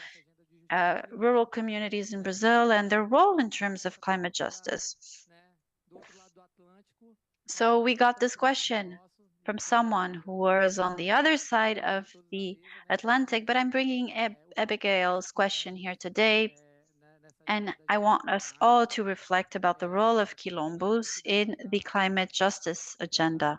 rural communities in Brazil, and their role in terms of climate justice. So we got this question from someone who was on the other side of the Atlantic, but I'm bringing Abigail's question here today. And I want us all to reflect about the role of Quilombos in the climate justice agenda.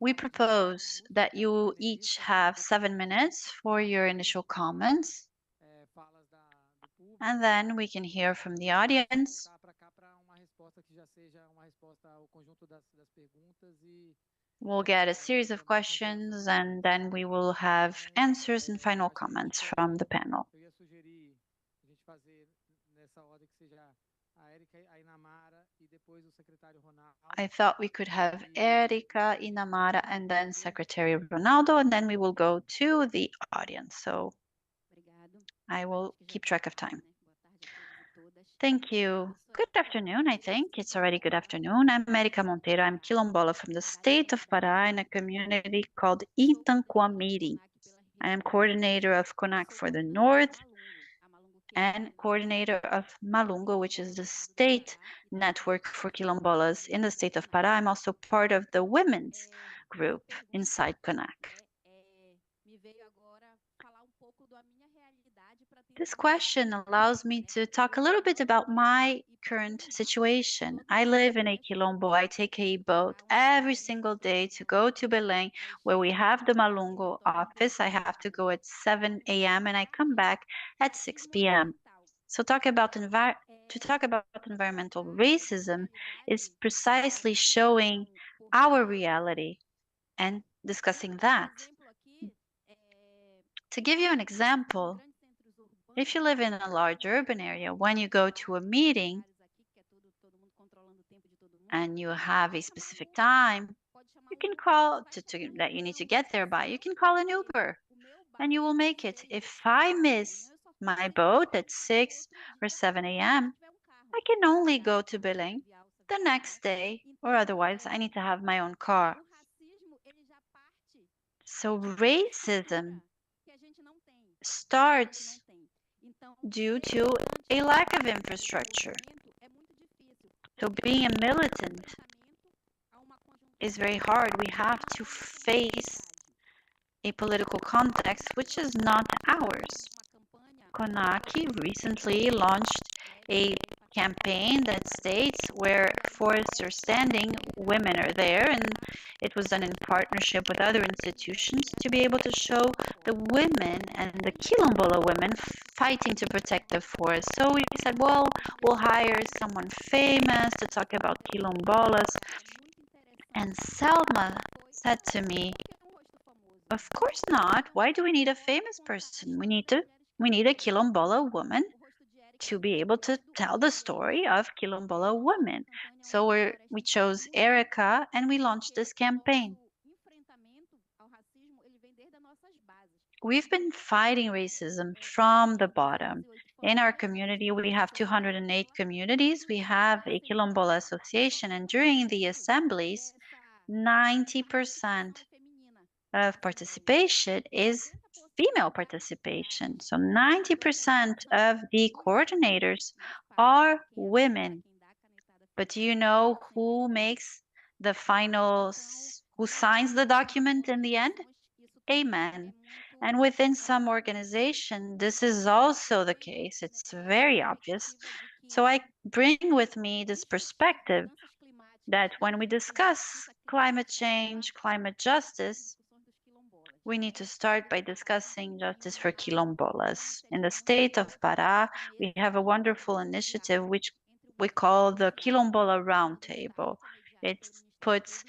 We propose that you each have 7 minutes for your initial comments, and then we can hear from the audience. We'll get a series of questions, and then we will have answers and final comments from the panel. I thought we could have Erika, Inamara, and then Secretary Ronaldo, and then we will go to the audience. So I will keep track of time. Thank you. Good afternoon, I think. It's already good afternoon. I'm Erika Monteiro. I'm Quilombola from the state of Pará in a community called Itanquamiri. I am coordinator of CONAC for the North and coordinator of Malungo, which is the state network for Quilombolas in the state of Pará. I'm also part of the women's group inside CONAC. This question allows me to talk a little bit about my current situation. I live in a quilombo. I take a boat every single day to go to Belém, where we have the Malungo office. I have to go at 7 a.m. and I come back at 6 p.m. So to talk about environmental racism is precisely showing our reality and discussing that. To give you an example, if you live in a large urban area, when you go to a meeting and you have a specific time, you can call that you need to get there by, you can call an Uber and you will make it. If I miss my boat at 6 or 7 a.m., I can only go to Belém the next day, or otherwise I need to have my own car. So racism starts due to a lack of infrastructure. So being a militant is very hard. We have to face a political context which is not ours. CONAC recently launched a campaign that states where forests are standing, women are there, and it was done in partnership with other institutions to be able to show the women and the Quilombola women fighting to protect the forest. So we said, well, we'll hire someone famous to talk about Quilombolas. And Selma said to me, of course not. Why do we need a famous person? We need a Quilombola woman to be able to tell the story of Quilombola women. So we chose Erica and we launched this campaign. We've been fighting racism from the bottom. In our community, we have 208 communities. We have a Quilombola association, and during the assemblies, 90% of participation is female participation. So 90% of the coordinators are women. But do you know who makes the who signs the document in the end? A man. And within some organization, this is also the case. It's very obvious. So I bring with me this perspective that when we discuss climate change, climate justice, we need to start by discussing justice for Quilombolas. In the state of Pará, we have a wonderful initiative which we call the Quilombola Roundtable. It puts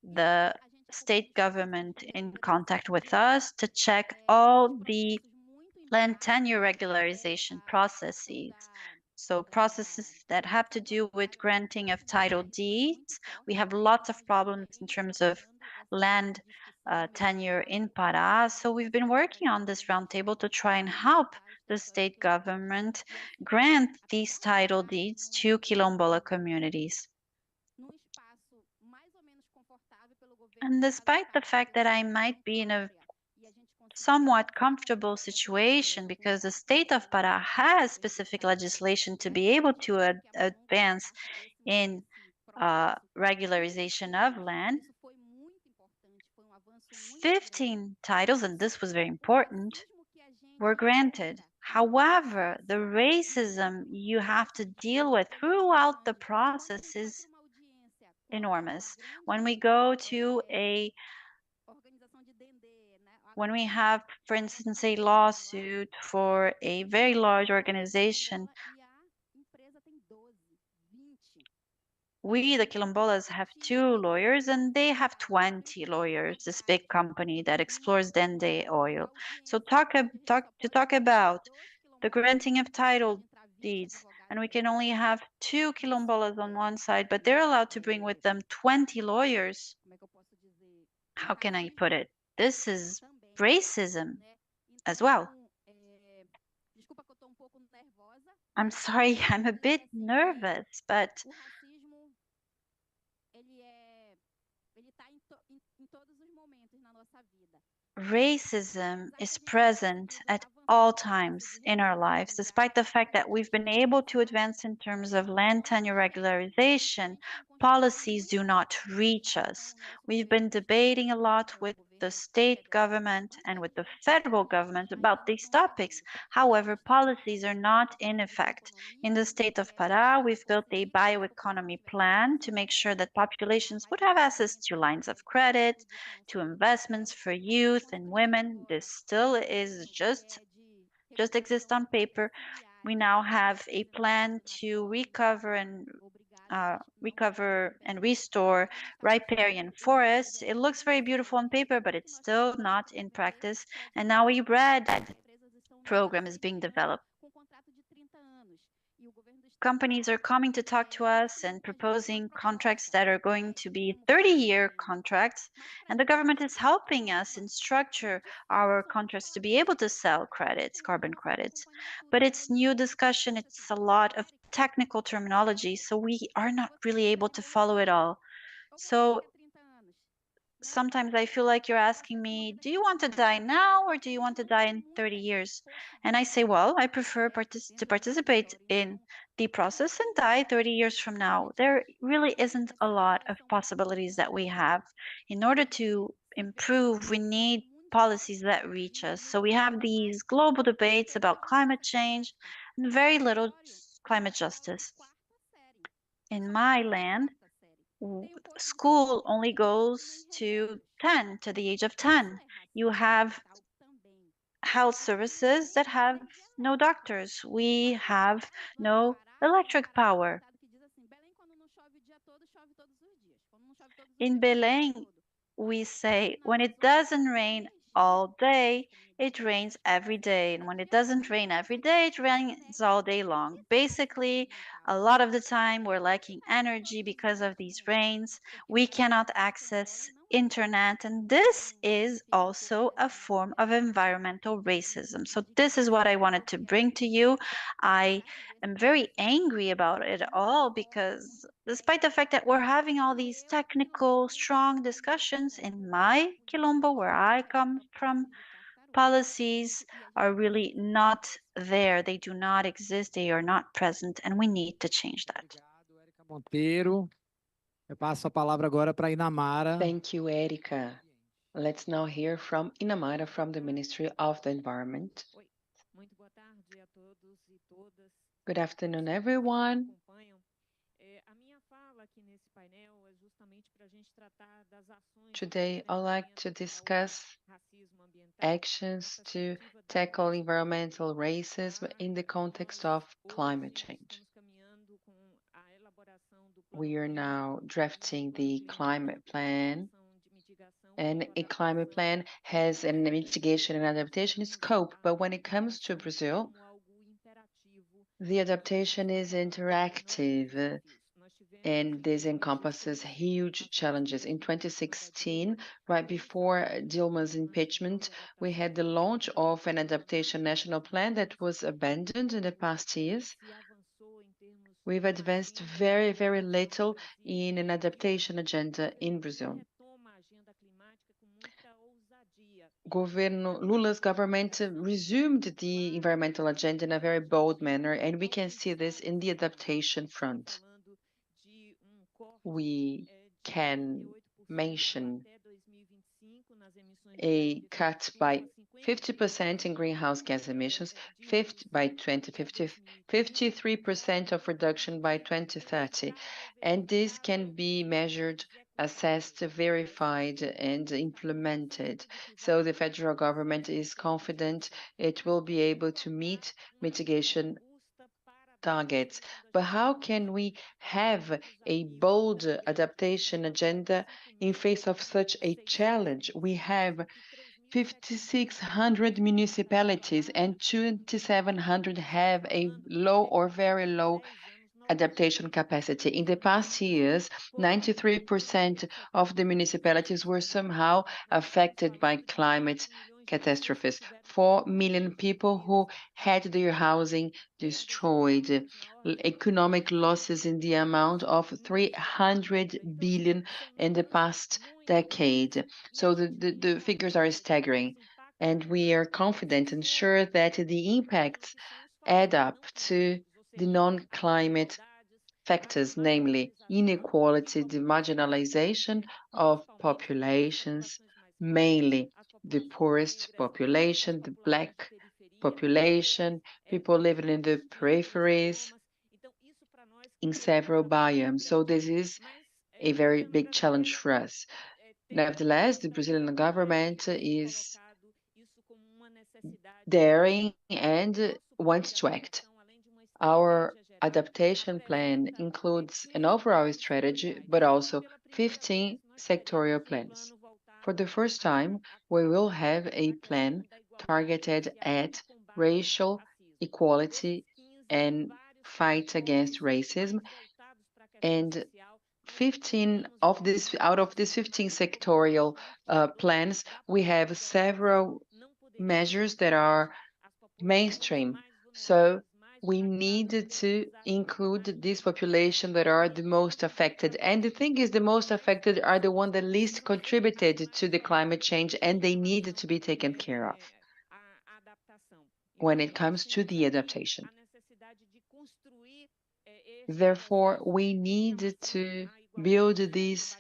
the state government in contact with us to check all the land tenure regularization processes. So processes that have to do with granting of title deeds. We have lots of problems in terms of land tenure in Pará. So we've been working on this roundtable to try and help the state government grant these title deeds to Quilombola communities. And despite the fact that I might be in a somewhat comfortable situation because the state of Pará has specific legislation to be able to advance in regularization of land, 15 titles, and this was very important, were granted. However, the racism you have to deal with throughout the process is enormous. When we go to when we have, for instance, a lawsuit for a very large organization, we, the Quilombolas, have 2 lawyers and they have 20 lawyers, this big company that explores Dende oil. So to talk about the granting of title deeds, and we can only have 2 Quilombolas on one side, but they're allowed to bring with them 20 lawyers. How can I put it? This is racism as well. I'm sorry, I'm a bit nervous, but racism is present at all times in our lives, despite the fact that we've been able to advance in terms of land tenure regularization. Policies do not reach us. We've been debating a lot with the state government and with the federal government about these topics. However, policies are not in effect. In the state of Pará, we've built a bioeconomy plan to make sure that populations would have access to lines of credit, to investments for youth and women. This still is just exists on paper. We now have a plan to recover and restore riparian forests. It looks very beautiful on paper, but it's still not in practice. And now a RED program is being developed. Companies are coming to talk to us and proposing contracts that are going to be 30-year contracts, and the government is helping us in structure our contracts to be able to sell credits, carbon credits. But it's new discussion, it's a lot of technical terminology, so we are not really able to follow it all. So sometimes I feel like you're asking me, do you want to die now or do you want to die in 30 years? And I say, well, I prefer to participate in the process and die 30 years from now. There really isn't a lot of possibilities that we have. In order to improve, we need policies that reach us. So we have these global debates about climate change and very little climate justice. In my land, school only goes to 10, to the age of 10. You have health services that have no doctors. We have no electric power. In Belém, we say when it doesn't rain all day, it rains every day. And when it doesn't rain every day, it rains all day long. Basically, a lot of the time we're lacking energy because of these rains. We cannot access internet, and this is also a form of environmental racism. So this is what I wanted to bring to you. I am very angry about it all because despite the fact that we're having all these technical, strong discussions in my Quilombo, where I come from, policies are really not there. They do not exist. They are not present, and we need to change that. Obrigado, Érica Monteiro. Eu passo a palavra agora para Inamara. Thank you, Erika. Let's now hear from Inamara from the Ministry of the Environment. Good afternoon, everyone. Today, I'd like to discuss actions to tackle environmental racism in the context of climate change. We are now drafting the climate plan, and a climate plan has a mitigation and adaptation scope, but when it comes to Brazil, the adaptation is interactive, and this encompasses huge challenges. In 2016, right before Dilma's impeachment, we had the launch of an adaptation national plan that was abandoned in the past years. We've advanced very, very little in an adaptation agenda in Brazil. Lula's government resumed the environmental agenda in a very bold manner, and we can see this in the adaptation front. We can mention a cut by 50% in greenhouse gas emissions, by 2050, 53% of reduction by 2030. And this can be measured, assessed, verified, and implemented. So the federal government is confident it will be able to meet mitigation targets. But how can we have a bold adaptation agenda in face of such a challenge? We have 5,600 municipalities and 2,700 have a low or very low adaptation capacity. In the past years, 93% of the municipalities were somehow affected by climate catastrophes. 4 million people who had their housing destroyed, economic losses in the amount of 300 billion in the past decade. So the figures are staggering, and we are confident and sure that the impacts add up to the non-climate factors, namely inequality, the marginalization of populations, mainly the poorest population, the Black population, people living in the peripheries, in several biomes. So this is a very big challenge for us. Nevertheless, the Brazilian government is daring and wants to act. Our adaptation plan includes an overall strategy, but also 15 sectorial plans. For the first time, we will have a plan targeted at racial equality and fight against racism, and 15 of this out of these 15 sectorial plans, we have several measures that are mainstream. So we need to include this population that are the most affected. And the thing is, the most affected are the ones that least contributed to the climate change, and they need to be taken care of when it comes to the adaptation. Therefore, we need to build this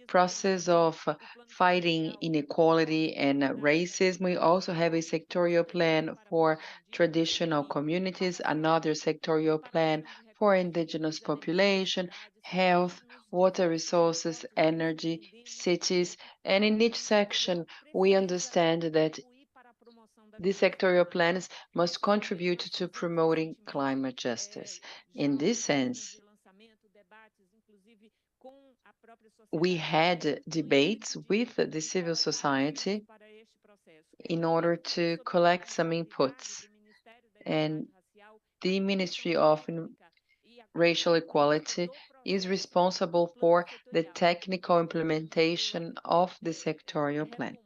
process of fighting inequality and racism. We also have a sectorial plan for traditional communities, another sectorial plan for indigenous population, health, water resources, energy, cities, and in each section, we understand that these sectorial plans must contribute to promoting climate justice. In this sense, we had debates with the civil society in order to collect some inputs. And the Ministry of Racial Equality is responsible for the technical implementation of the sectorial plan.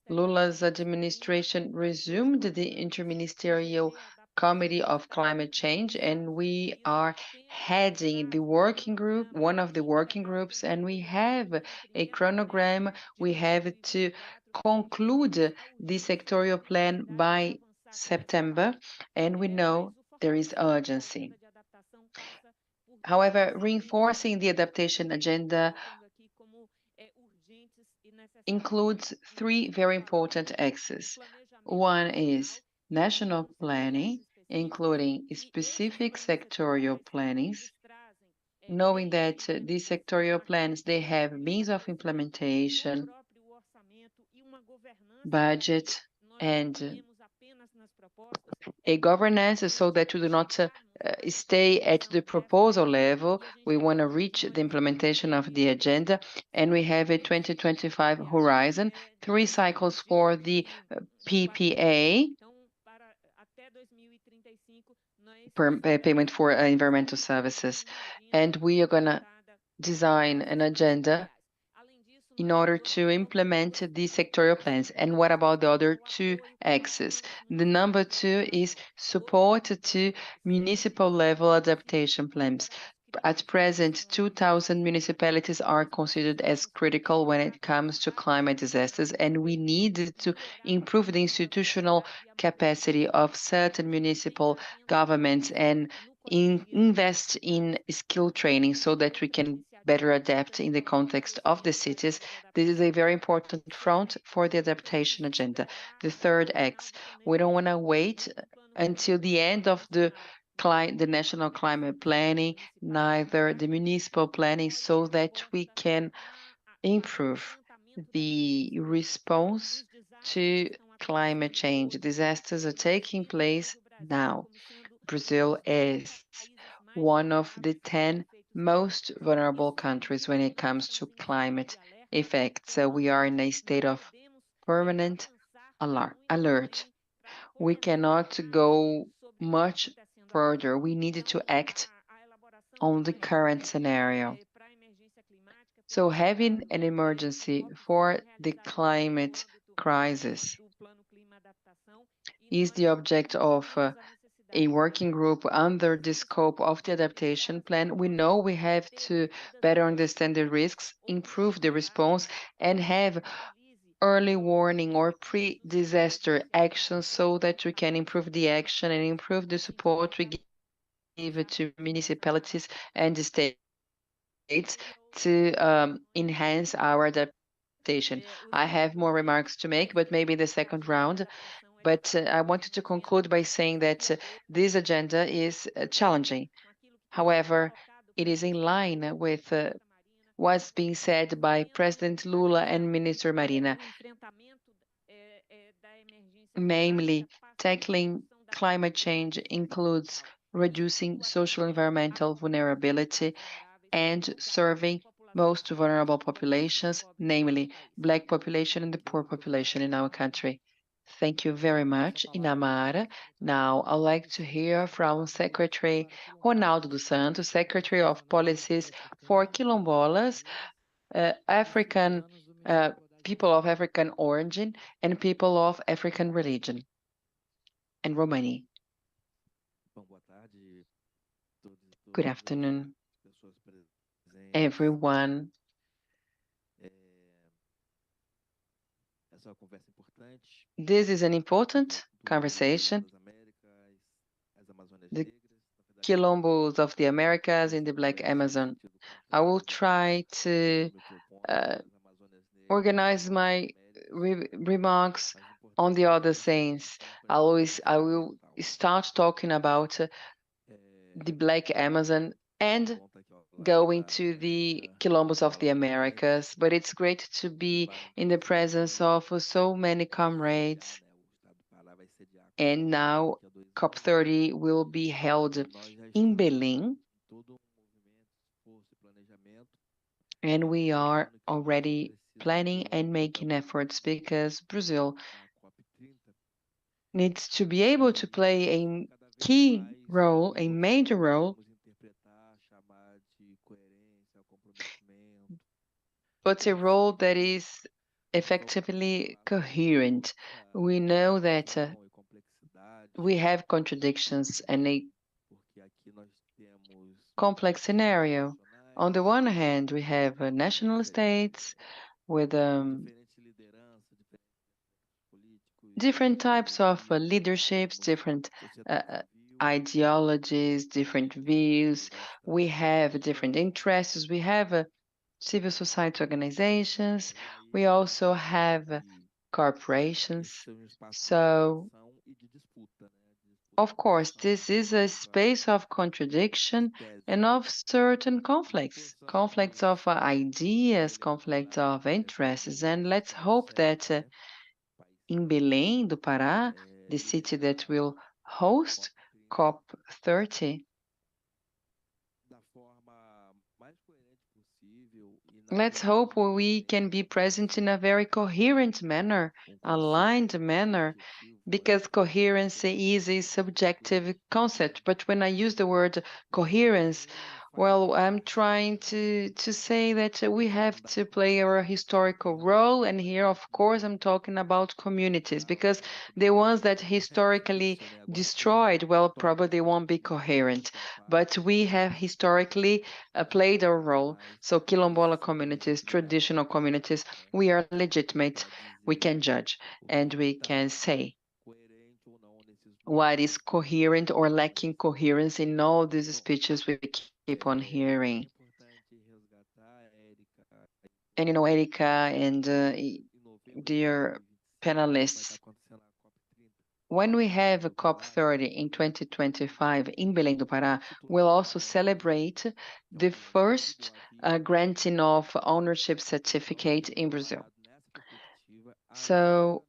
Lula's administration resumed the Interministerial Committee of Climate Change, and we are heading the working group, one of the working groups, and we have a chronogram. We have to conclude the sectorial plan by September, and we know there is urgency. However, reinforcing the adaptation agenda includes three very important axes. One is national planning, including specific sectorial plannings, knowing that these sectorial plans, they have means of implementation, budget, and a governance so that we do not stay at the proposal level. We want to reach the implementation of the agenda, and we have a 2025 horizon, 3 cycles for the PPA, payment for environmental services, and we are going to design an agenda in order to implement these sectorial plans. And what about the other two axes? The number 2 is support to municipal level adaptation plans. At present, 2,000 municipalities are considered as critical when it comes to climate disasters, and we need to improve the institutional capacity of certain municipal governments and invest in skill training so that we can better adapt in the context of the cities. This is a very important front for the adaptation agenda. The third X, we don't want to wait until the end of the national climate planning, neither the municipal planning, so that we can improve the response to climate change. Disasters are taking place now. Brazil is one of the 10 most vulnerable countries when it comes to climate effects. So we are in a state of permanent alert. We cannot go much further. We needed to act on the current scenario. So having an emergency for the climate crisis is the object of a working group under the scope of the adaptation plan. We know we have to better understand the risks, improve the response, and have early warning or pre-disaster action so that we can improve the action and improve the support we give to municipalities and the states to enhance our adaptation adaptation. I have more remarks to make, but maybe in the second round. But I wanted to conclude by saying that this agenda is challenging. However, it is in line with what's being said by President Lula and Minister Marina, namely, tackling climate change includes reducing social environmental vulnerability and serving most vulnerable populations, namely Black population and the poor population in our country. Thank you very much, Inamara. Now, I'd like to hear from Secretary Ronaldo dos Santos, Secretary of Policies for Quilombolas, African people of African origin, and people of African religion and Romani. Good afternoon, everyone. This is an important conversation. The Quilombos of the Americas in the Black Amazon. I will try to organize my remarks on the other things. I will start talking about the Black Amazon and go into the Quilombos of the Americas. But it's great to be in the presence of so many comrades. And now COP30 will be held in Belém. And we are already planning and making efforts because Brazil needs to be able to play a key role, a major role, but a role that is effectively coherent. We know that we have contradictions and a complex scenario. On the one hand, we have national states with different types of leaderships, different ideologies, different views. We have different interests. We have civil society organizations. We also have corporations. So, of course, this is a space of contradiction and of certain conflicts of ideas, conflicts of interests. And let's hope that in Belém do Pará, the city that will host COP30, let's hope we can be present in a very coherent manner, aligned manner, because coherency is a subjective concept. But when I use the word coherence, well, I'm trying to say that we have to play our historical role. And here, of course, I'm talking about communities, because the ones that historically destroyed, well, probably won't be coherent. But we have historically played our role. So Quilombola communities, traditional communities, we are legitimate. We can judge and we can say what is coherent or lacking coherence in all these speeches we keep on hearing. And Erica and dear panelists, when we have a COP30 in 2025 in Belém do Pará, we'll also celebrate the first granting of ownership certificate in Brazil. So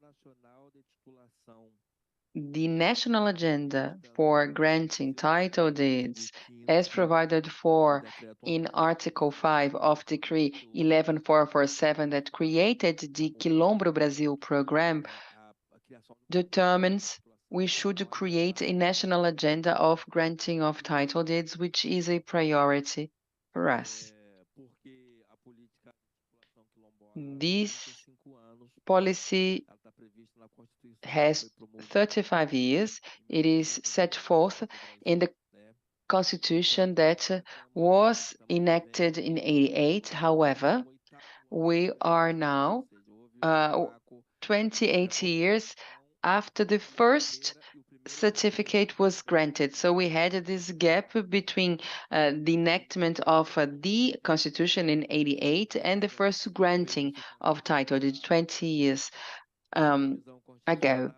the national agenda for granting title deeds, as provided for in Article 5 of Decree 11447 that created the Quilombo Brasil program, determines we should create a national agenda of granting of title deeds, which is a priority for us. This policy has 35 years. It is set forth in the Constitution that was enacted in 88. However, we are now 28 years after the first certificate was granted. So we had this gap between the enactment of the Constitution in 88 and the first granting of title, the 20 years ago.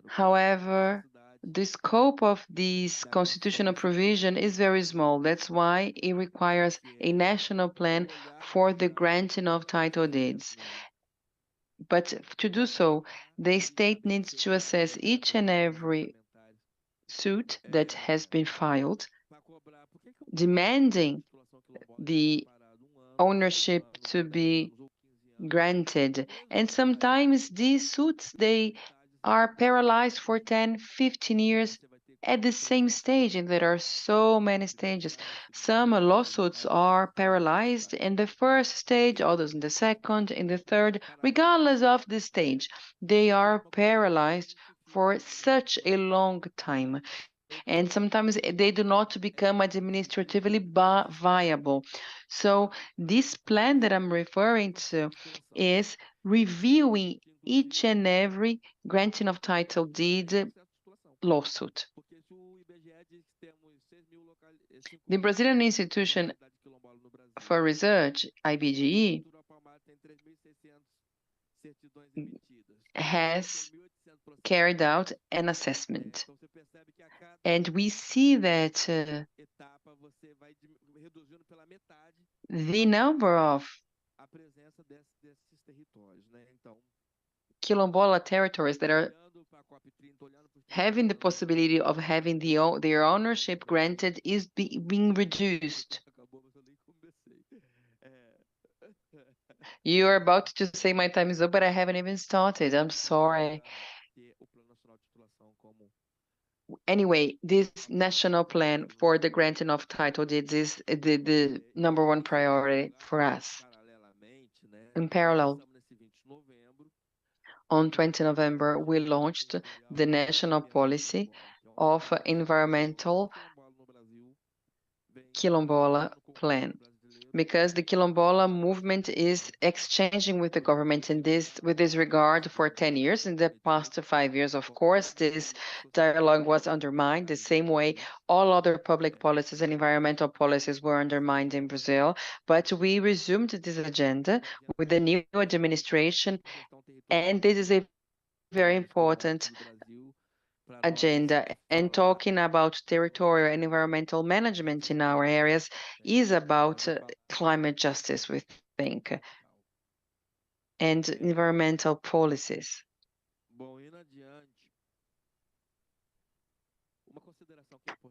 However, the scope of this constitutional provision is very small. That's why it requires a national plan for the granting of title deeds. But to do so, the state needs to assess each and every suit that has been filed, demanding the ownership to be granted. And sometimes these suits, they are paralyzed for 10, 15 years at the same stage, and there are so many stages. Some lawsuits are paralyzed in the first stage, others in the second, in the third. Regardless of the stage, they are paralyzed for such a long time. And sometimes they do not become administratively viable. So this plan that I'm referring to is reviewing each and every granting of title deed lawsuit. The Brazilian Institution for Research, IBGE, has carried out an assessment. And we see that the number of quilombola territories that are having the possibility of having their ownership granted is being reduced. You are about to say my time is up, but I haven't even started. I'm sorry. Anyway, this national plan for the granting of title deeds is the number one priority for us. In parallel, on 20 November, we launched the national policy of environmental quilombola plan, because the quilombola movement is exchanging with the government in with this regard for 10 years. In the past 5 years, of course, this dialogue was undermined the same way all other public policies and environmental policies were undermined in Brazil. But we resumed this agenda with the new administration, and this is a very important agenda. And talking about territorial and environmental management in our areas is about climate justice, we think, and environmental policies.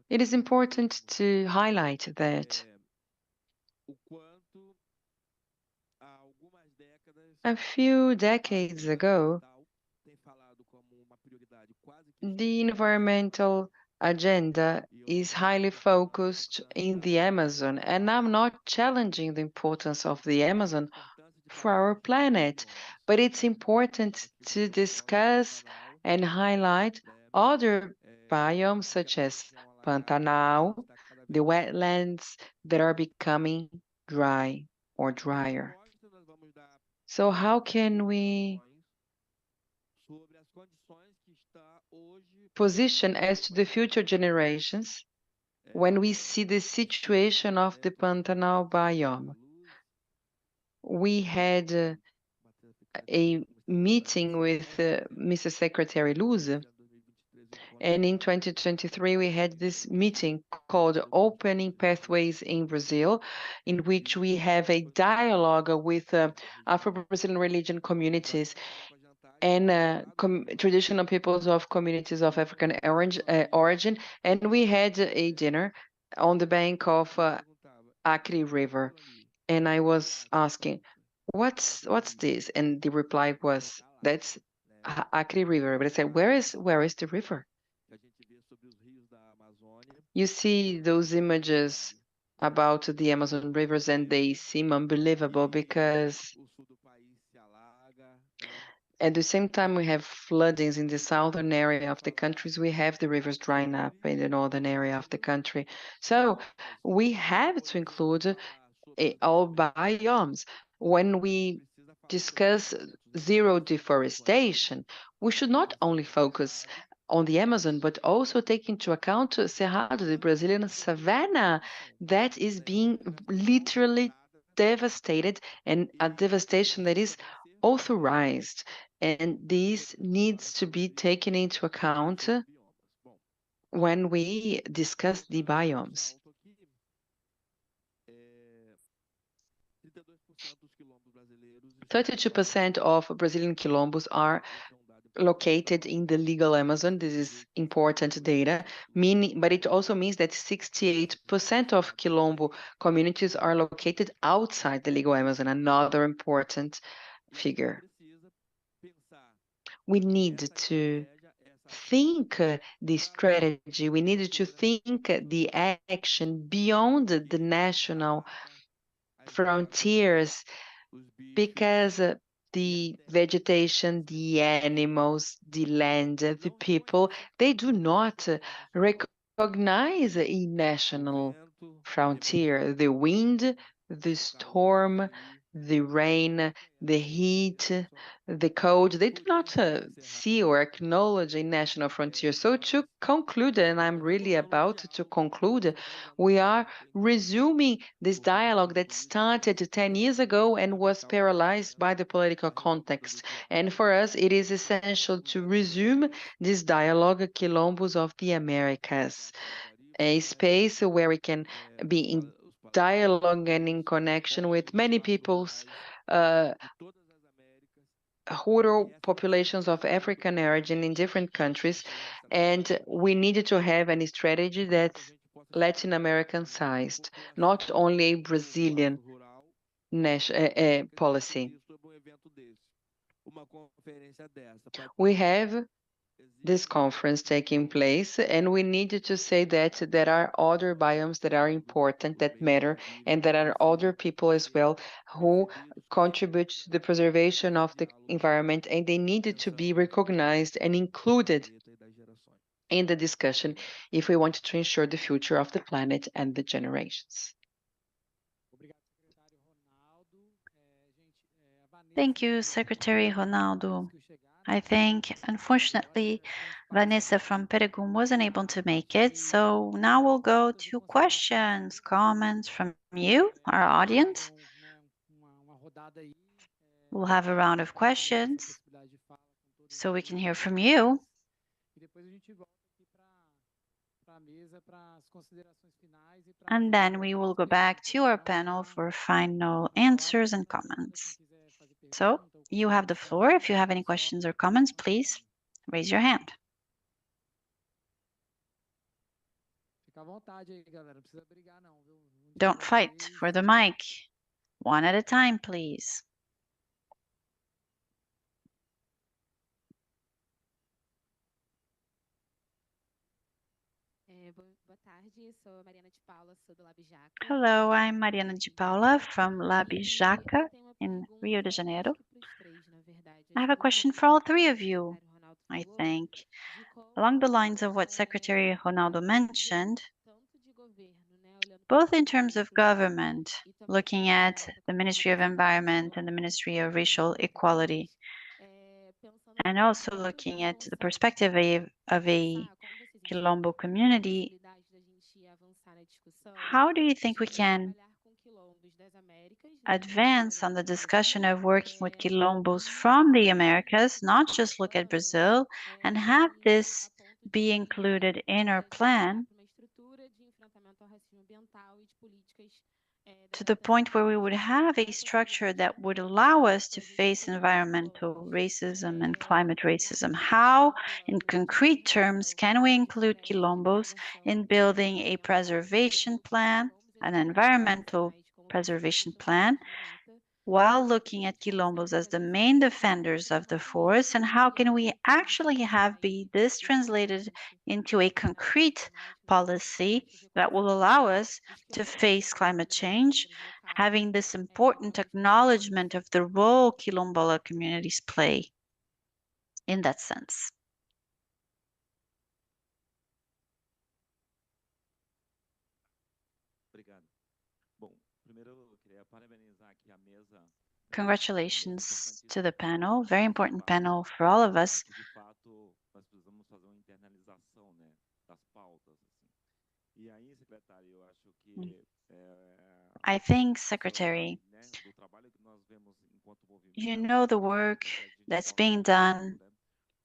It is important to highlight that a few decades ago, the environmental agenda is highly focused in the Amazon, and I'm not challenging the importance of the Amazon for our planet, but it's important to discuss and highlight other biomes such as Pantanal, the wetlands that are becoming dry or drier. So how can we position as to the future generations when we see the situation of the Pantanal biome? We had a meeting with Mr. Secretary Luz, and in 2023 we had this meeting called Opening Pathways in Brazil, in which we have a dialogue with Afro-Brazilian religion communities and traditional peoples of communities of African origin, and we had a dinner on the bank of Acre River. And I was asking, what's this? And the reply was, that's Acre River. But I said, where is the river? You see those images about the Amazon rivers, and they seem unbelievable because at the same time we have floodings in the southern area of the countries, we have the rivers drying up in the northern area of the country. So we have to include all biomes. When we discuss zero deforestation, we should not only focus on the Amazon, but also take into account Cerrado, the Brazilian savanna that is being literally devastated, and a devastation that is authorized. And this needs to be taken into account when we discuss the biomes. 32% of Brazilian quilombos are located in the legal Amazon. This is important data, meaning, but it also means that 68% of quilombo communities are located outside the legal Amazon, another important figure. We need to think the strategy, we need to think the action beyond the national frontiers, because the vegetation, the animals, the land, the people, they do not recognize a national frontier. The wind, the storm, the rain, the heat, the cold, they do not see or acknowledge a national frontier. So to conclude, and I'm really about to conclude, we are resuming this dialogue that started 10 years ago and was paralyzed by the political context. And for us, it is essential to resume this dialogue, Quilombos of the Americas, a space where we can be in dialogue and in connection with many peoples, rural populations of African origin in different countries, and we needed to have a strategy that's Latin American sized, not only a Brazilian policy. We have this conference taking place, and we need to say that there are other biomes that are important, that matter, and there are other people as well who contribute to the preservation of the environment, and they needed to be recognized and included in the discussion if we want to ensure the future of the planet and the generations. Thank you, Secretary Ronaldo. I think, unfortunately, Vanessa from Perigum wasn't able to make it, so now we'll go to questions, comments from you, our audience. We'll have a round of questions so we can hear from you. And then we will go back to our panel for final answers and comments. So you have the floor. If you have any questions or comments, please raise your hand. Don't fight for the mic. One at a time, please. Hello, I'm Mariana de Paula from Labijaca in Rio de Janeiro. I have a question for all three of you, I think. Along the lines of what Secretary Ronaldo mentioned, both in terms of government, looking at the Ministry of Environment and the Ministry of Racial Equality, and also looking at the perspective of a Quilombo community, how do you think we can advance on the discussion of working with Quilombos from the Americas, not just look at Brazil, and have this be included in our plan to the point where we would have a structure that would allow us to face environmental racism and climate racism? How, in concrete terms, can we include Quilombos in building a preservation plan, an environmental preservation plan, while looking at Quilombos as the main defenders of the forest? And how can we actually have this translated into a concrete policy that will allow us to face climate change, having this important acknowledgement of the role Quilombola communities play in that sense? Obrigado. Bom, primeiro eu queria parabenizar aqui a mesa Congratulations to the panel, very important panel for all of us. De fato, nós precisamos fazer uma internalização, né, das pautas, assim. E aí, secretário, eu acho que I think, Secretary, do trabalho que nós vemos enquanto movimento, you know the work that's being done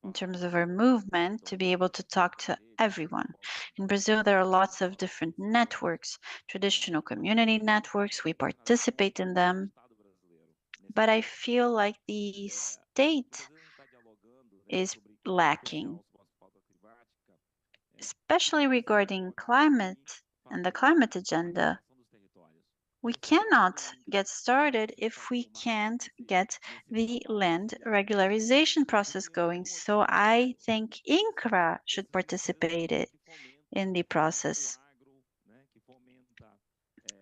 in terms of our movement to be able to talk to everyone. In Brazil, there are lots of different networks, traditional community networks. We participate in them, but I feel like the state is lacking, especially regarding climate and the climate agenda. We cannot get started if we can't get the land regularization process going. So I think INCRA should participate in the process.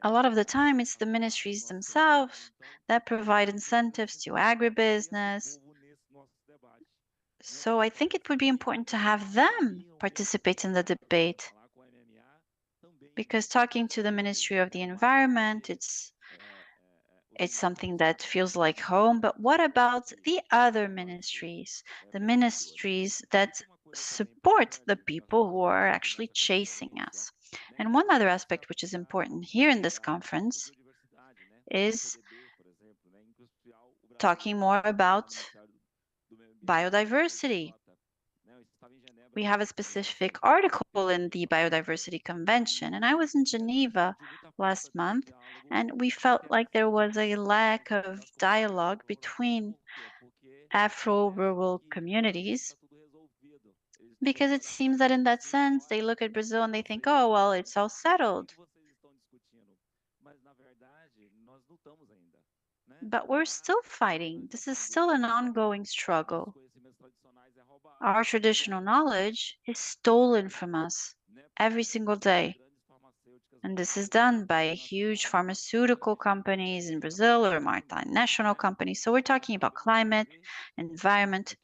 A lot of the time, it's the ministries themselves that provide incentives to agribusiness. So I think it would be important to have them participate in the debate. Because talking to the Ministry of the Environment, it's something that feels like home. But what about the other ministries, the ministries that support the people who are actually chasing us? And one other aspect which is important here in this conference is talking more about biodiversity. We have a specific article in the Biodiversity Convention, and I was in Geneva last month, and we felt like there was a lack of dialogue between Afro-rural communities, because it seems that in that sense, they look at Brazil and they think, oh, well, it's all settled. But we're still fighting. This is still an ongoing struggle. Our traditional knowledge is stolen from us every single day. And this is done by huge pharmaceutical companies in Brazil or multinational companies. So we're talking about climate, environment,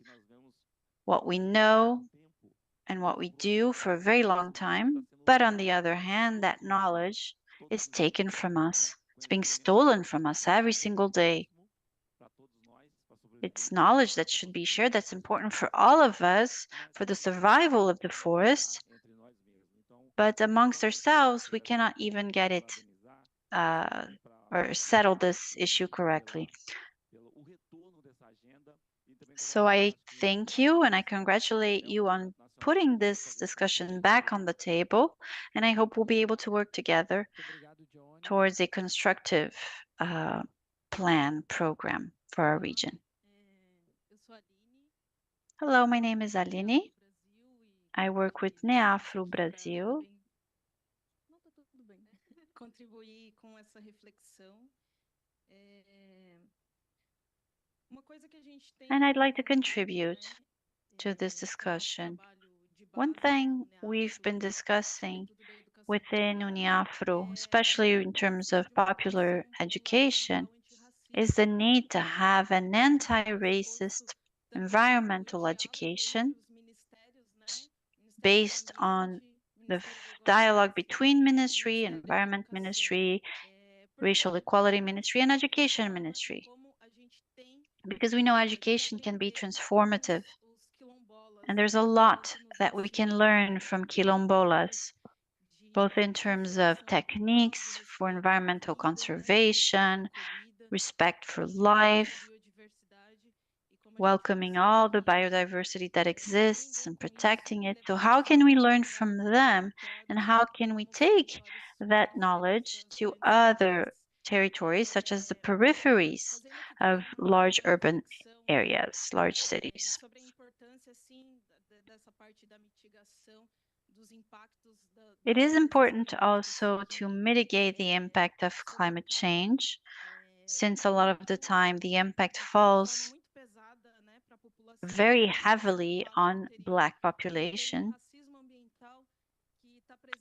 what we know and what we do for a very long time. But on the other hand, that knowledge is taken from us. It's being stolen from us every single day. It's knowledge that should be shared, that's important for all of us, for the survival of the forest. But amongst ourselves, we cannot even get it or settle this issue correctly. So I thank you and I congratulate you on putting this discussion back on the table, and I hope we'll be able to work together towards a constructive program for our region. Hello, my name is Aline. I work with Neafro Brasil. And I'd like to contribute to this discussion. One thing we've been discussing within Uniafro, especially in terms of popular education, is the need to have an anti-racist environmental education based on the dialogue between ministry, environment ministry, racial equality ministry, and education ministry. Because we know education can be transformative. And there's a lot that we can learn from quilombolas, both in terms of techniques for environmental conservation, respect for life, welcoming all the biodiversity that exists and protecting it. So how can we learn from them, and how can we take that knowledge to other territories, such as the peripheries of large urban areas, large cities? It is important also to mitigate the impact of climate change, since a lot of the time the impact falls very heavily on Black population.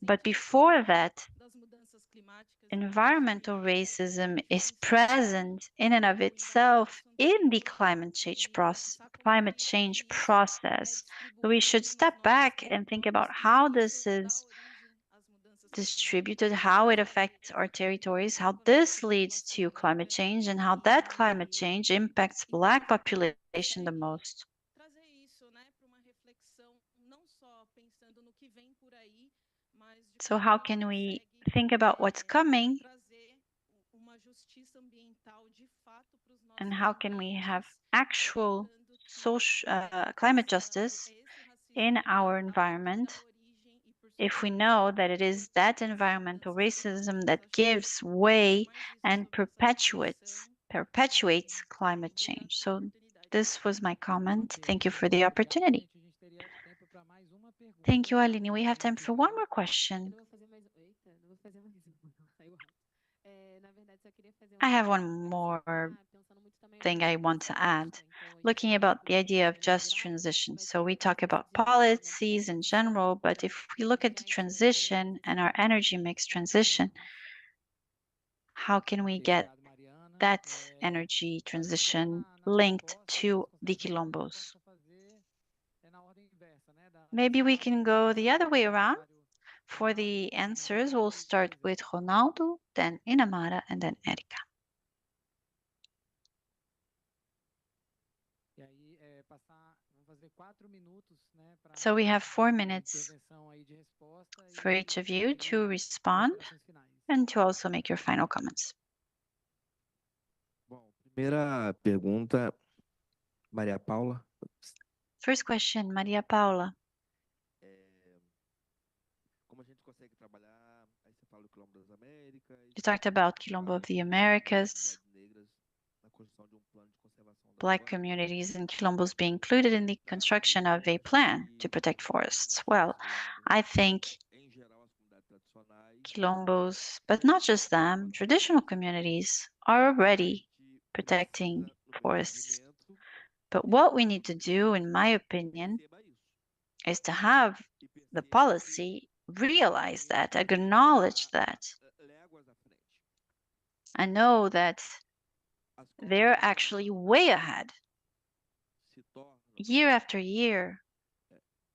But before that, environmental racism is present in and of itself in the climate change process. So we should step back and think about how this is distributed, how it affects our territories, how this leads to climate change, and how that climate change impacts Black population the most. Trazer isso, né, para uma reflexão, não só pensando no que vem por aí, mas de So como how a gente can we consegue, think about what's coming, trazer uma justiça ambiental de fato para os nossos and how can we have ambientes, actual lembrando que climate justice esse racismo in our ambiental environment de origem e por if we sua know vez that it is that environmental racism that gives way and perpetuates climate change. So this was my comment. Thank you for the opportunity. Thank you, Aline. We have time for one more question. I have one more thing I want to add, looking about the idea of just transition. So we talk about policies in general, but if we look at the transition and our energy mix transition, how can we get that energy transition linked to the quilombos? Maybe we can go the other way around. For the answers, we'll start with Ronaldo, then Inamara, and then Erika. So we have 4 minutes for each of you to respond and to also make your final comments. Bom, primeira pergunta, Maria Paula. First question, Maria Paula. Como a gente consegue trabalhar, aí você fala do Quilombo das Américas. You talked about Quilombo of the Americas, Black communities and Quilombos being included in the construction of a plan to protect forests. Well, I think Quilombos, but not just them, traditional communities are already protecting forests. But what we need to do, in my opinion, is to have the policy realize that, acknowledge that, and know that they're actually way ahead. Year after year,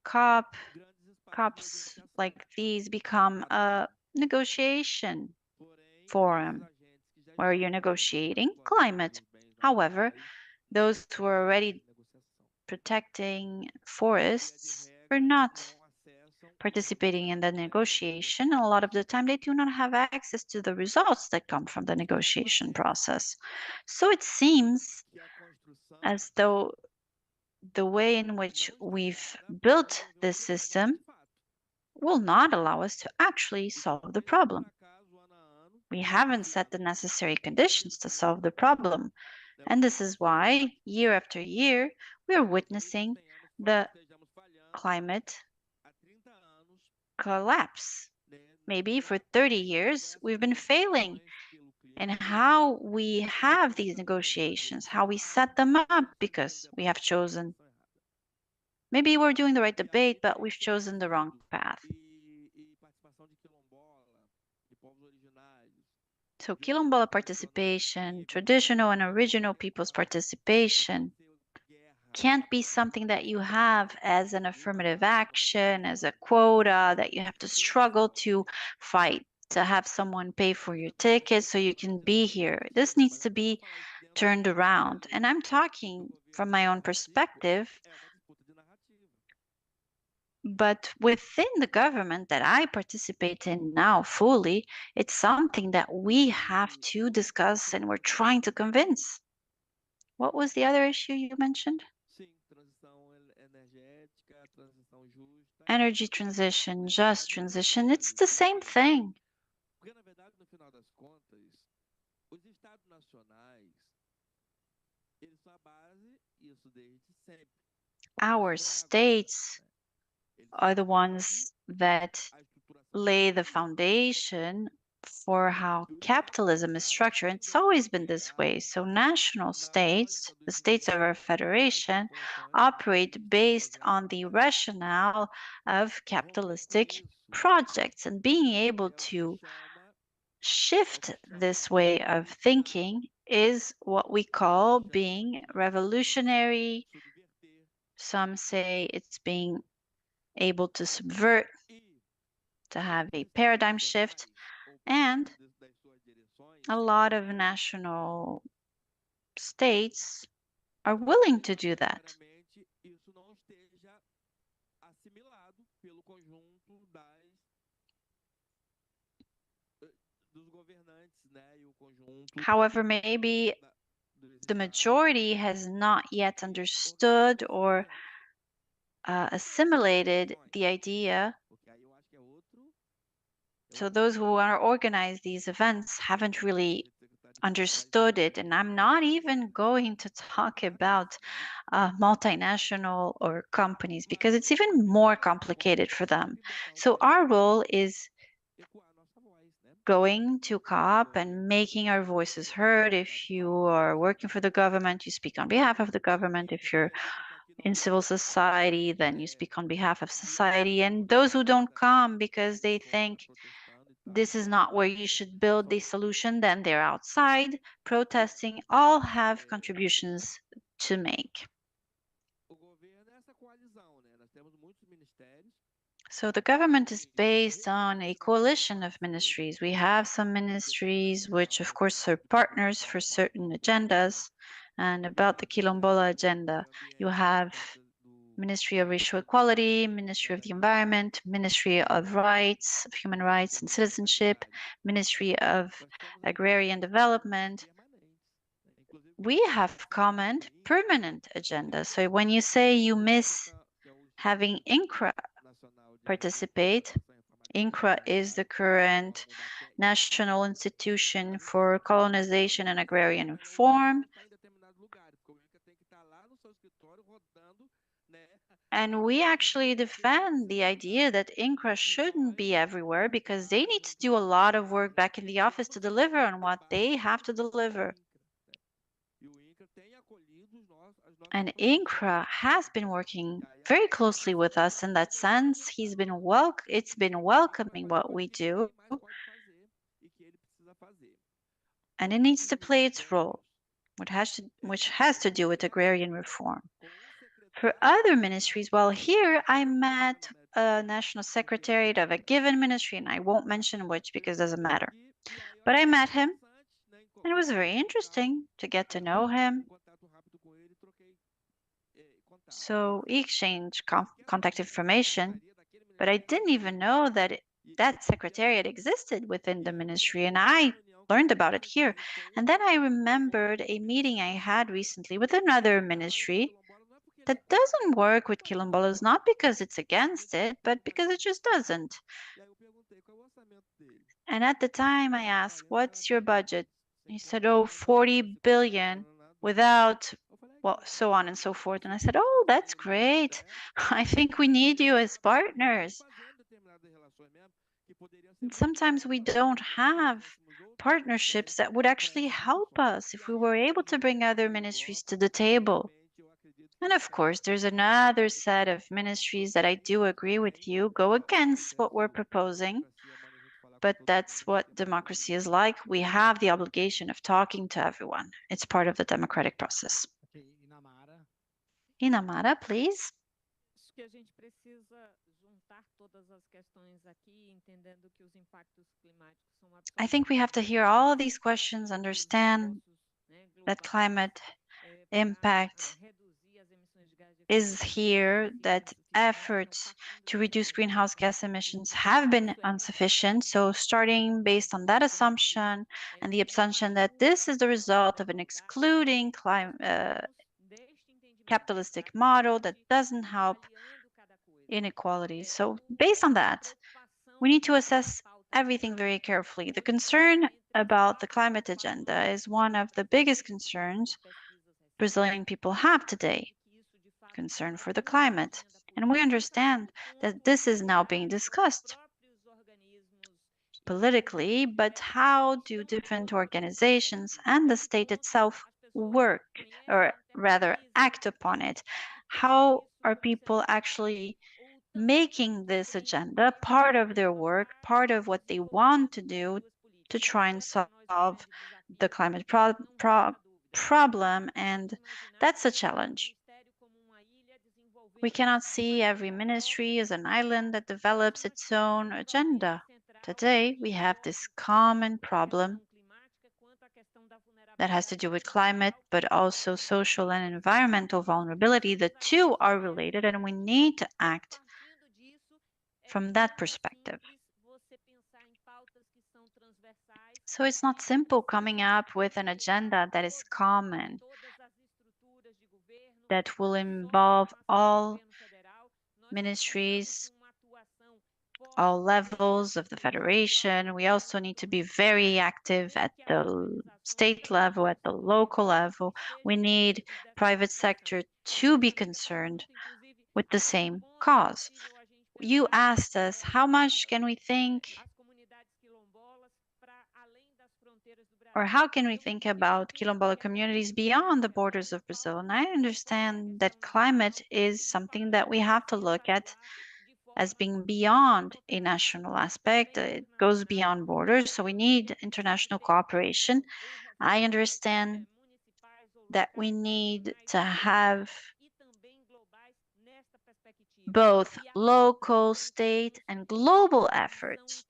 COPs like these become a negotiation forum where you're negotiating climate. However, those who are already protecting forests are not participating in the negotiation. A lot of the time, they do not have access to the results that come from the negotiation process. So it seems as though the way in which we've built this system will not allow us to actually solve the problem. We haven't set the necessary conditions to solve the problem. And this is why, year after year, we are witnessing the climate collapse. Maybe for 30 years, we've been failing in how we have these negotiations, how we set them up, because we have chosen. Maybe we're doing the right debate, but we've chosen the wrong path. So Quilombola participation, traditional and original people's participation, can't be something that you have as an affirmative action, as a quota that you have to struggle to fight, to have someone pay for your ticket so you can be here. This needs to be turned around. And I'm talking from my own perspective, but within the government that I participate in now fully, it's something that we have to discuss and we're trying to convince. What was the other issue you mentioned? Energy transition, just transition, it's the same thing. Our states are the ones that lay the foundation for how capitalism is structured. It's always been this way. So national states, the states of our federation, operate based on the rationale of capitalistic projects, and being able to shift this way of thinking is what we call being revolutionary. Some say it's being able to subvert. to have a paradigm shift, and a lot of national states are willing to do that. Isso não esteja assimilado pelo conjunto dos governantes, né, e o conjunto However, maybe the majority has not yet understood or assimilated the idea. So those who want to organize these events haven't really understood it. And I'm not even going to talk about multinational or companies, because it's even more complicated for them. So our role is going to COP and making our voices heard. If you are working for the government, you speak on behalf of the government. If you're in civil society, then you speak on behalf of society. And those who don't come because they think this is not where you should build the solution, then they're outside protesting, all have contributions to make. So the government is based on a coalition of ministries. We have some ministries which, of course, are partners for certain agendas. And about the Quilombola agenda, you have Ministry of Racial Equality, Ministry of the Environment, Ministry of Rights, of Human Rights and Citizenship, Ministry of Agrarian Development. We have common permanent agenda. So when you say you miss having INCRA participate, INCRA is the current National Institution for Colonization and Agrarian Reform. And we actually defend the idea that INCRA shouldn't be everywhere, because they need to do a lot of work back in the office to deliver on what they have to deliver. And INCRA has been working very closely with us in that sense. It's been welcoming what we do. And it needs to play its role, which has to do with agrarian reform. For other ministries, well, here I met a national secretariat of a given ministry, and I won't mention which because it doesn't matter. But I met him, and it was very interesting to get to know him. So we exchanged contact information, but I didn't even know that that secretariat existed within the ministry, and I learned about it here. And then I remembered a meeting I had recently with another ministry that doesn't work with quilombolas, not because it's against it, but because it just doesn't. And at the time I asked, what's your budget? He said, oh, 40 billion without, well, so on and so forth. And I said, oh, that's great. I think we need you as partners. And sometimes we don't have partnerships that would actually help us if we were able to bring other ministries to the table. And of course, there's another set of ministries that I do agree with you, go against what we're proposing. But that's what democracy is like. We have the obligation of talking to everyone. It's part of the democratic process. Inamara, please. Acho que a gente precisa juntar todas as questões aqui, entendendo que os impactos climáticos são I think we have to hear all of these questions, understand that climate impact is here, that efforts to reduce greenhouse gas emissions have been insufficient. So starting based on that assumption and the assumption that this is the result of an excluding capitalistic model that doesn't help inequalities. So based on that, we need to assess everything very carefully. The concern about the climate agenda is one of the biggest concerns Brazilian people have today. Concern for the climate. And we understand that this is now being discussed politically, but how do different organizations and the state itself work, or rather act upon it? How are people actually making this agenda part of their work, part of what they want to do to try and solve the climate problem? And that's a challenge. We cannot see every ministry as an island that develops its own agenda. Today, we have this common problem that has to do with climate, but also social and environmental vulnerability. The two are related, and we need to act from that perspective. So it's not simple coming up with an agenda that is common, that will involve all ministries, all levels of the federation. We also need to be very active at the state level, at the local level. We need private sector to be concerned with the same cause. You asked us, how much can we think, or how can we think about quilombola communities beyond the borders of Brazil? And I understand that climate is something that we have to look at as being beyond a national aspect. It goes beyond borders, so we need international cooperation. I understand that we need to have both local, state, and global efforts,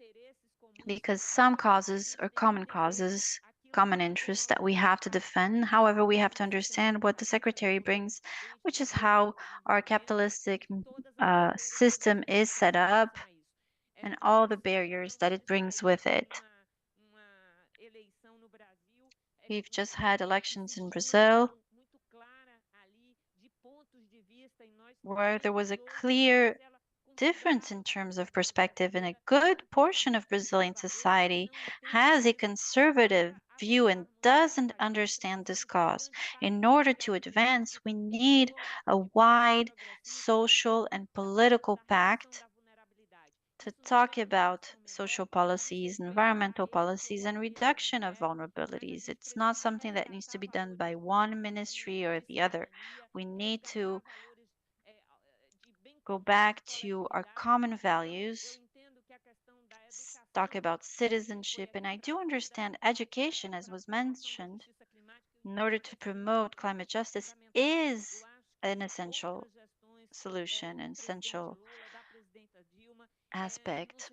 because some causes are common causes, common interests that we have to defend. However, we have to understand what the secretary brings, which is how our capitalistic system is set up and all the barriers that it brings with it. We've just had elections in Brazil where there was a clear difference in terms of perspective, and a good portion of Brazilian society has a conservative view and doesn't understand this cause. In order to advance, we need a wide social and political pact to talk about social policies, environmental policies, and reduction of vulnerabilities. It's not something that needs to be done by one ministry or the other. We need to go back to our common values, talk about citizenship, and I do understand education, as was mentioned, in order to promote climate justice, is an essential solution, an essential aspect.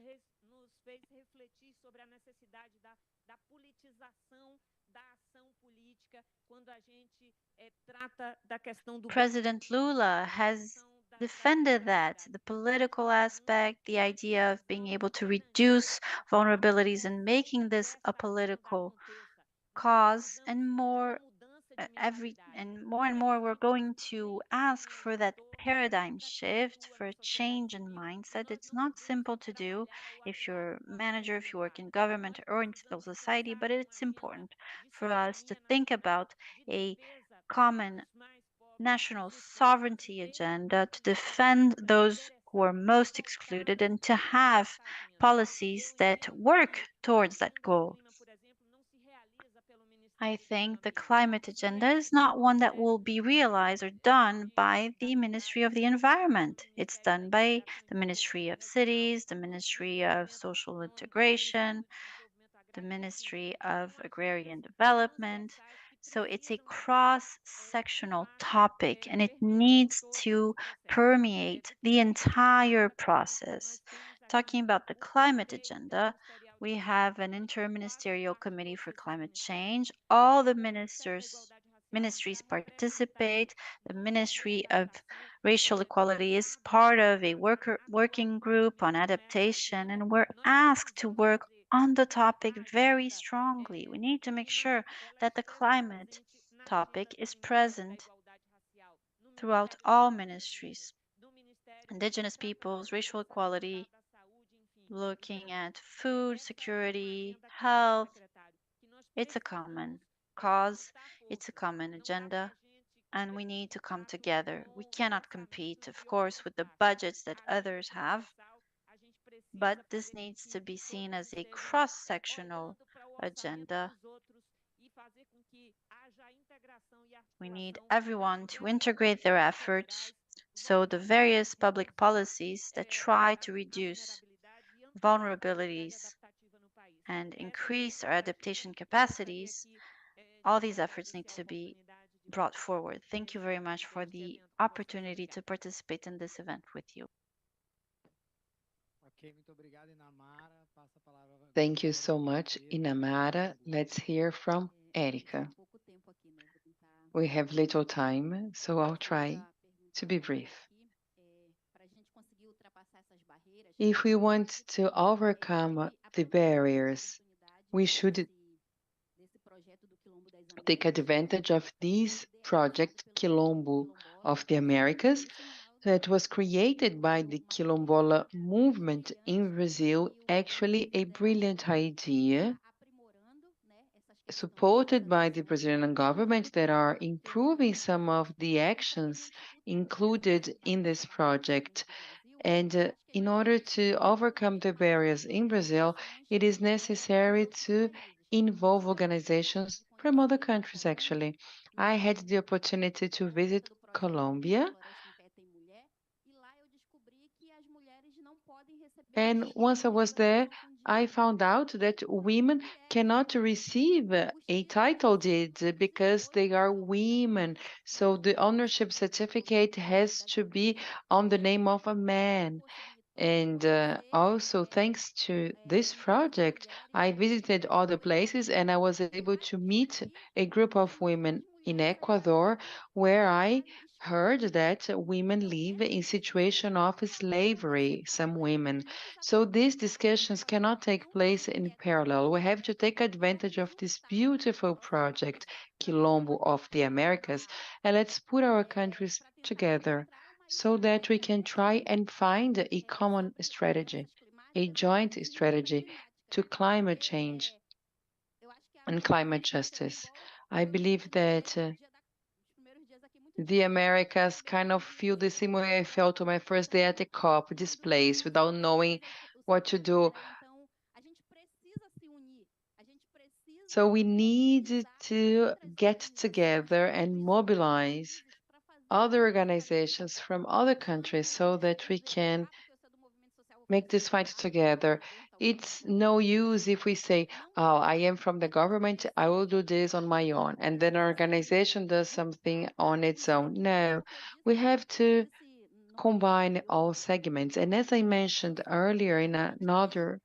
President Lula has defended that, the political aspect, the idea of being able to reduce vulnerabilities and making this a political cause, and more and more we're going to ask for that paradigm shift, for a change in mindset. It's not simple to do if you're a manager, if you work in government or in civil society, but it's important for us to think about a common national sovereignty agenda to defend those who are most excluded and to have policies that work towards that goal. I think the climate agenda is not one that will be realized or done by the Ministry of the Environment. It's done by the Ministry of Cities, the Ministry of Social Integration, the Ministry of Agrarian Development. So it's a cross-sectional topic and it needs to permeate the entire process. Talking about the climate agenda, we have an interministerial committee for climate change. All the ministries participate. The Ministry of Racial Equality is part of a working group on adaptation, and we're asked to work on the topic very strongly. We need to make sure that the climate topic is present throughout all ministries. Indigenous peoples, racial equality, looking at food security, health. It's a common cause, it's a common agenda, and we need to come together. We cannot compete, of course, with the budgets that others have, but this needs to be seen as a cross-sectional agenda. We need everyone to integrate their efforts so the various public policies that try to reduce vulnerabilities and increase our adaptation capacities, all these efforts need to be brought forward. Thank you very much for the opportunity to participate in this event with you. Ok, muito obrigado, Inamara. Passa a palavra agora Thank you para so much, Inamara. Let's hear from Erica. We have little time, so I'll try to be brief. If we want to overcome the barriers, we should take advantage of this project, Quilombo of the Americas, that was created by the Quilombola movement in Brazil. Actually, a brilliant idea supported by the Brazilian government that are improving some of the actions included in this project. And in order to overcome the barriers in Brazil, it is necessary to involve organizations from other countries, actually. I had the opportunity to visit Colombia. And once I was there, I found out that women cannot receive a title deed because they are women. So the ownership certificate has to be on the name of a man. And also, thanks to this project, I visited other places and I was able to meet a group of women in Ecuador where I heard that women live in situation of slavery, some women. So these discussions cannot take place in parallel. We have to take advantage of this beautiful project, Quilombo of the Americas, and let's put our countries together so that we can try and find a common strategy, a joint strategy to climate change and climate justice. I believe that the Americas kind of feel the same way I felt on my first day at the COP, displaced without knowing what to do. So we need to get together and mobilize other organizations from other countries so that we can make this fight together. It's no use if we say, oh, I am from the government, I will do this on my own, and then an organization does something on its own. No, we have to combine all segments. And as I mentioned earlier in another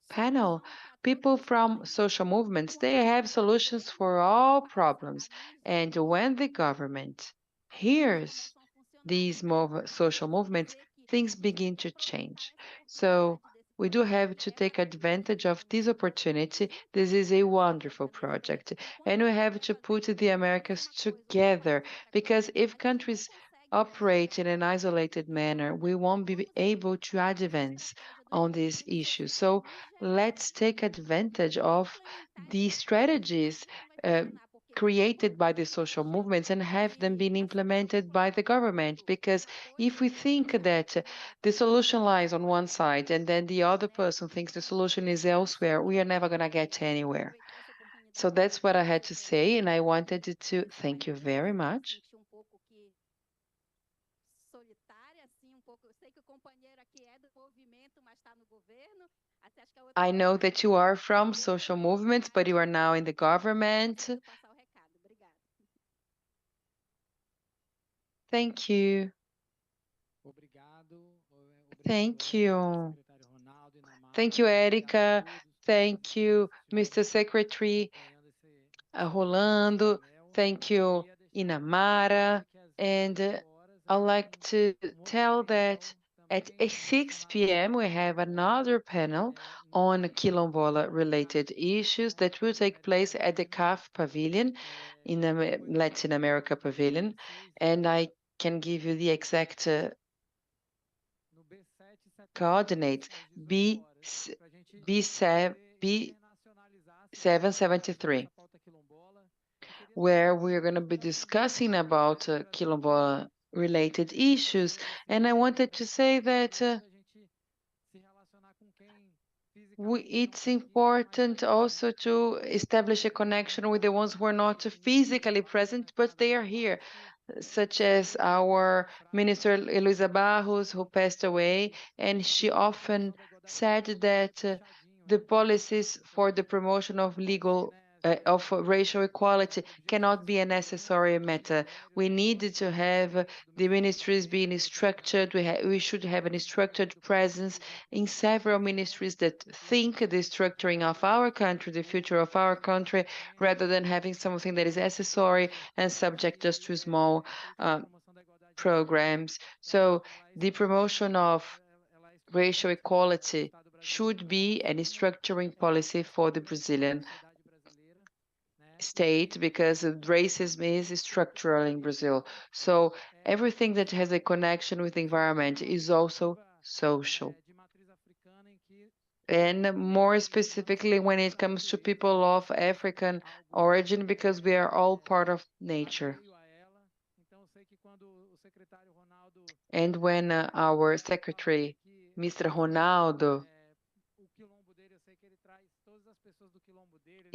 panel, people from social movements, they have solutions for all problems. And when the government hears these social movements, things begin to change. So we do have to take advantage of this opportunity. This is a wonderful project. And we have to put the Americas together because if countries operate in an isolated manner, we won't be able to advance on these issues. So let's take advantage of the strategies created by the social movements and have them been implemented by the government. Because if we think that the solution lies on one side and then the other person thinks the solution is elsewhere, we are never going to get anywhere. So that's what I had to say, and I wanted to thank you very much. I know that you are from social movements, but you are now in the government. Thank you. Thank you. Thank you, Erica. Thank you, Mr. Secretary Rolando. Thank you, Inamara. And I'd like to tell that at 6 p.m. we have another panel on Quilombola-related issues that will take place at the CAF Pavilion in the Latin America Pavilion. And I can give you the exact coordinates, B773, where we're going to be discussing about Quilombola-related issues. And I wanted to say that it's important also to establish a connection with the ones who are not physically present, but they are here, such as our Minister Eluisa Barros, who passed away, and she often said that the policies for the promotion of legal of racial equality cannot be an accessory matter. We need to have the ministries being structured. We should have a structured presence in several ministries that think the structuring of our country, the future of our country, rather than having something that is accessory and subject just to small programs. So the promotion of racial equality should be a structuring policy for the Brazilian state, because racism is structural in Brazil. So everything that has a connection with the environment is also social. And more specifically, when it comes to people of African origin, because we are all part of nature. And when our secretary, Mr. Ronaldo,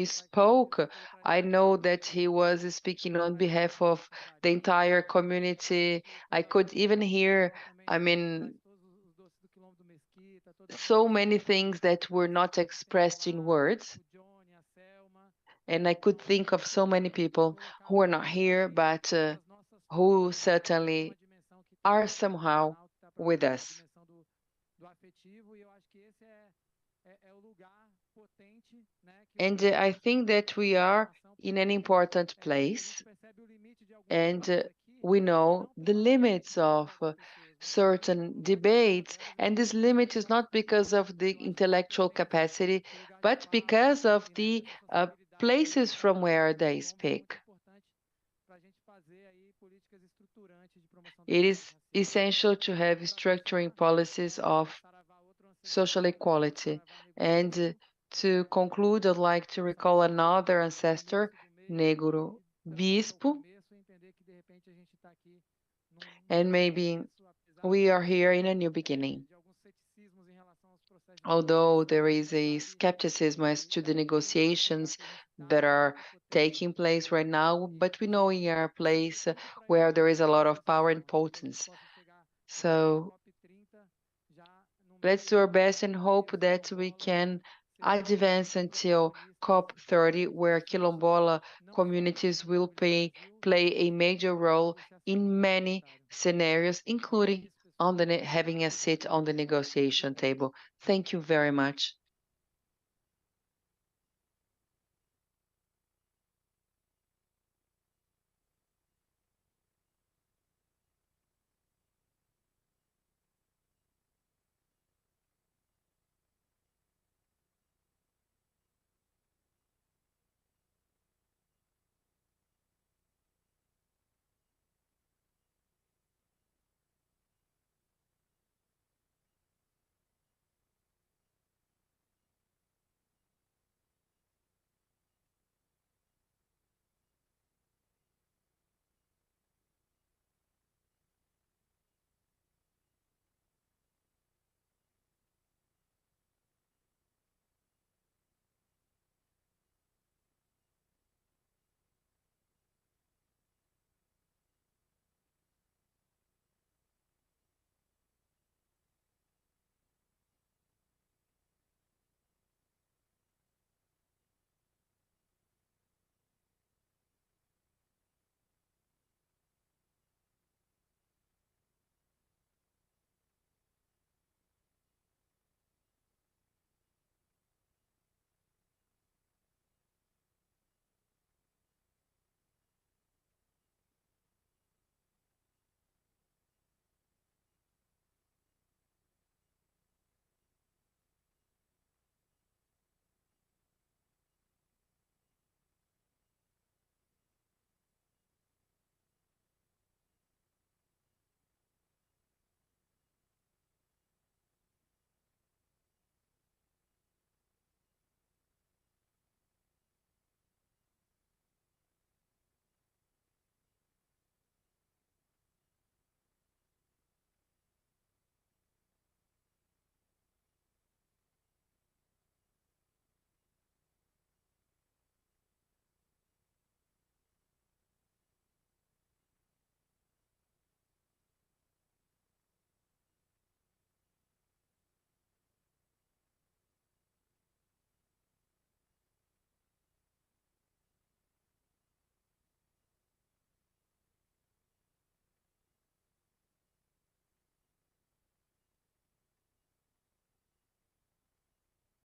spoke, I know that he was speaking on behalf of the entire community. I could even hear, I mean, so many things that were not expressed in words. And I could think of so many people who are not here, but who certainly are somehow with us. And I think that we are in an important place, and we know the limits of certain debates, and this limit is not because of the intellectual capacity, but because of the places from where they speak. It is essential to have structuring policies of social equality. And to conclude, I'd like to recall another ancestor, Negro Bispo. And maybe we are here in a new beginning. Although there is a skepticism as to the negotiations that are taking place right now, but we know we are a place where there is a lot of power and potence. So let's do our best and hope that we can advance until COP30, where Quilombola communities will play a major role in many scenarios, including on having a seat on the negotiation table. Thank you very much.